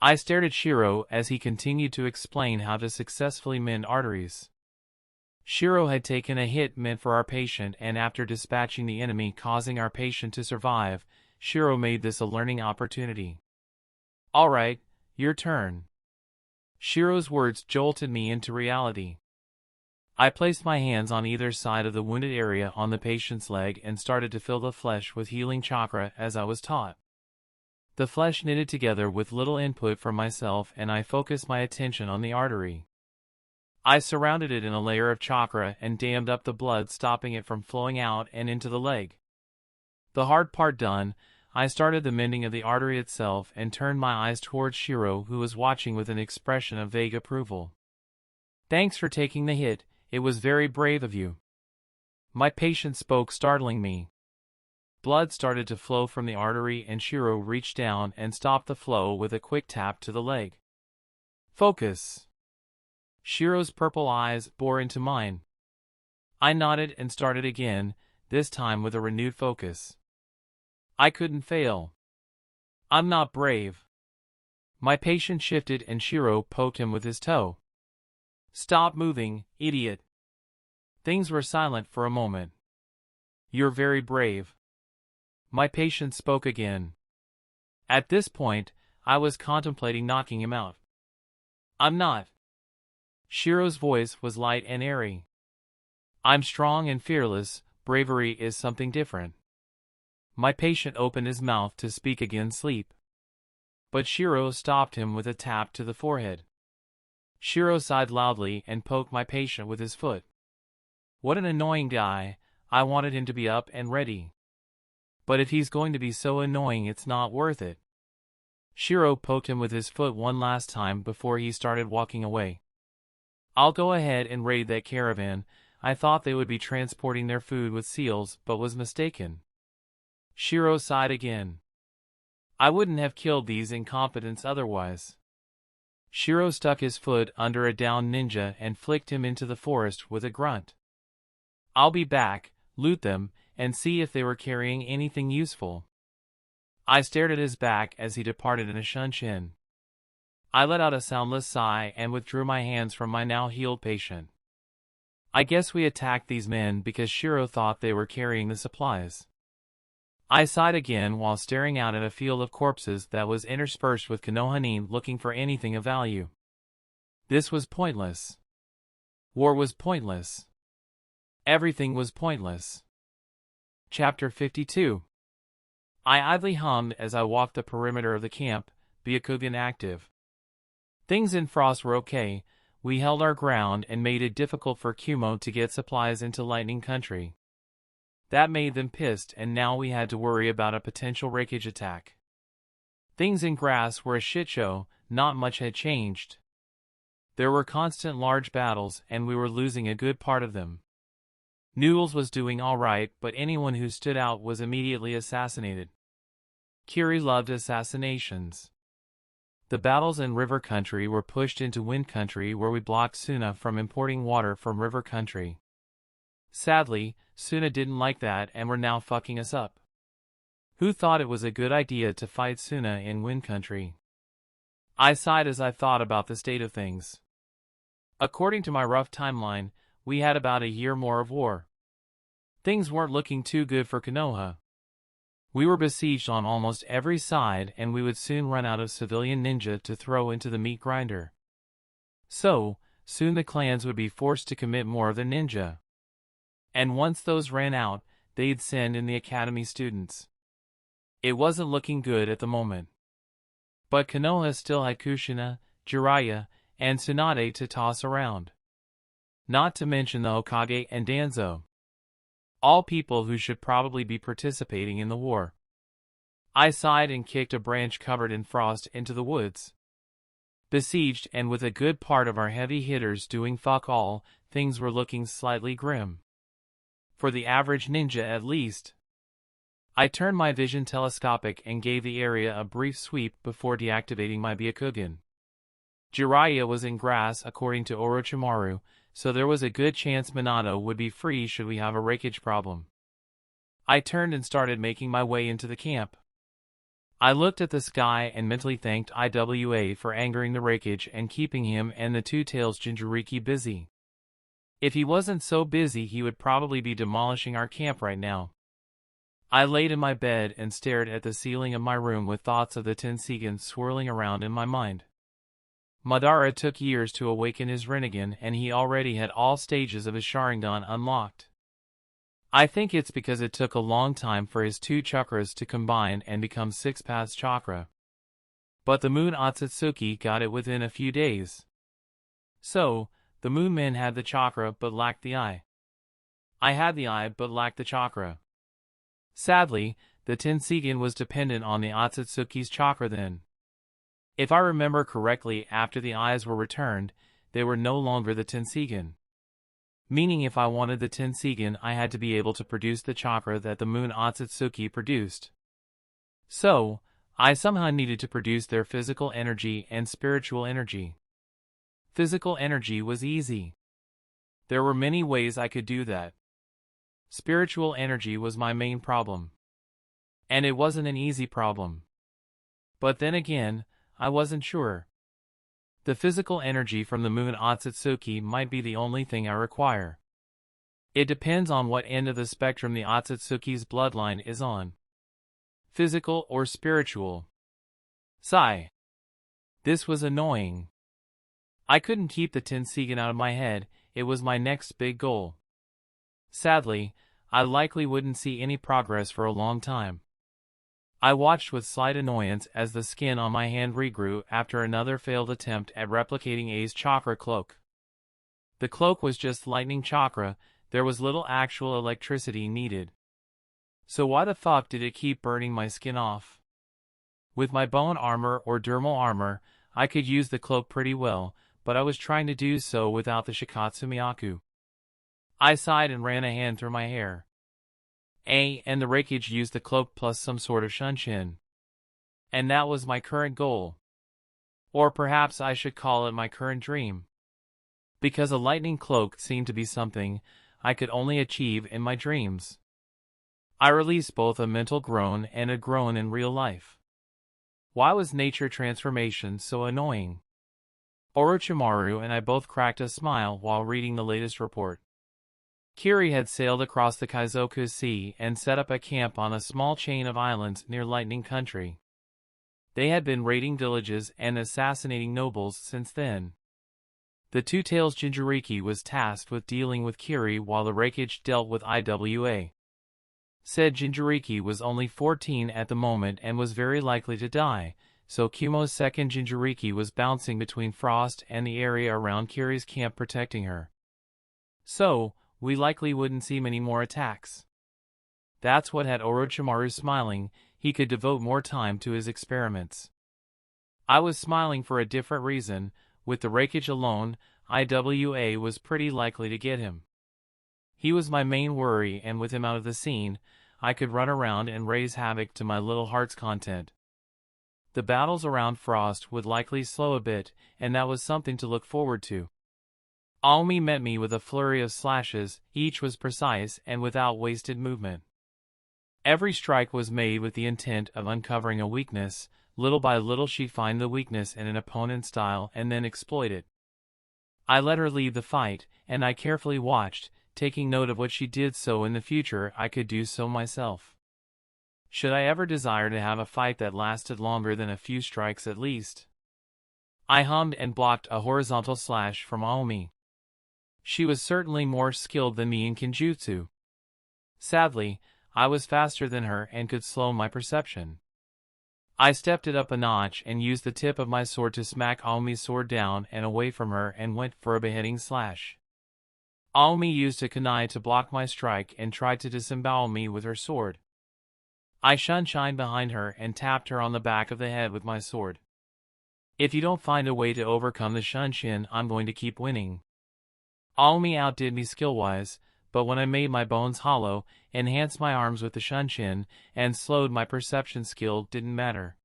I stared at Shiro as he continued to explain how to successfully mend arteries. Shiro had taken a hit meant for our patient, and after dispatching the enemy causing our patient to survive, Shiro made this a learning opportunity. Alright, your turn. Shiro's words jolted me into reality. I placed my hands on either side of the wounded area on the patient's leg and started to fill the flesh with healing chakra as I was taught. The flesh knitted together with little input from myself, and I focused my attention on the artery. I surrounded it in a layer of chakra and dammed up the blood, stopping it from flowing out and into the leg. The hard part done, I started the mending of the artery itself and turned my eyes towards Shiro, who was watching with an expression of vague approval. Thanks for taking the hit, it was very brave of you. My patient spoke, startling me. Blood started to flow from the artery and Shiro reached down and stopped the flow with a quick tap to the leg. Focus. Shiro's purple eyes bore into mine. I nodded and started again, this time with a renewed focus. I couldn't fail. I'm not brave. My patient shifted and Shiro poked him with his toe. Stop moving, idiot. Things were silent for a moment. You're very brave. My patient spoke again. At this point, I was contemplating knocking him out. I'm not. Shiro's voice was light and airy. I'm strong and fearless, bravery is something different. My patient opened his mouth to speak again sleep. But Shiro stopped him with a tap to the forehead. Shiro sighed loudly and poked my patient with his foot. What an annoying guy, I wanted him to be up and ready. But if he's going to be so annoying it's not worth it. Shiro poked him with his foot one last time before he started walking away. I'll go ahead and raid that caravan. I thought they would be transporting their food with seals, but was mistaken. Shiro sighed again. I wouldn't have killed these incompetents otherwise. Shiro stuck his foot under a downed ninja and flicked him into the forest with a grunt. I'll be back, loot them, and see if they were carrying anything useful. I stared at his back as he departed in a shunshin. I let out a soundless sigh and withdrew my hands from my now healed patient. I guess we attacked these men because Shiro thought they were carrying the supplies. I sighed again while staring out at a field of corpses that was interspersed with Konohani looking for anything of value. This was pointless. War was pointless. Everything was pointless. Chapter 52. I idly hummed as I walked the perimeter of the camp, Byakugan active. Things in Frost were okay, we held our ground and made it difficult for Kumo to get supplies into Lightning Country. That made them pissed and now we had to worry about a potential Raikage attack. Things in Grass were a shit show, not much had changed. There were constant large battles and we were losing a good part of them. Noodles was doing alright, but anyone who stood out was immediately assassinated. Kiri loved assassinations. The battles in River Country were pushed into Wind Country where we blocked Suna from importing water from River Country. Sadly, Suna didn't like that and were now fucking us up. Who thought it was a good idea to fight Suna in Wind Country? I sighed as I thought about the state of things. According to my rough timeline, we had about a year more of war. Things weren't looking too good for Konoha. We were besieged on almost every side and we would soon run out of civilian ninja to throw into the meat grinder. So, soon the clans would be forced to commit more of the ninja. And once those ran out, they'd send in the academy students. It wasn't looking good at the moment. But Konoha still had Kushina, Jiraiya, and Tsunade to toss around. Not to mention the Hokage and Danzo. All people who should probably be participating in the war. I sighed and kicked a branch covered in frost into the woods. Besieged and with a good part of our heavy hitters doing fuck all, things were looking slightly grim. For the average ninja at least. I turned my vision telescopic and gave the area a brief sweep before deactivating my Byakugan. Jiraiya was in Grass according to Orochimaru, so there was a good chance Minato would be free should we have a Raikage problem. I turned and started making my way into the camp. I looked at the sky and mentally thanked IWA for angering the Raikage and keeping him and the Two-Tails Jinchuriki busy. If he wasn't so busy he would probably be demolishing our camp right now. I laid in my bed and stared at the ceiling of my room with thoughts of the Tensigen swirling around in my mind. Madara took years to awaken his Rinnegan and he already had all stages of his Sharingan unlocked. I think it's because it took a long time for his two chakras to combine and become Six Paths Chakra. But the Moon Otsutsuki got it within a few days. So, the Moon Men had the chakra but lacked the eye. I had the eye but lacked the chakra. Sadly, the Tensigen was dependent on the Otsutsuki's chakra then. If I remember correctly, after the eyes were returned, they were no longer the Tensigen. Meaning if I wanted the Tensigen I had to be able to produce the chakra that the Moon Otsutsuki produced. So, I somehow needed to produce their physical energy and spiritual energy. Physical energy was easy. There were many ways I could do that. Spiritual energy was my main problem. And it wasn't an easy problem. But then again, I wasn't sure. The physical energy from the Moon Otsutsuki might be the only thing I require. It depends on what end of the spectrum the Otsutsuki's bloodline is on. physical or spiritual. Sigh. This was annoying. I couldn't keep the Tensigan out of my head. It was my next big goal. Sadly, I likely wouldn't see any progress for a long time. I watched with slight annoyance as the skin on my hand regrew after another failed attempt at replicating A's chakra cloak. The cloak was just lightning chakra, there was little actual electricity needed. So why the fuck did it keep burning my skin off? With my bone armor or dermal armor, I could use the cloak pretty well, but I was trying to do so without the Shikatsu Miyaku. I sighed and ran a hand through my hair. And the Raikage used the cloak plus some sort of shunshin. And that was my current goal. Or perhaps I should call it my current dream. Because a lightning cloak seemed to be something I could only achieve in my dreams. I released both a mental groan and a groan in real life. Why was nature transformation so annoying? Orochimaru and I both cracked a smile while reading the latest report. Kiri had sailed across the Kaizoku Sea and set up a camp on a small chain of islands near Lightning Country. They had been raiding villages and assassinating nobles since then. The Two-Tails Jinchuriki was tasked with dealing with Kiri while the Raikage dealt with IWA. Said Jinchuriki was only 14 at the moment and was very likely to die, so Kumo's second Jinchuriki was bouncing between Frost and the area around Kiri's camp protecting her. So, we likely wouldn't see many more attacks. That's what had Orochimaru smiling. He could devote more time to his experiments. I was smiling for a different reason. With the Raikage alone, IWA was pretty likely to get him. He was my main worry, and with him out of the scene, I could run around and raise havoc to my little heart's content. The battles around Frost would likely slow a bit, and that was something to look forward to. Aomi met me with a flurry of slashes, each was precise and without wasted movement. Every strike was made with the intent of uncovering a weakness. Little by little she'd find the weakness in an opponent's style and then exploit it. I let her lead the fight, and I carefully watched, taking note of what she did so in the future I could do so myself. Should I ever desire to have a fight that lasted longer than a few strikes at least? I hummed and blocked a horizontal slash from Aomi. She was certainly more skilled than me in Kenjutsu. Sadly, I was faster than her and could slow my perception. I stepped it up a notch and used the tip of my sword to smack Aomi's sword down and away from her and went for a beheading slash. Aomi used a kunai to block my strike and tried to disembowel me with her sword. I shunshined behind her and tapped her on the back of the head with my sword. If you don't find a way to overcome the shunshin, I'm going to keep winning. Aomi outdid me skill-wise, but when I made my bones hollow, enhanced my arms with the shunshin, and slowed my perception skill didn't matter.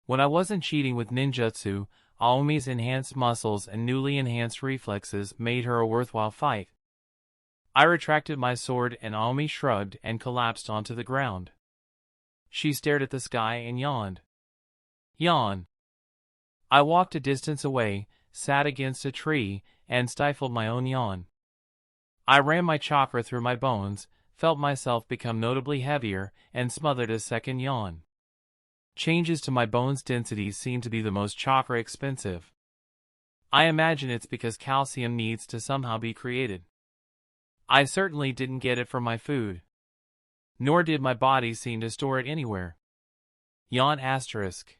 When I wasn't cheating with ninjutsu, Aomi's enhanced muscles and newly enhanced reflexes made her a worthwhile fight. I retracted my sword and Aomi shrugged and collapsed onto the ground. She stared at the sky and yawned. Yawn. I walked a distance away, sat against a tree, and stifled my own yawn. I ran my chakra through my bones, felt myself become notably heavier, and smothered a second yawn. Changes to my bones' density seem to be the most chakra expensive. I imagine it's because calcium needs to somehow be created. I certainly didn't get it from my food. Nor did my body seem to store it anywhere. Yawn asterisk.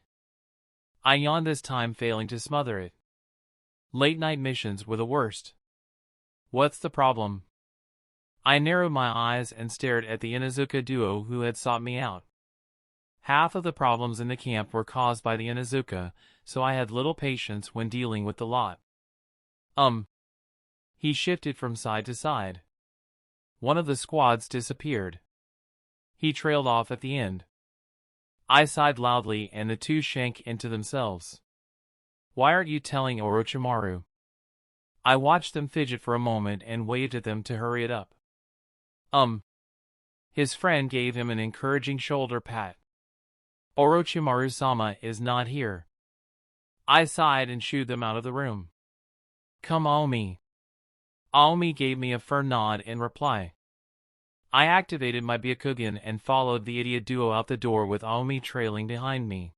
I yawned this time, failing to smother it. Late night missions were the worst. What's the problem? I narrowed my eyes and stared at the Inuzuka duo who had sought me out. Half of the problems in the camp were caused by the Inuzuka, so I had little patience when dealing with the lot. He shifted from side to side. One of the squads disappeared. He trailed off at the end. I sighed loudly and the two sank into themselves. Why aren't you telling Orochimaru? I watched them fidget for a moment and waved at them to hurry it up. His friend gave him an encouraging shoulder pat. Orochimaru-sama is not here. I sighed and shooed them out of the room. Come Aomi. Aomi gave me a firm nod in reply. I activated my Byakugan and followed the idiot duo out the door with Aomi trailing behind me.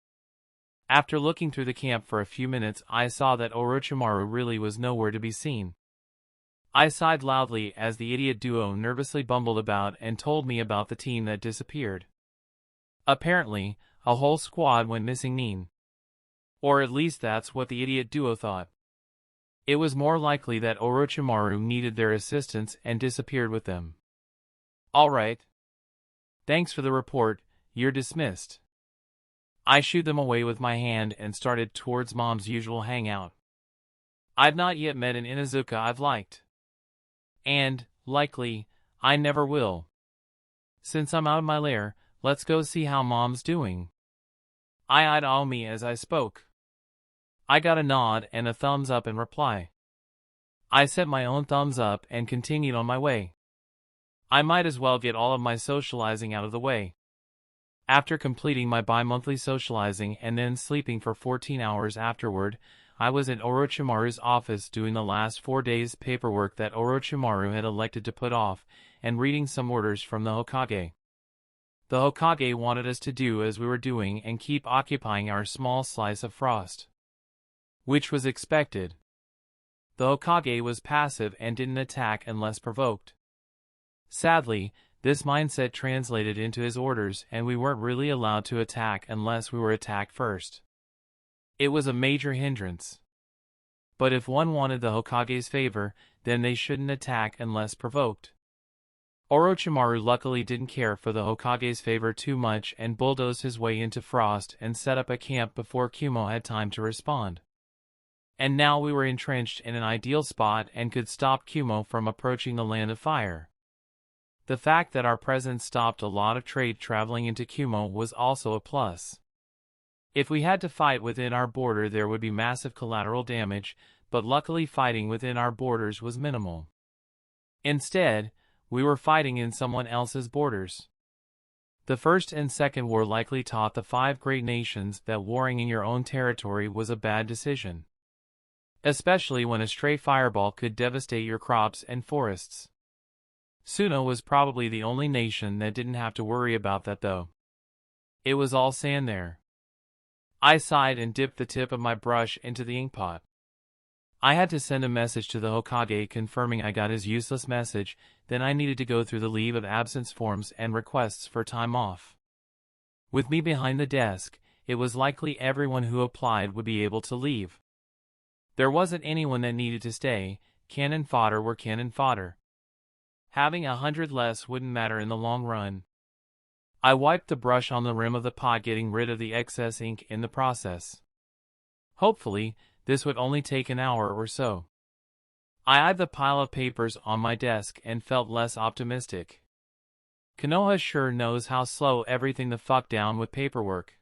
After looking through the camp for a few minutes, I saw that Orochimaru really was nowhere to be seen. I sighed loudly as the idiot duo nervously bumbled about and told me about the team that disappeared. Apparently, a whole squad went missing. Or at least that's what the idiot duo thought. It was more likely that Orochimaru needed their assistance and disappeared with them. Alright. Thanks for the report, you're dismissed. I shooed them away with my hand and started towards Mom's usual hangout. I've not yet met an Inuzuka I've liked. And, likely, I never will. Since I'm out of my lair, let's go see how Mom's doing. I eyed Aomi as I spoke. I got a nod and a thumbs up in reply. I sent my own thumbs up and continued on my way. I might as well get all of my socializing out of the way. After completing my bi-monthly socializing and then sleeping for 14 hours afterward, I was at Orochimaru's office doing the last 4 days' paperwork that Orochimaru had elected to put off, and reading some orders from the Hokage. The Hokage wanted us to do as we were doing and keep occupying our small slice of frost. Which was expected. The Hokage was passive and didn't attack unless provoked. Sadly, this mindset translated into his orders and we weren't really allowed to attack unless we were attacked first. It was a major hindrance. But if one wanted the Hokage's favor, then they shouldn't attack unless provoked. Orochimaru luckily didn't care for the Hokage's favor too much and bulldozed his way into Frost and set up a camp before Kumo had time to respond. And now we were entrenched in an ideal spot and could stop Kumo from approaching the Land of Fire. The fact that our presence stopped a lot of trade traveling into Kumo was also a plus. If we had to fight within our border, there would be massive collateral damage, but luckily fighting within our borders was minimal. Instead, we were fighting in someone else's borders. The First and Second War likely taught the 5 great nations that warring in your own territory was a bad decision. Especially when a stray fireball could devastate your crops and forests. Suno was probably the only nation that didn't have to worry about that though. It was all sand there. I sighed and dipped the tip of my brush into the ink pot. I had to send a message to the Hokage confirming I got his useless message, then I needed to go through the leave of absence forms and requests for time off. With me behind the desk, it was likely everyone who applied would be able to leave. There wasn't anyone that needed to stay. Cannon fodder were cannon fodder. Having 100 less wouldn't matter in the long run. I wiped the brush on the rim of the pot, getting rid of the excess ink in the process. Hopefully, this would only take an hour or so. I eyed the pile of papers on my desk and felt less optimistic. Konoha sure knows how slow everything the fuck down with paperwork.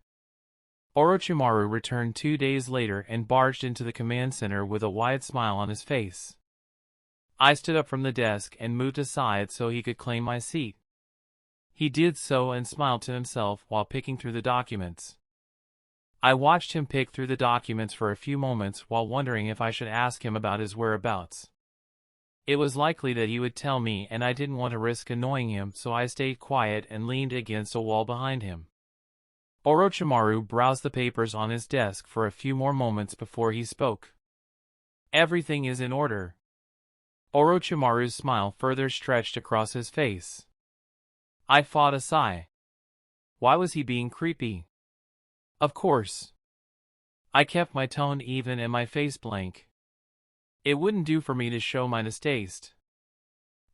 Orochimaru returned 2 days later and barged into the command center with a wide smile on his face. I stood up from the desk and moved aside so he could claim my seat. He did so and smiled to himself while picking through the documents. I watched him pick through the documents for a few moments while wondering if I should ask him about his whereabouts. It was likely that he would tell me and I didn't want to risk annoying him, so I stayed quiet and leaned against a wall behind him. Orochimaru browsed the papers on his desk for a few more moments before he spoke. Everything is in order. Orochimaru's smile further stretched across his face. I fought a sigh. Why was he being creepy? Of course. I kept my tone even and my face blank. It wouldn't do for me to show my distaste.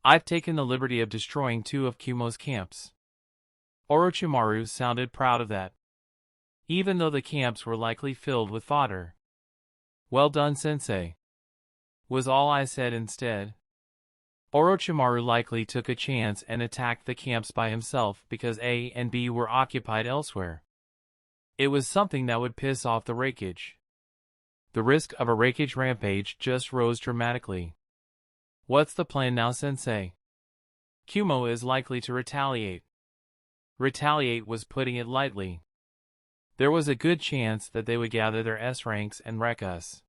I've taken the liberty of destroying 2 of Kumo's camps. Orochimaru sounded proud of that. Even though the camps were likely filled with fodder. Well done, sensei. Was all I said instead. Orochimaru likely took a chance and attacked the camps by himself because A and B were occupied elsewhere. It was something that would piss off the Raikage. The risk of a Raikage rampage just rose dramatically. What's the plan now, sensei? Kumo is likely to retaliate. Retaliate was putting it lightly. There was a good chance that they would gather their S ranks and wreck us.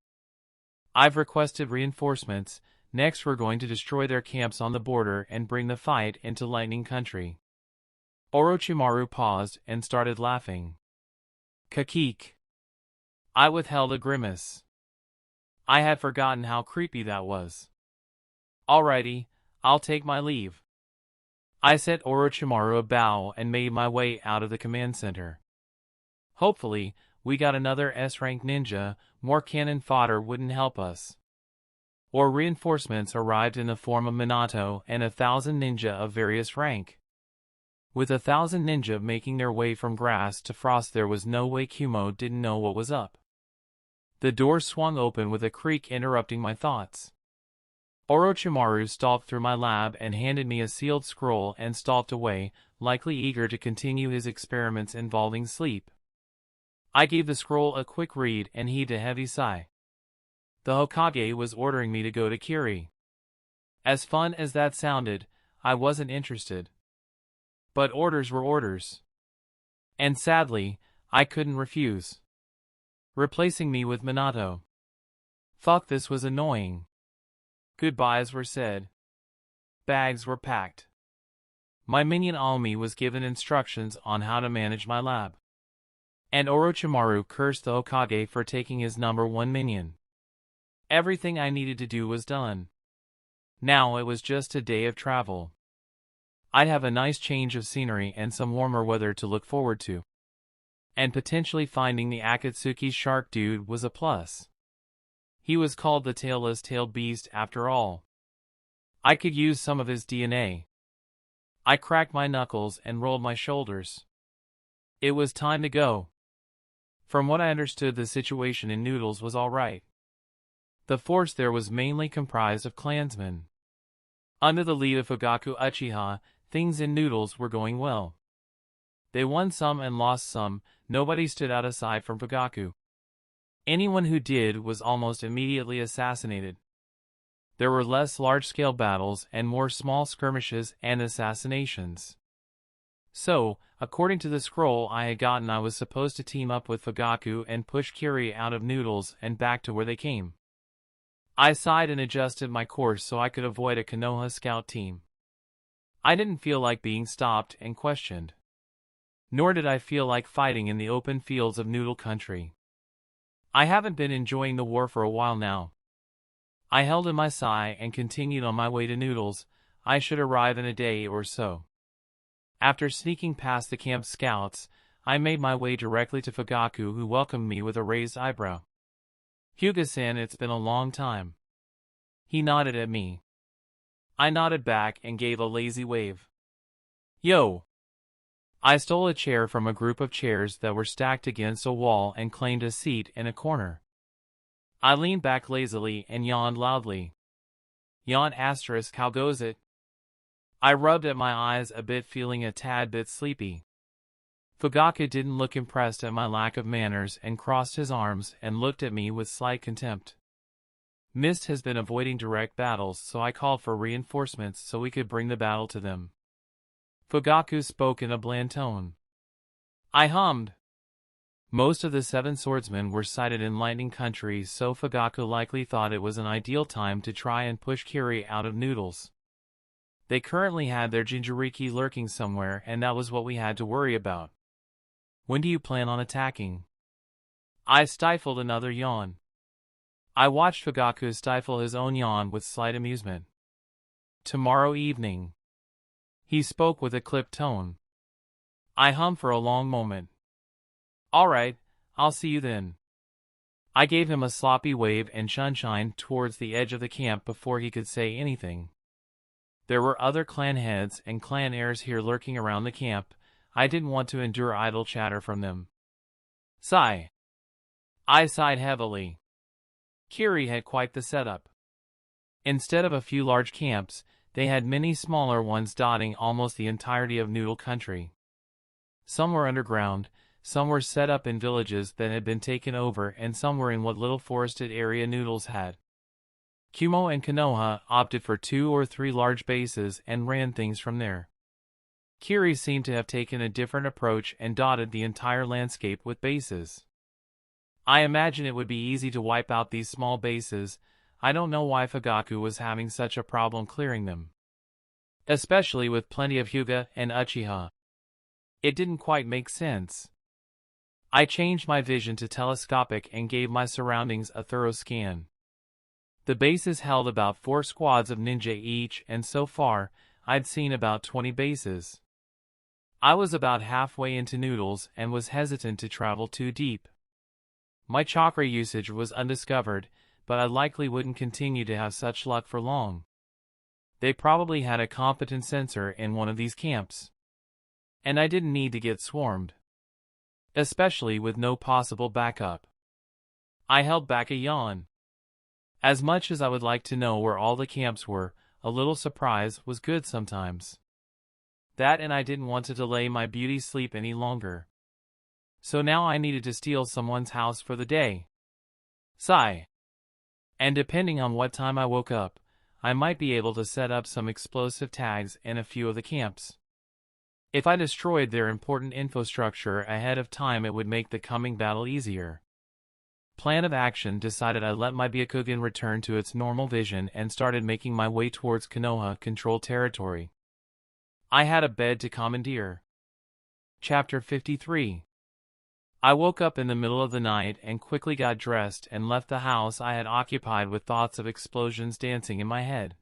I've requested reinforcements, next we're going to destroy their camps on the border and bring the fight into Lightning Country. Orochimaru paused and started laughing. Kakik. I withheld a grimace. I had forgotten how creepy that was. Alrighty, I'll take my leave. I sent Orochimaru a bow and made my way out of the command center. Hopefully, we got another S-rank ninja, more cannon fodder wouldn't help us. Or reinforcements arrived in the form of Minato and 1,000 ninja of various rank. With 1,000 ninja making their way from grass to frost, there was no way Kumo didn't know what was up. The door swung open with a creak, interrupting my thoughts. Orochimaru stalked through my lab and handed me a sealed scroll and stalked away, likely eager to continue his experiments involving sleep. I gave the scroll a quick read and heaved a heavy sigh. The Hokage was ordering me to go to Kiri. As fun as that sounded, I wasn't interested. But orders were orders. And sadly, I couldn't refuse. Replacing me with Minato. Fuck, this was annoying. Goodbyes were said. Bags were packed. My minion Aomi was given instructions on how to manage my lab. And Orochimaru cursed the Hokage for taking his #1 minion. Everything I needed to do was done. Now it was just a day of travel. I'd have a nice change of scenery and some warmer weather to look forward to. And potentially finding the Akatsuki shark dude was a plus. He was called the tailed beast after all. I could use some of his DNA. I cracked my knuckles and rolled my shoulders. It was time to go. From what I understood, the situation in Noodles was alright. The force there was mainly comprised of clansmen. Under the lead of Fugaku Uchiha, things in Noodles were going well. They won some and lost some, nobody stood out aside from Fugaku. Anyone who did was almost immediately assassinated. There were less large-scale battles and more small skirmishes and assassinations. So, according to the scroll I had gotten, I was supposed to team up with Fugaku and push Kiri out of Noodles and back to where they came. I sighed and adjusted my course so I could avoid a Konoha scout team. I didn't feel like being stopped and questioned. Nor did I feel like fighting in the open fields of Noodle Country. I haven't been enjoying the war for a while now. I held in my sigh and continued on my way to Noodles. I should arrive in a day or so. After sneaking past the camp scouts, I made my way directly to Fugaku, who welcomed me with a raised eyebrow. Hyuga-san, it's been a long time. He nodded at me. I nodded back and gave a lazy wave. Yo! I stole a chair from a group of chairs that were stacked against a wall and claimed a seat in a corner. I leaned back lazily and yawned loudly. Yawn asterisk, how goes it? I rubbed at my eyes a bit, feeling a tad bit sleepy. Fugaku didn't look impressed at my lack of manners and crossed his arms and looked at me with slight contempt. Mist has been avoiding direct battles, so I called for reinforcements so we could bring the battle to them. Fugaku spoke in a bland tone. I hummed. Most of the 7 swordsmen were sighted in Lightning Country, so Fugaku likely thought it was an ideal time to try and push Kiri out of Noodles. They currently had their Jinchuriki lurking somewhere, and that was what we had to worry about. When do you plan on attacking? I stifled another yawn. I watched Fugaku stifle his own yawn with slight amusement. Tomorrow evening. He spoke with a clipped tone. I hummed for a long moment. Alright, I'll see you then. I gave him a sloppy wave and sunshine towards the edge of the camp before he could say anything. There were other clan heads and clan heirs here lurking around the camp. I didn't want to endure idle chatter from them. Sigh. I sighed heavily. Kiri had quite the setup. Instead of a few large camps, they had many smaller ones dotting almost the entirety of Noodle Country. Some were underground, some were set up in villages that had been taken over, and some were in what little forested area Noodles had. Kumo and Konoha opted for 2 or 3 large bases and ran things from there. Kiri seemed to have taken a different approach and dotted the entire landscape with bases. I imagine it would be easy to wipe out these small bases. I don't know why Fugaku was having such a problem clearing them. Especially with plenty of Hyuga and Uchiha. It didn't quite make sense. I changed my vision to telescopic and gave my surroundings a thorough scan. The bases held about 4 squads of ninja each, and so far, I'd seen about 20 bases. I was about halfway into Noodles and was hesitant to travel too deep. My chakra usage was undiscovered, but I likely wouldn't continue to have such luck for long. They probably had a competent sensor in one of these camps. And I didn't need to get swarmed. Especially with no possible backup. I held back a yawn. As much as I would like to know where all the camps were, a little surprise was good sometimes. That, and I didn't want to delay my beauty sleep any longer. So now I needed to steal someone's house for the day. Sigh. And depending on what time I woke up, I might be able to set up some explosive tags in a few of the camps. If I destroyed their important infrastructure ahead of time, it would make the coming battle easier. Plan of action decided. I let my Byakugan return to its normal vision and started making my way towards Konoha controlled territory. I had a bed to commandeer. Chapter 53. I woke up in the middle of the night and quickly got dressed and left the house I had occupied with thoughts of explosions dancing in my head.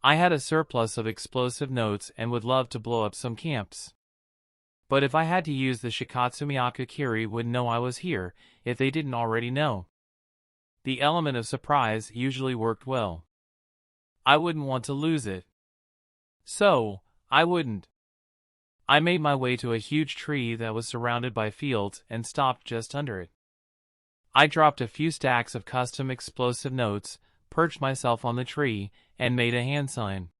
I had a surplus of explosive notes and would love to blow up some camps. But if I had to use the Shikatsumiyaku, Kiri would know I was here, if they didn't already know. The element of surprise usually worked well. I wouldn't want to lose it. So, I wouldn't. I made my way to a huge tree that was surrounded by fields and stopped just under it. I dropped a few stacks of custom explosive notes, perched myself on the tree, and made a hand sign.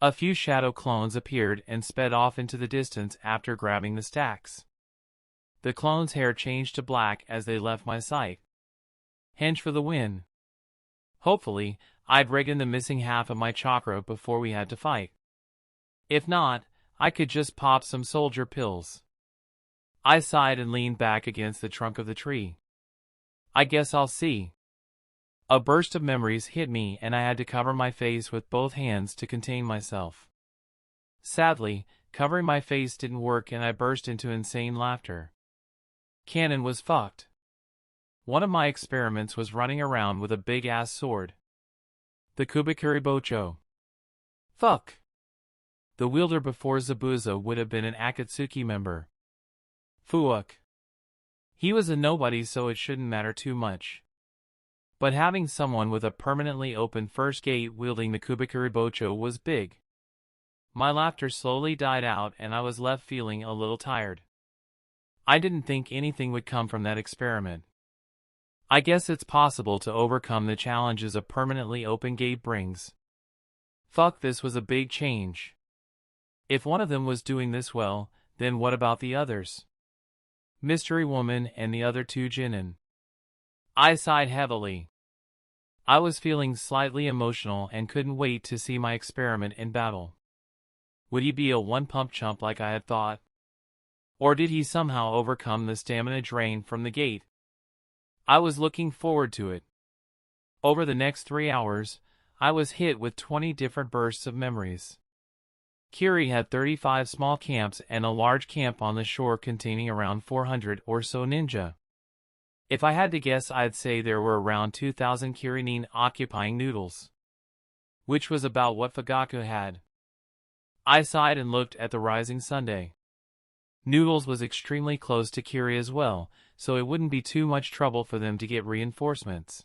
A few shadow clones appeared and sped off into the distance after grabbing the stacks. The clones' hair changed to black as they left my sight. Henge for the win. Hopefully, I'd regain the missing half of my chakra before we had to fight. If not, I could just pop some soldier pills. I sighed and leaned back against the trunk of the tree. I guess I'll see. A burst of memories hit me and I had to cover my face with both hands to contain myself. Sadly, covering my face didn't work and I burst into insane laughter. Cannon was fucked. One of my experiments was running around with a big-ass sword. The Kubikuri Bocho. Fuck. The wielder before Zabuza would have been an Akatsuki member. Fuck. He was a nobody, so it shouldn't matter too much. But having someone with a permanently open first gate wielding the Kubikuri Bocho was big. My laughter slowly died out and I was left feeling a little tired. I didn't think anything would come from that experiment. I guess it's possible to overcome the challenges a permanently open gate brings. Fuck, this was a big change. If one of them was doing this well, then what about the others? Mystery Woman and the other 2 Jinin. I sighed heavily. I was feeling slightly emotional and couldn't wait to see my experiment in battle. Would he be a one-pump chump like I had thought? Or did he somehow overcome the stamina drain from the gate? I was looking forward to it. Over the next 3 hours, I was hit with 20 different bursts of memories. Kiri had 35 small camps and a large camp on the shore containing around 400 or so ninja. If I had to guess, I'd say there were around 2,000 Kirinin occupying Noodles. Which was about what Fugaku had. I sighed and looked at the rising Sunday. Noodles was extremely close to Kiri as well, so it wouldn't be too much trouble for them to get reinforcements.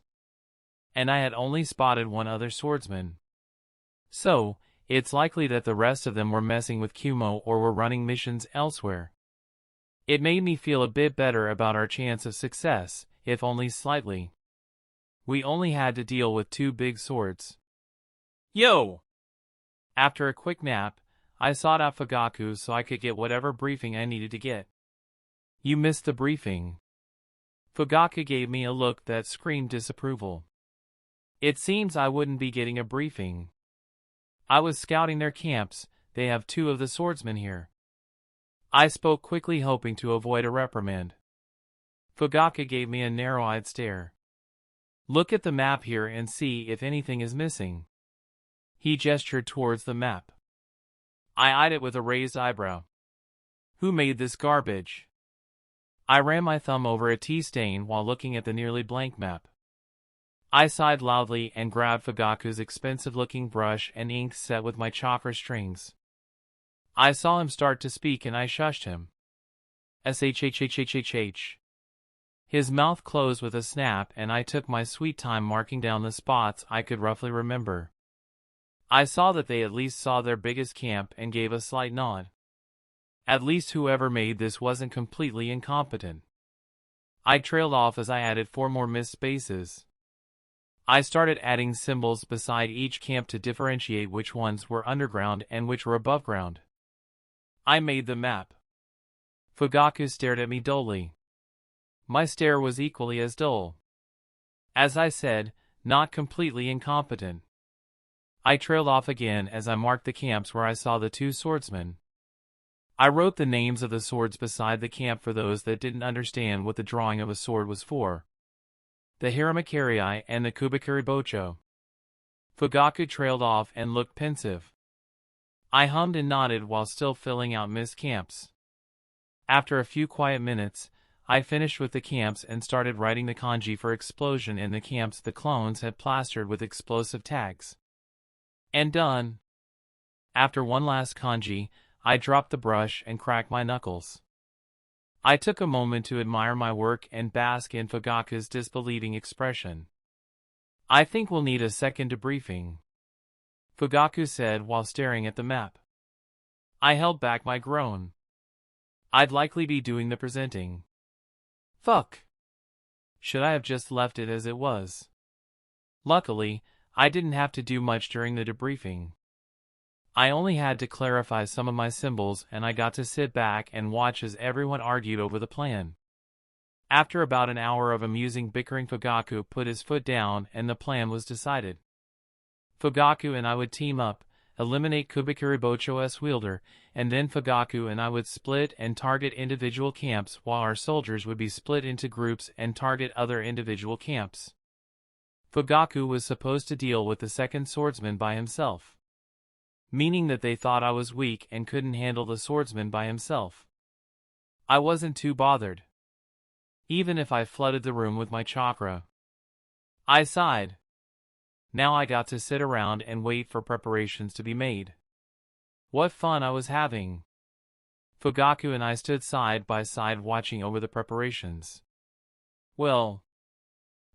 And I had only spotted one other swordsman. So, it's likely that the rest of them were messing with Kumo or were running missions elsewhere. It made me feel a bit better about our chance of success, if only slightly. We only had to deal with 2 big swords. Yo! After a quick nap, I sought out Fugaku so I could get whatever briefing I needed to get. You missed the briefing. Fugaku gave me a look that screamed disapproval. It seems I wouldn't be getting a briefing. I was scouting their camps, they have 2 of the swordsmen here. I spoke quickly, hoping to avoid a reprimand. Fugaku gave me a narrow-eyed stare. Look at the map here and see if anything is missing. He gestured towards the map. I eyed it with a raised eyebrow. Who made this garbage? I ran my thumb over a tea stain while looking at the nearly blank map. I sighed loudly and grabbed Fugaku's expensive-looking brush and ink set with my chakra strings. I saw him start to speak and I shushed him. Shhhhhhh. His mouth closed with a snap and I took my sweet time marking down the spots I could roughly remember. I saw that they at least saw their biggest camp and gave a slight nod. At least whoever made this wasn't completely incompetent. I trailed off as I added 4 more missed spaces. I started adding symbols beside each camp to differentiate which ones were underground and which were above ground. I made the map. Fugaku stared at me dully. My stare was equally as dull. As I said, not completely incompetent. I trailed off again as I marked the camps where I saw the 2 swordsmen. I wrote the names of the swords beside the camp for those that didn't understand what the drawing of a sword was for. The Hiramakiri and the Kubikiri Bocho. Fugaku trailed off and looked pensive. I hummed and nodded while still filling out missed camps. After a few quiet minutes, I finished with the camps and started writing the kanji for explosion in the camps the clones had plastered with explosive tags. And done. After one last kanji, I dropped the brush and cracked my knuckles. I took a moment to admire my work and bask in Fugaku's disbelieving expression. I think we'll need a second debriefing, Fugaku said while staring at the map. I held back my groan. I'd likely be doing the presenting. Fuck. Should I have just left it as it was? Luckily, I didn't have to do much during the debriefing. I only had to clarify some of my symbols and I got to sit back and watch as everyone argued over the plan. After about an hour of amusing bickering, Fugaku put his foot down and the plan was decided. Fugaku and I would team up, eliminate Kubikiri Bocho's wielder, and then Fugaku and I would split and target individual camps while our soldiers would be split into groups and target other individual camps. Fugaku was supposed to deal with the second swordsman by himself, meaning that they thought I was weak and couldn't handle the swordsman by himself. I wasn't too bothered, even if I flooded the room with my chakra. I sighed. Now I got to sit around and wait for preparations to be made. What fun I was having! Fugaku and I stood side by side watching over the preparations. Well,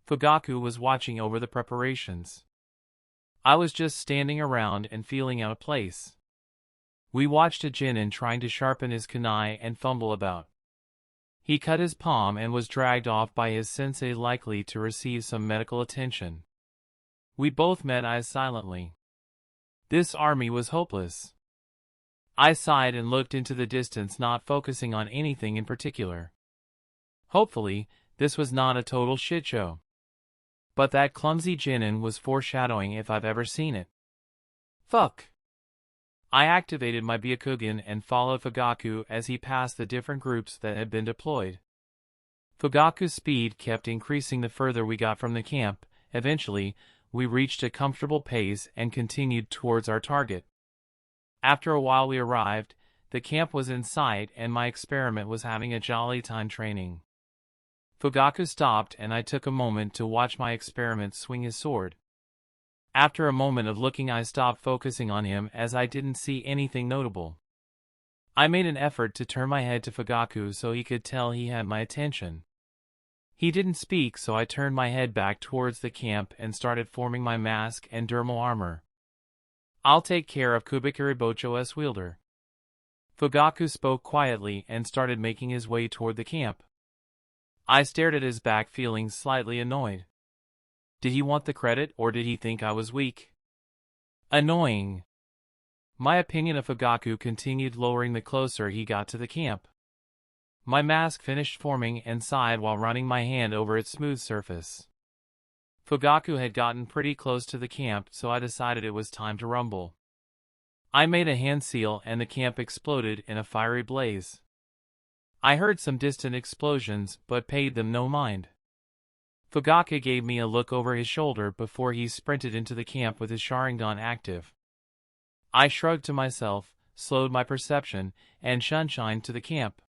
Fugaku was watching over the preparations. I was just standing around and feeling out of place. We watched a Jinin trying to sharpen his kunai and fumble about. He cut his palm and was dragged off by his sensei, likely to receive some medical attention. We both met eyes silently. This army was hopeless. I sighed and looked into the distance, not focusing on anything in particular. Hopefully, this was not a total shit show. But that clumsy Jinin was foreshadowing if I've ever seen it. Fuck. I activated my Byakugan and followed Fugaku as he passed the different groups that had been deployed. Fugaku's speed kept increasing the further we got from the camp. Eventually, we reached a comfortable pace and continued towards our target. After a while we arrived, the camp was in sight and my experiment was having a jolly time training. Fugaku stopped and I took a moment to watch my experiment swing his sword. After a moment of looking, I stopped focusing on him as I didn't see anything notable. I made an effort to turn my head to Fugaku so he could tell he had my attention. He didn't speak, so I turned my head back towards the camp and started forming my mask and dermal armor. I'll take care of Kubikiri Bocho's wielder. Fugaku spoke quietly and started making his way toward the camp. I stared at his back, feeling slightly annoyed. Did he want the credit or did he think I was weak? Annoying. My opinion of Fugaku continued lowering the closer he got to the camp. My mask finished forming and sighed while running my hand over its smooth surface. Fugaku had gotten pretty close to the camp, so I decided it was time to rumble. I made a hand seal and the camp exploded in a fiery blaze. I heard some distant explosions but paid them no mind. Fugaku gave me a look over his shoulder before he sprinted into the camp with his Sharingan active. I shrugged to myself, slowed my perception, and shunshined to the camp.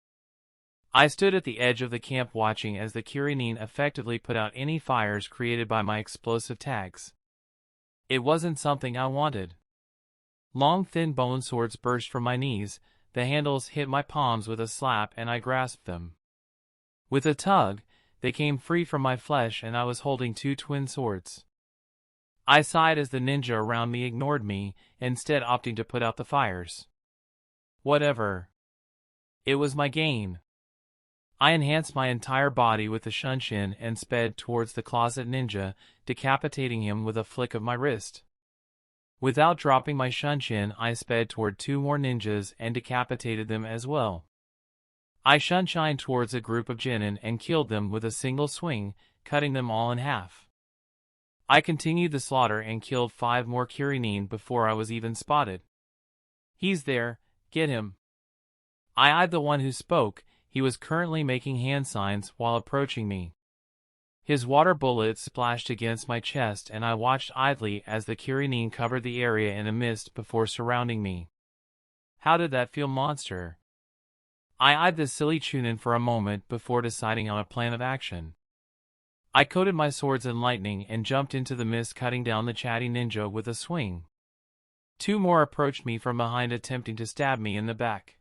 I stood at the edge of the camp watching as the Kirinin effectively put out any fires created by my explosive tags. It wasn't something I wanted. Long thin bone swords burst from my knees, the handles hit my palms with a slap and I grasped them. With a tug, they came free from my flesh and I was holding two twin swords. I sighed as the ninja around me ignored me, instead opting to put out the fires. Whatever. It was my gain. I enhanced my entire body with the shunshin and sped towards the closet ninja, decapitating him with a flick of my wrist. Without dropping my shunshin, I sped toward two more ninjas and decapitated them as well. I shunshined towards a group of genin and killed them with a single swing, cutting them all in half. I continued the slaughter and killed 5 more Kirinin before I was even spotted. He's there, get him. I eyed the one who spoke. He was currently making hand signs while approaching me. His water bullets splashed against my chest and I watched idly as the Kirinin covered the area in a mist before surrounding me. How did that feel, monster? I eyed the silly Chunin for a moment before deciding on a plan of action. I coated my swords in lightning and jumped into the mist, cutting down the chatty ninja with a swing. 2 more approached me from behind, attempting to stab me in the back.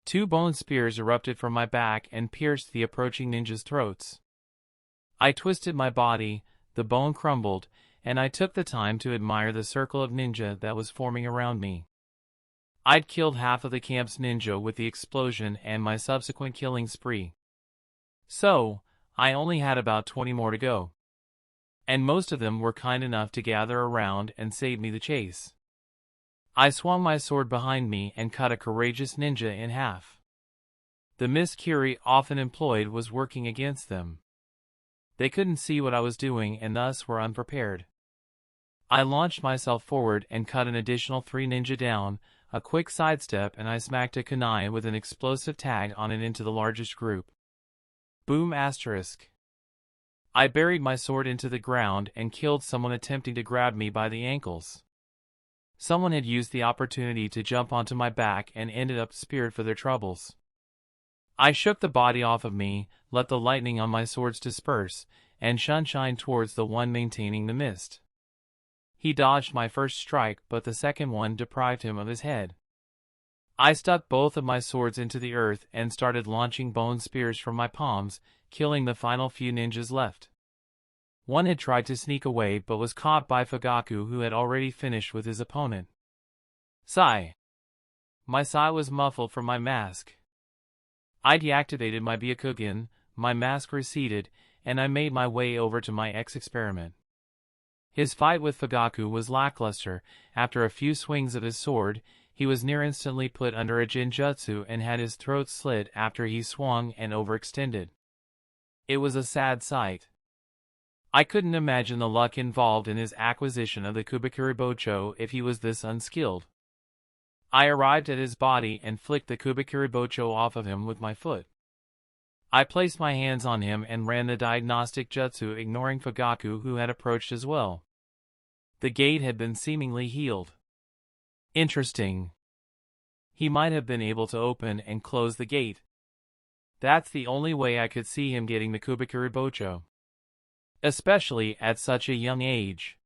2 bone spears erupted from my back and pierced the approaching ninjas' throats. I twisted my body, the bone crumbled, and I took the time to admire the circle of ninja that was forming around me. I'd killed half of the camp's ninja with the explosion and my subsequent killing spree. So, I only had about 20 more to go. And most of them were kind enough to gather around and save me the chase. I swung my sword behind me and cut a courageous ninja in half. The Miss Curie often employed was working against them. They couldn't see what I was doing and thus were unprepared. I launched myself forward and cut an additional 3 ninja down, a quick sidestep, and I smacked a kunai with an explosive tag on it into the largest group. Boom asterisk. I buried my sword into the ground and killed someone attempting to grab me by the ankles. Someone had used the opportunity to jump onto my back and ended up speared for their troubles. I shook the body off of me, let the lightning on my swords disperse, and shunshined towards the one maintaining the mist. He dodged my first strike, but the second one deprived him of his head. I stuck both of my swords into the earth and started launching bone spears from my palms, killing the final few ninjas left. One had tried to sneak away but was caught by Fugaku, who had already finished with his opponent. Sigh. My sigh was muffled from my mask. I deactivated my Byakugan, my mask receded, and I made my way over to my experiment. His fight with Fugaku was lackluster. After a few swings of his sword, he was near instantly put under a Jinjutsu and had his throat slit after he swung and overextended. It was a sad sight. I couldn't imagine the luck involved in his acquisition of the Kubikuri Bocho if he was this unskilled. I arrived at his body and flicked the Kubikuri Bocho off of him with my foot. I placed my hands on him and ran the diagnostic jutsu, ignoring Fugaku, who had approached as well. The gate had been seemingly healed. Interesting. He might have been able to open and close the gate. That's the only way I could see him getting the Kubikuri Bocho. Especially at such a young age.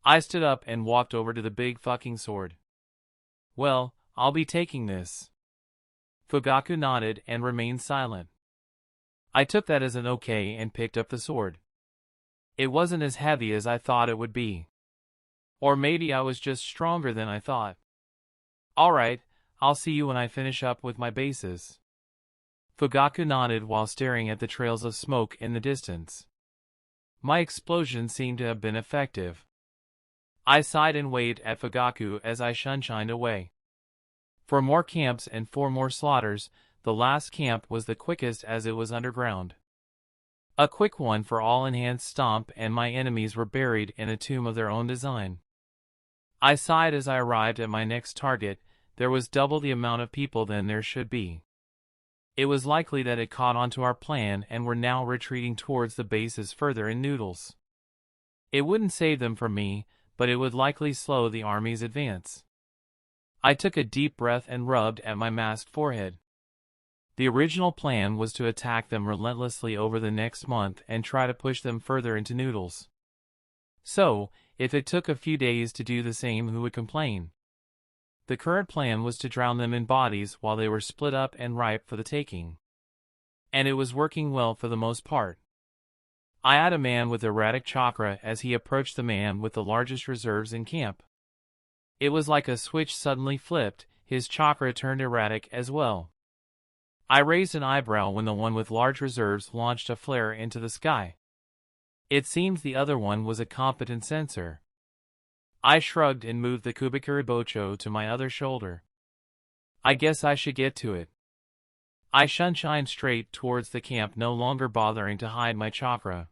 I stood up and walked over to the big fucking sword. Well, I'll be taking this. Fugaku nodded and remained silent. I took that as an okay and picked up the sword. It wasn't as heavy as I thought it would be. Or maybe I was just stronger than I thought. Alright, I'll see you when I finish up with my bases. Fugaku nodded while staring at the trails of smoke in the distance. My explosion seemed to have been effective. I sighed and waved at Fugaku as I shunshined away. 4 more camps and 4 more slaughters. The last camp was the quickest as it was underground. A quick one for all enhanced stomp, and my enemies were buried in a tomb of their own design. I sighed as I arrived at my next target. There was double the amount of people than there should be. It was likely that it caught onto our plan and were now retreating towards the bases further in Noodles. It wouldn't save them from me, but it would likely slow the army's advance. I took a deep breath and rubbed at my masked forehead. The original plan was to attack them relentlessly over the next month and try to push them further into Noodles. So, if it took a few days to do the same, who would complain? The current plan was to drown them in bodies while they were split up and ripe for the taking. And it was working well for the most part. I eyed a man with erratic chakra as he approached the man with the largest reserves in camp. It was like a switch suddenly flipped, his chakra turned erratic as well. I raised an eyebrow when the one with large reserves launched a flare into the sky. It seems the other one was a competent sensor. I shrugged and moved the Kubikuribocho to my other shoulder. I guess I should get to it. I shunshined straight towards the camp, no longer bothering to hide my chakra.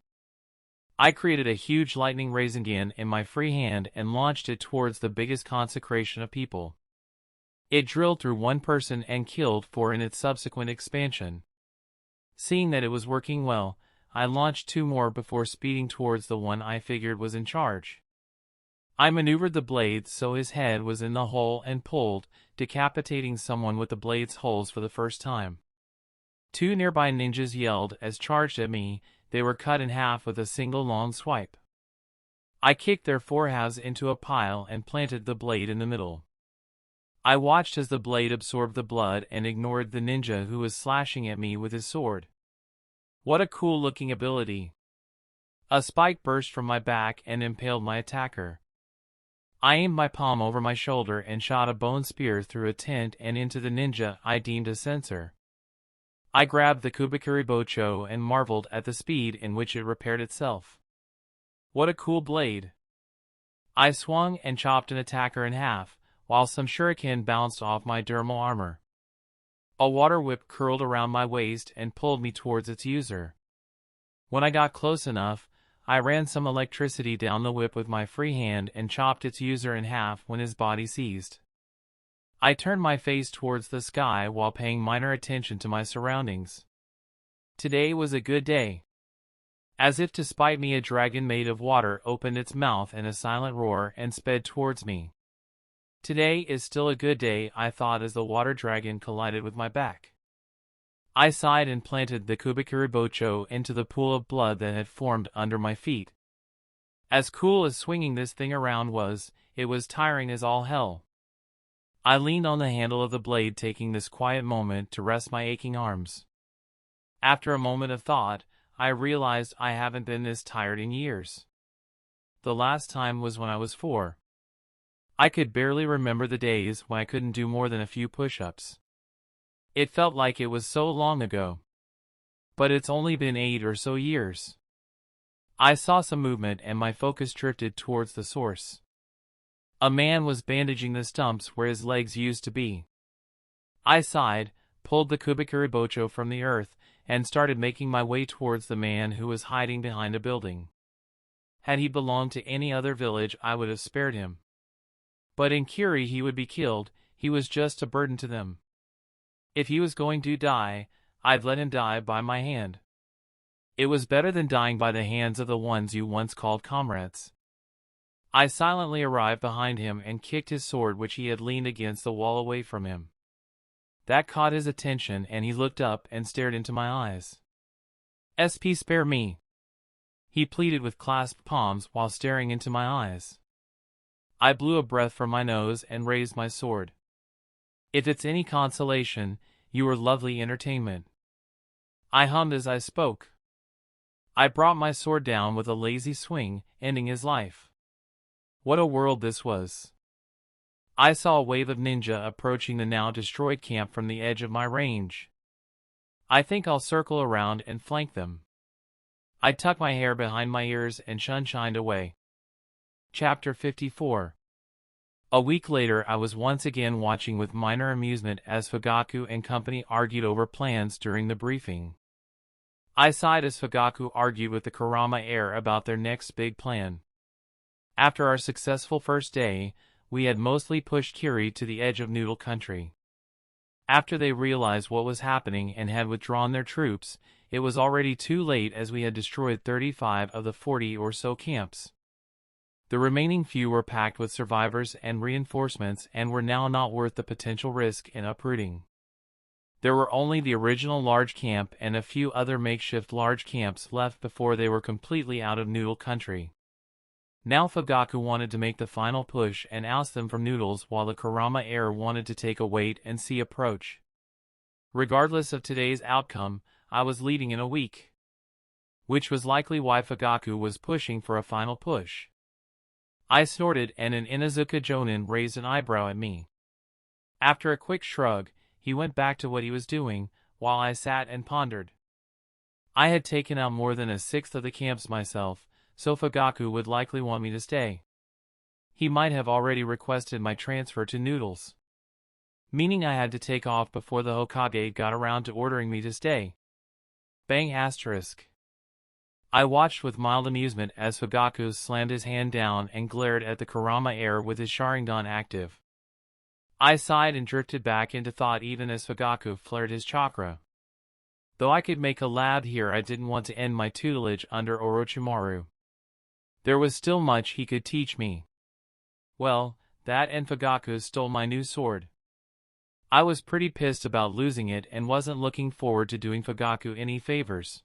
I created a huge lightning Rasengan in my free hand and launched it towards the biggest consecration of people. It drilled through one person and killed 4 in its subsequent expansion. Seeing that it was working well, I launched 2 more before speeding towards the one I figured was in charge. I maneuvered the blades so his head was in the hole and pulled, decapitating someone with the blade's holes for the first time. 2 nearby ninjas yelled as charged at me. They were cut in half with a single long swipe. I kicked their forehalves into a pile and planted the blade in the middle. I watched as the blade absorbed the blood and ignored the ninja who was slashing at me with his sword. What a cool-looking ability. A spike burst from my back and impaled my attacker. I aimed my palm over my shoulder and shot a bone spear through a tent and into the ninja I deemed a sensor. I grabbed the Kubikuribocho and marveled at the speed in which it repaired itself. What a cool blade. I swung and chopped an attacker in half, while some shuriken bounced off my dermal armor. A water whip curled around my waist and pulled me towards its user. When I got close enough, I ran some electricity down the whip with my free hand and chopped its user in half when his body seized. I turned my face towards the sky while paying minor attention to my surroundings. Today was a good day. As if to spite me, a dragon made of water opened its mouth in a silent roar and sped towards me. Today is still a good day, I thought as the water dragon collided with my back. I sighed and planted the Kubikuribocho into the pool of blood that had formed under my feet. As cool as swinging this thing around was, it was tiring as all hell. I leaned on the handle of the blade, taking this quiet moment to rest my aching arms. After a moment of thought, I realized I haven't been this tired in years. The last time was when I was 4. I could barely remember the days when I couldn't do more than a few push-ups. It felt like it was so long ago. But it's only been 8 or so years. I saw some movement and my focus drifted towards the source. A man was bandaging the stumps where his legs used to be. I sighed, pulled the Kubikuribocho from the earth, and started making my way towards the man who was hiding behind a building. Had he belonged to any other village, I would have spared him. But in Kiri he would be killed, he was just a burden to them. If he was going to die, I'd let him die by my hand. It was better than dying by the hands of the ones you once called comrades. I silently arrived behind him and kicked his sword, which he had leaned against the wall, away from him. That caught his attention and he looked up and stared into my eyes. "SP, spare me," he pleaded with clasped palms while staring into my eyes. I blew a breath from my nose and raised my sword. "If it's any consolation, you were lovely entertainment," I hummed as I spoke. I brought my sword down with a lazy swing, ending his life. What a world this was. I saw a wave of ninja approaching the now destroyed camp from the edge of my range. I think I'll circle around and flank them. I tucked my hair behind my ears and shunshined away. Chapter 54. A week later, I was once again watching with minor amusement as Fugaku and company argued over plans during the briefing. I sighed as Fugaku argued with the Kurama heir about their next big plan. After our successful first day, we had mostly pushed Kiri to the edge of Noodle Country. After they realized what was happening and had withdrawn their troops, it was already too late as we had destroyed 35 of the 40 or so camps. The remaining few were packed with survivors and reinforcements and were now not worth the potential risk in uprooting. There were only the original large camp and a few other makeshift large camps left before they were completely out of Noodle country. Now Fugaku wanted to make the final push and oust them from Noodles, while the Kurama heir wanted to take a wait-and-see approach. Regardless of today's outcome, I was leading in a week, which was likely why Fugaku was pushing for a final push. I snorted and an Inuzuka Jonin raised an eyebrow at me. After a quick shrug, he went back to what he was doing, while I sat and pondered. I had taken out more than a sixth of the camps myself, so Fugaku would likely want me to stay. He might have already requested my transfer to Noodles, meaning I had to take off before the Hokage got around to ordering me to stay. Bang asterisk. I watched with mild amusement as Fugaku slammed his hand down and glared at the Kurama heir with his Sharingan active. I sighed and drifted back into thought even as Fugaku flared his chakra. Though I could make a lab here, I didn't want to end my tutelage under Orochimaru. There was still much he could teach me. Well, that and Fugaku stole my new sword. I was pretty pissed about losing it and wasn't looking forward to doing Fugaku any favors.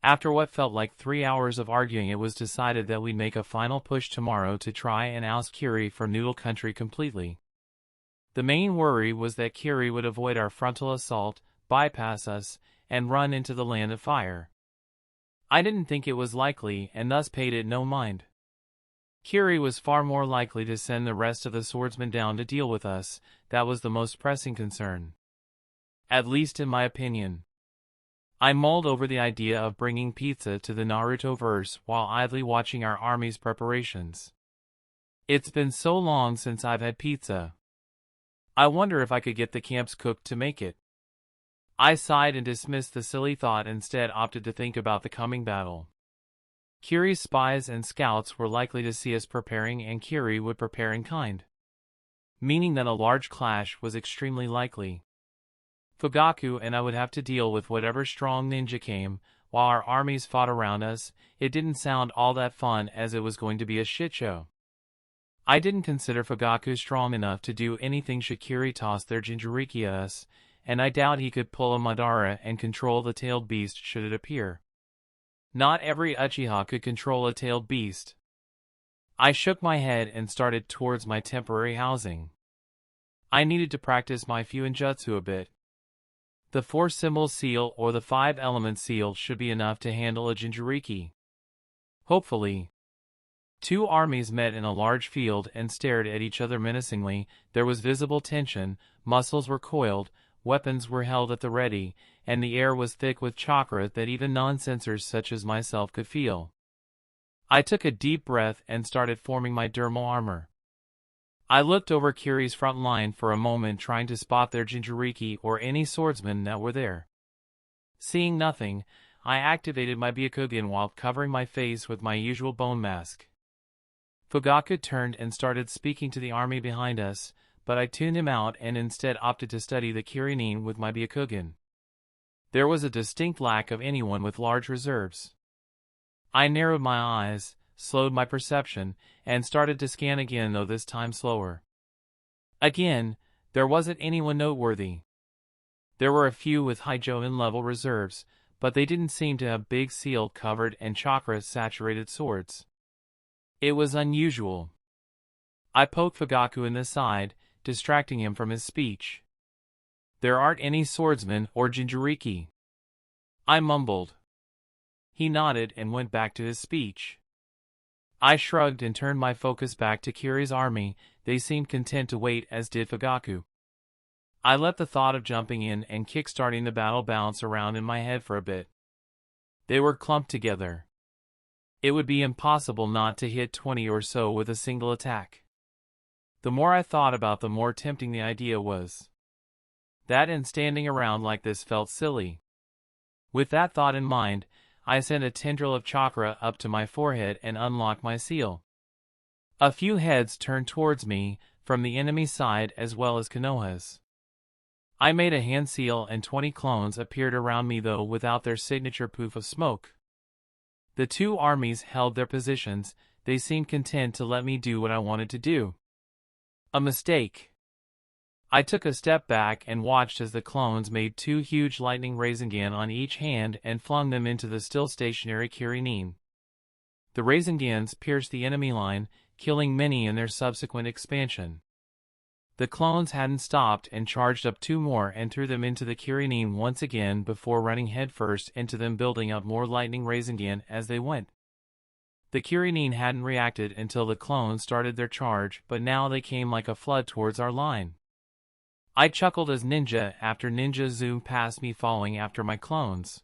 After what felt like 3 hours of arguing, it was decided that we'd make a final push tomorrow to try and oust Kiri from Noodle Country completely. The main worry was that Kiri would avoid our frontal assault, bypass us, and run into the Land of Fire. I didn't think it was likely and thus paid it no mind. Kiri was far more likely to send the rest of the swordsmen down to deal with us. That was the most pressing concern, at least in my opinion. I mulled over the idea of bringing pizza to the Naruto verse while idly watching our army's preparations. It's been so long since I've had pizza. I wonder if I could get the camp's cook to make it. I sighed and dismissed the silly thought, instead opted to think about the coming battle. Kiri's spies and scouts were likely to see us preparing, and Kiri would prepare in kind, meaning that a large clash was extremely likely. Fugaku and I would have to deal with whatever strong ninja came, while our armies fought around us. It didn't sound all that fun, as it was going to be a shit show. I didn't consider Fugaku strong enough to do anything should Kiri toss their Jinchuriki at us, and I doubt he could pull a Madara and control the tailed beast should it appear. Not every Uchiha could control a tailed beast. I shook my head and started towards my temporary housing. I needed to practice my Fuinjutsu a bit. The 4-symbol seal or the 5-element seal should be enough to handle a Jinchuriki. Hopefully. Two armies met in a large field and stared at each other menacingly. There was visible tension, muscles were coiled, weapons were held at the ready, and the air was thick with chakra that even non-sensors such as myself could feel. I took a deep breath and started forming my dermal armor. I looked over Kiri's front line for a moment, trying to spot their Jinchuriki or any swordsmen that were there. Seeing nothing, I activated my Byakugan while covering my face with my usual bone mask. Fugaku turned and started speaking to the army behind us, but I tuned him out and instead opted to study the Kirinin with my Byakugan. There was a distinct lack of anyone with large reserves. I narrowed my eyes, slowed my perception, and started to scan again, though this time slower. Again, there wasn't anyone noteworthy. There were a few with high Jonin level reserves, but they didn't seem to have big seal-covered and chakra-saturated swords. It was unusual. I poked Fugaku in the side, distracting him from his speech. There aren't any swordsmen or Jinchuriki, I mumbled. He nodded and went back to his speech. I shrugged and turned my focus back to Kiri's army. They seemed content to wait, as did Fugaku. I let the thought of jumping in and kick-starting the battle bounce around in my head for a bit. They were clumped together. It would be impossible not to hit 20 or so with a single attack. The more I thought about, the more tempting the idea was. That and standing around like this felt silly. With that thought in mind, I sent a tendril of chakra up to my forehead and unlocked my seal. A few heads turned towards me, from the enemy side as well as Konoha's. I made a hand seal and 20 clones appeared around me, though without their signature poof of smoke. The two armies held their positions. They seemed content to let me do what I wanted to do. A mistake. I took a step back and watched as the clones made two huge lightning Rasengan on each hand and flung them into the still stationary Kirinin. The Rasengans pierced the enemy line, killing many in their subsequent expansion. The clones hadn't stopped and charged up two more and threw them into the Kirinin once again before running headfirst into them, building up more lightning Rasengan as they went. The Kirinin hadn't reacted until the clones started their charge, but now they came like a flood towards our line. I chuckled as ninja after ninja zoomed past me, following after my clones.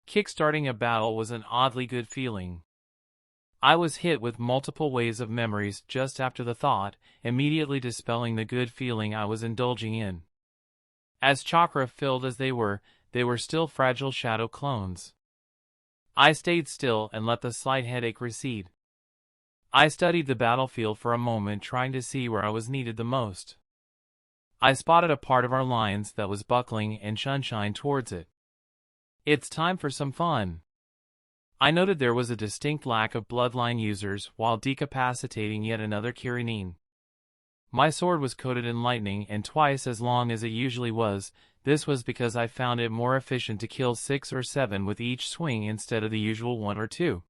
Kickstarting a battle was an oddly good feeling. I was hit with multiple waves of memories just after the thought, immediately dispelling the good feeling I was indulging in. As chakra-filled as they were still fragile shadow clones. I stayed still and let the slight headache recede. I studied the battlefield for a moment, trying to see where I was needed the most. I spotted a part of our lines that was buckling and sunshine towards it. It's time for some fun. I noted there was a distinct lack of bloodline users while decapacitating yet another Kirinin. My sword was coated in lightning and twice as long as it usually was. This was because I found it more efficient to kill 6 or 7 with each swing instead of the usual 1 or 2.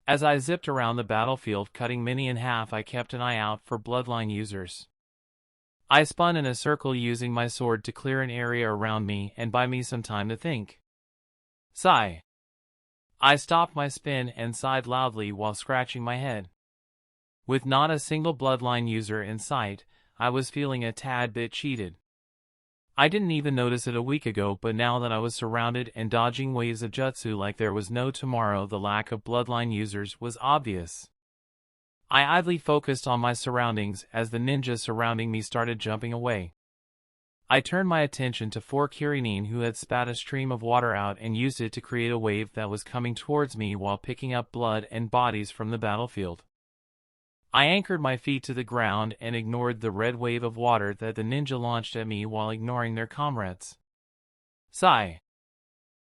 As I zipped around the battlefield cutting many in half, I kept an eye out for bloodline users. I spun in a circle using my sword to clear an area around me and buy me some time to think. Sigh. I stopped my spin and sighed loudly while scratching my head. With not a single bloodline user in sight, I was feeling a tad bit cheated. I didn't even notice it a week ago, but now that I was surrounded and dodging waves of jutsu like there was no tomorrow, the lack of bloodline users was obvious. I idly focused on my surroundings as the ninjas surrounding me started jumping away. I turned my attention to 4 Kirinin who had spat a stream of water out and used it to create a wave that was coming towards me while picking up blood and bodies from the battlefield. I anchored my feet to the ground and ignored the red wave of water that the ninja launched at me while ignoring their comrades. Sigh.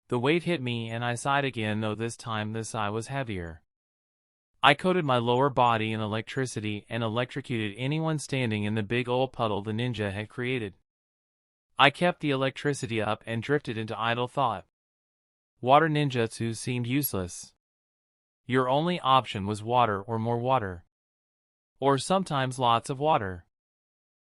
The wave hit me and I sighed again, though this time the sigh was heavier. I coated my lower body in electricity and electrocuted anyone standing in the big old puddle the ninja had created. I kept the electricity up and drifted into idle thought. Water ninjutsu seemed useless. Your only option was water or more water. Or sometimes lots of water.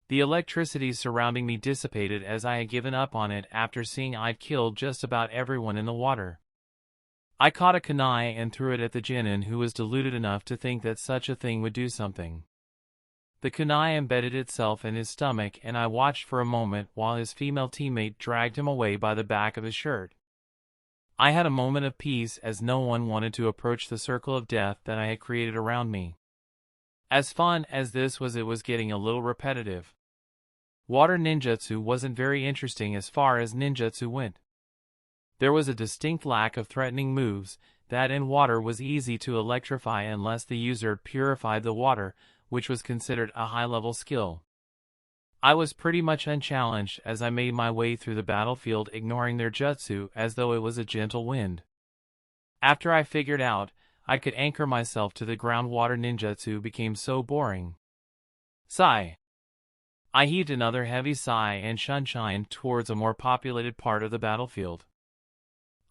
The electricity surrounding me dissipated as I had given up on it after seeing I'd killed just about everyone in the water. I caught a kunai and threw it at the genin, who was deluded enough to think that such a thing would do something. The kunai embedded itself in his stomach and I watched for a moment while his female teammate dragged him away by the back of his shirt. I had a moment of peace as no one wanted to approach the circle of death that I had created around me. As fun as this was, it was getting a little repetitive. Water ninjutsu wasn't very interesting as far as ninjutsu went. There was a distinct lack of threatening moves. That in water was easy to electrify unless the user purified the water, which was considered a high-level skill. I was pretty much unchallenged as I made my way through the battlefield, ignoring their jutsu as though it was a gentle wind. After I figured out I could anchor myself to the ground, water ninjutsu became so boring. Sigh. I heaved another heavy sigh and shunshined towards a more populated part of the battlefield.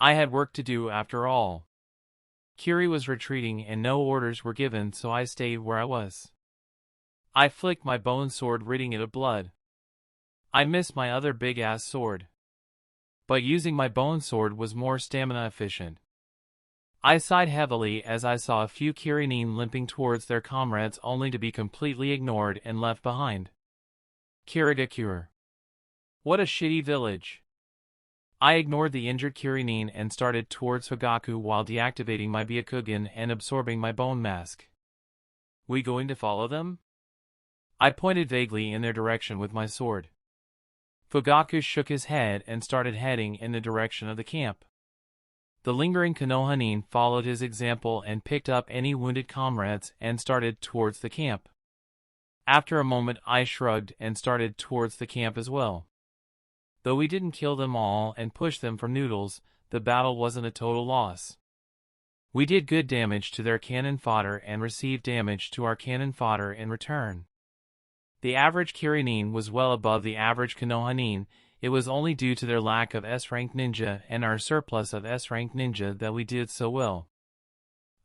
I had work to do after all. Kiri was retreating and no orders were given, so I stayed where I was. I flicked my bone sword, ridding it of blood. I missed my other big-ass sword. But using my bone sword was more stamina efficient. I sighed heavily as I saw a few Kirinin limping towards their comrades only to be completely ignored and left behind. Kirigakure. What a shitty village. I ignored the injured Kirinin and started towards Fugaku while deactivating my Byakugan and absorbing my bone mask. We going to follow them? I pointed vaguely in their direction with my sword. Fugaku shook his head and started heading in the direction of the camp. The lingering Konohanin followed his example and picked up any wounded comrades and started towards the camp. After a moment I shrugged and started towards the camp as well. Though we didn't kill them all and push them for noodles, the battle wasn't a total loss. We did good damage to their cannon fodder and received damage to our cannon fodder in return. The average Kirinin was well above the average Konohanin. It was only due to their lack of S-rank ninja and our surplus of S-rank ninja that we did so well.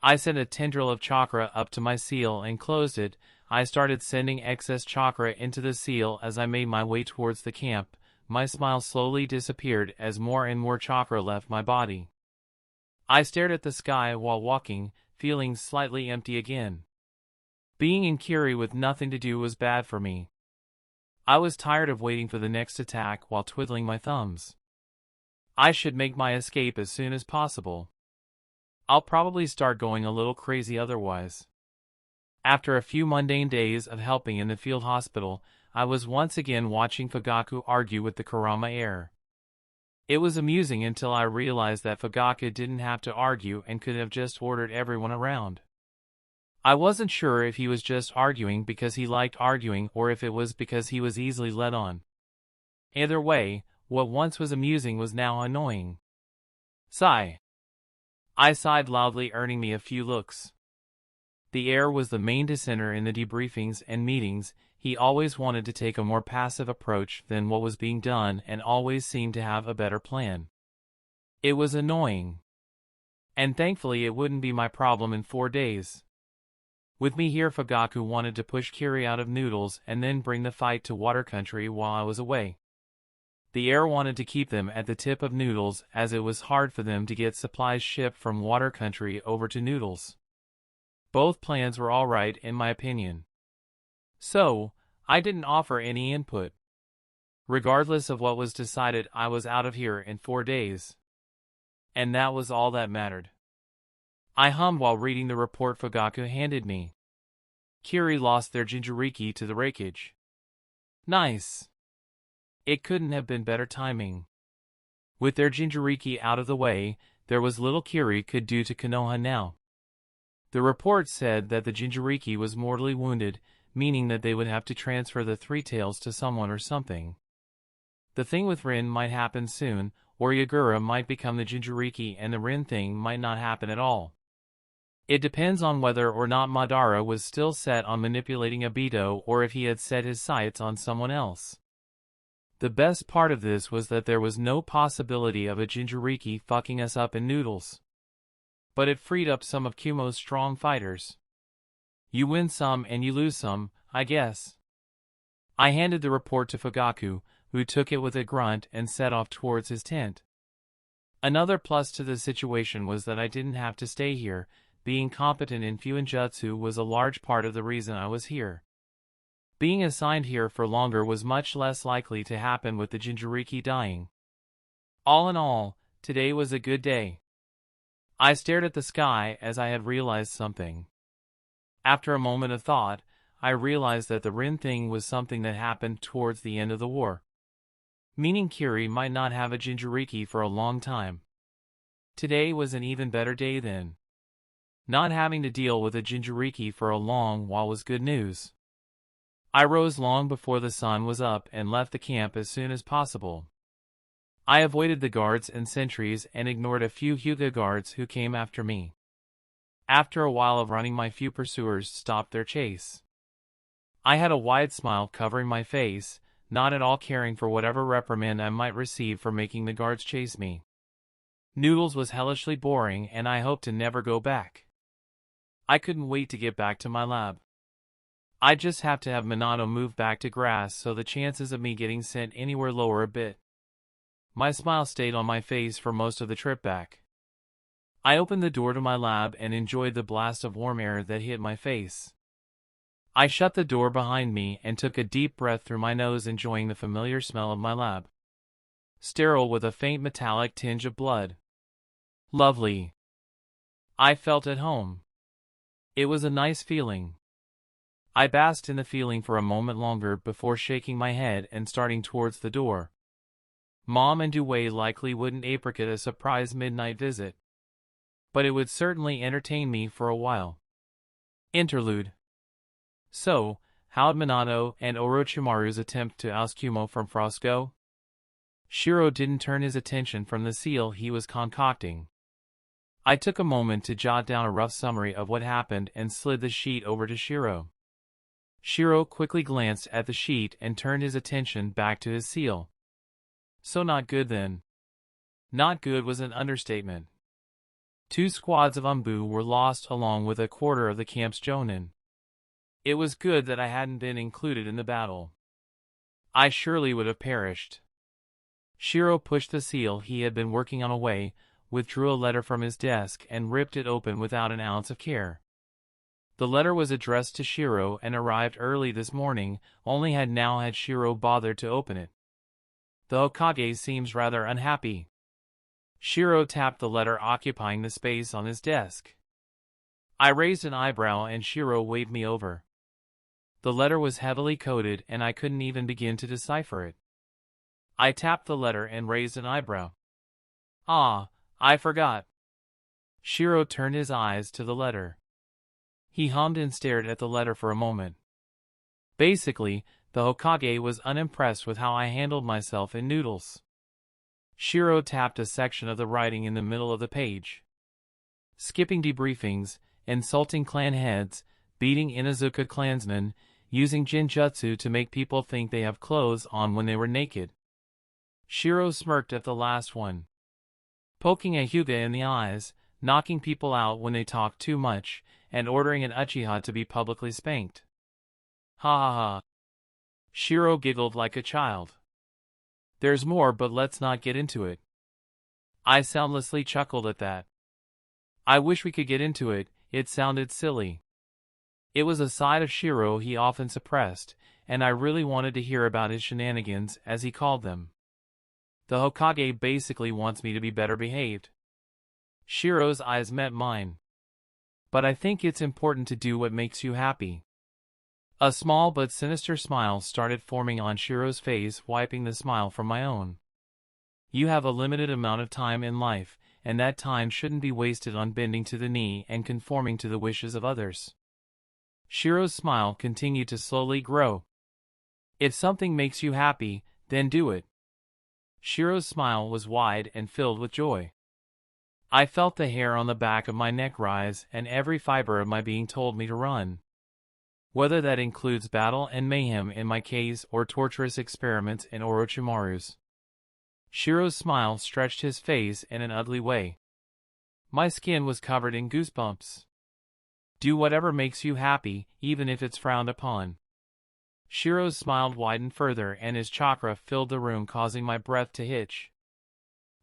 I sent a tendril of chakra up to my seal and closed it. I started sending excess chakra into the seal as I made my way towards the camp. My smile slowly disappeared as more and more chakra left my body. I stared at the sky while walking, feeling slightly empty again. Being in Kiri with nothing to do was bad for me. I was tired of waiting for the next attack while twiddling my thumbs. I should make my escape as soon as possible. I'll probably start going a little crazy otherwise. After a few mundane days of helping in the field hospital, I was once again watching Fugaku argue with the Kurama heir. It was amusing until I realized that Fugaku didn't have to argue and could have just ordered everyone around. I wasn't sure if he was just arguing because he liked arguing or if it was because he was easily led on. Either way, what once was amusing was now annoying. Sigh. I sighed loudly, earning me a few looks. The heir was the main dissenter in the debriefings and meetings. He always wanted to take a more passive approach than what was being done and always seemed to have a better plan. It was annoying. And thankfully it wouldn't be my problem in 4 days. With me here, Fugaku wanted to push Kiri out of noodles and then bring the fight to water country while I was away. The heir wanted to keep them at the tip of noodles as it was hard for them to get supplies shipped from water country over to noodles. Both plans were alright in my opinion. So, I didn't offer any input. Regardless of what was decided, I was out of here in 4 days. And that was all that mattered. I hummed while reading the report Fugaku handed me. Kiri lost their Jinchuriki to the wreckage. Nice. It couldn't have been better timing. With their Jinchuriki out of the way, there was little Kiri could do to Konoha now. The report said that the Jinchuriki was mortally wounded, meaning that they would have to transfer the three tails to someone or something. The thing with Rin might happen soon, or Yagura might become the Jinchuriki and the Rin thing might not happen at all. It depends on whether or not Madara was still set on manipulating Obito or if he had set his sights on someone else. The best part of this was that there was no possibility of a Jinchuriki fucking us up in noodles. But it freed up some of Kumo's strong fighters. You win some and you lose some, I guess. I handed the report to Fugaku, who took it with a grunt and set off towards his tent. Another plus to the situation was that I didn't have to stay here. Being competent in Fuinjutsu was a large part of the reason I was here. Being assigned here for longer was much less likely to happen with the Jinchuriki dying. All in all, today was a good day. I stared at the sky as I had realized something. After a moment of thought, I realized that the Rin thing was something that happened towards the end of the war. Meaning Kiri might not have a Jinchuriki for a long time. Today was an even better day then. Not having to deal with a Jinchuriki for a long while was good news. I rose long before the sun was up and left the camp as soon as possible. I avoided the guards and sentries and ignored a few Hyuga guards who came after me. After a while of running, my few pursuers stopped their chase. I had a wide smile covering my face, not at all caring for whatever reprimand I might receive for making the guards chase me. Noodles was hellishly boring and I hoped to never go back. I couldn't wait to get back to my lab. I just have to have Minato move back to grass so the chances of me getting sent anywhere lower a bit. My smile stayed on my face for most of the trip back. I opened the door to my lab and enjoyed the blast of warm air that hit my face. I shut the door behind me and took a deep breath through my nose, enjoying the familiar smell of my lab. Sterile with a faint metallic tinge of blood. Lovely. I felt at home. It was a nice feeling. I basked in the feeling for a moment longer before shaking my head and starting towards the door. Mom and Dewey likely wouldn't apricot a surprise midnight visit. But it would certainly entertain me for a while. Interlude. So, how'd Minato and Orochimaru's attempt to oust Kumo from Frost go? Shiro didn't turn his attention from the seal he was concocting. I took a moment to jot down a rough summary of what happened and slid the sheet over to Shiro. Shiro quickly glanced at the sheet and turned his attention back to his seal. So not good then. Not good was an understatement. 2 squads of Umbu were lost along with a quarter of the camp's jonin. It was good that I hadn't been included in the battle. I surely would have perished. Shiro pushed the seal he had been working on away, withdrew a letter from his desk and ripped it open without an ounce of care. The letter was addressed to Shiro and arrived early this morning, only had Shiro bothered to open it. The Hokage seems rather unhappy. Shiro tapped the letter occupying the space on his desk. I raised an eyebrow and Shiro waved me over. The letter was heavily coded and I couldn't even begin to decipher it. I tapped the letter and raised an eyebrow. Ah, I forgot. Shiro turned his eyes to the letter. He hummed and stared at the letter for a moment. Basically, the Hokage was unimpressed with how I handled myself in noodles. Shiro tapped a section of the writing in the middle of the page. Skipping debriefings, insulting clan heads, beating Inuzuka clansmen, using jinjutsu to make people think they have clothes on when they were naked. Shiro smirked at the last one. Poking a Hyuga in the eyes, knocking people out when they talk too much, and ordering an Uchiha to be publicly spanked. Ha ha ha. Shiro giggled like a child. There's more, but let's not get into it. I soundlessly chuckled at that. I wish we could get into it, it sounded silly. It was a side of Shiro he often suppressed, and I really wanted to hear about his shenanigans, as he called them. The Hokage basically wants me to be better behaved. Shiro's eyes met mine. But I think it's important to do what makes you happy. A small but sinister smile started forming on Shiro's face, wiping the smile from my own. You have a limited amount of time in life, and that time shouldn't be wasted on bending to the knee and conforming to the wishes of others. Shiro's smile continued to slowly grow. If something makes you happy, then do it. Shiro's smile was wide and filled with joy. I felt the hair on the back of my neck rise, and every fiber of my being told me to run. Whether that includes battle and mayhem in my case or torturous experiments in Orochimaru's. Shiro's smile stretched his face in an ugly way. My skin was covered in goosebumps. Do whatever makes you happy, even if it's frowned upon. Shiro's smile widened further and his chakra filled the room, causing my breath to hitch.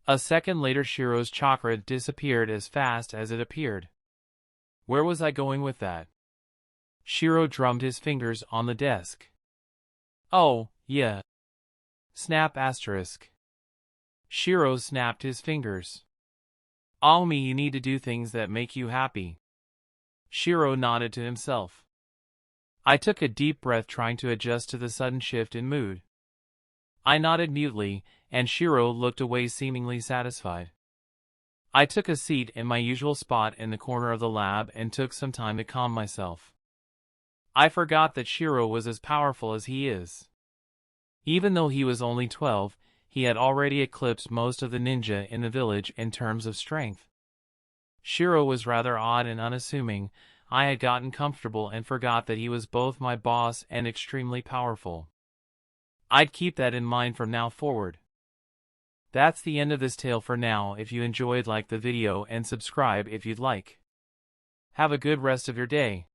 A second later, Shiro's chakra disappeared as fast as it appeared. Where was I going with that? Shiro drummed his fingers on the desk. Oh, yeah. Snap asterisk. Shiro snapped his fingers. Me, you need to do things that make you happy. Shiro nodded to himself. I took a deep breath, trying to adjust to the sudden shift in mood. I nodded mutely, and Shiro looked away, seemingly satisfied. I took a seat in my usual spot in the corner of the lab and took some time to calm myself. I forgot that Shiro was as powerful as he is. Even though he was only 12, he had already eclipsed most of the ninja in the village in terms of strength. Shiro was rather odd and unassuming. I had gotten comfortable and forgot that he was both my boss and extremely powerful. I'd keep that in mind from now forward. That's the end of this tale for now. If you enjoyed, like the video and subscribe if you'd like. Have a good rest of your day.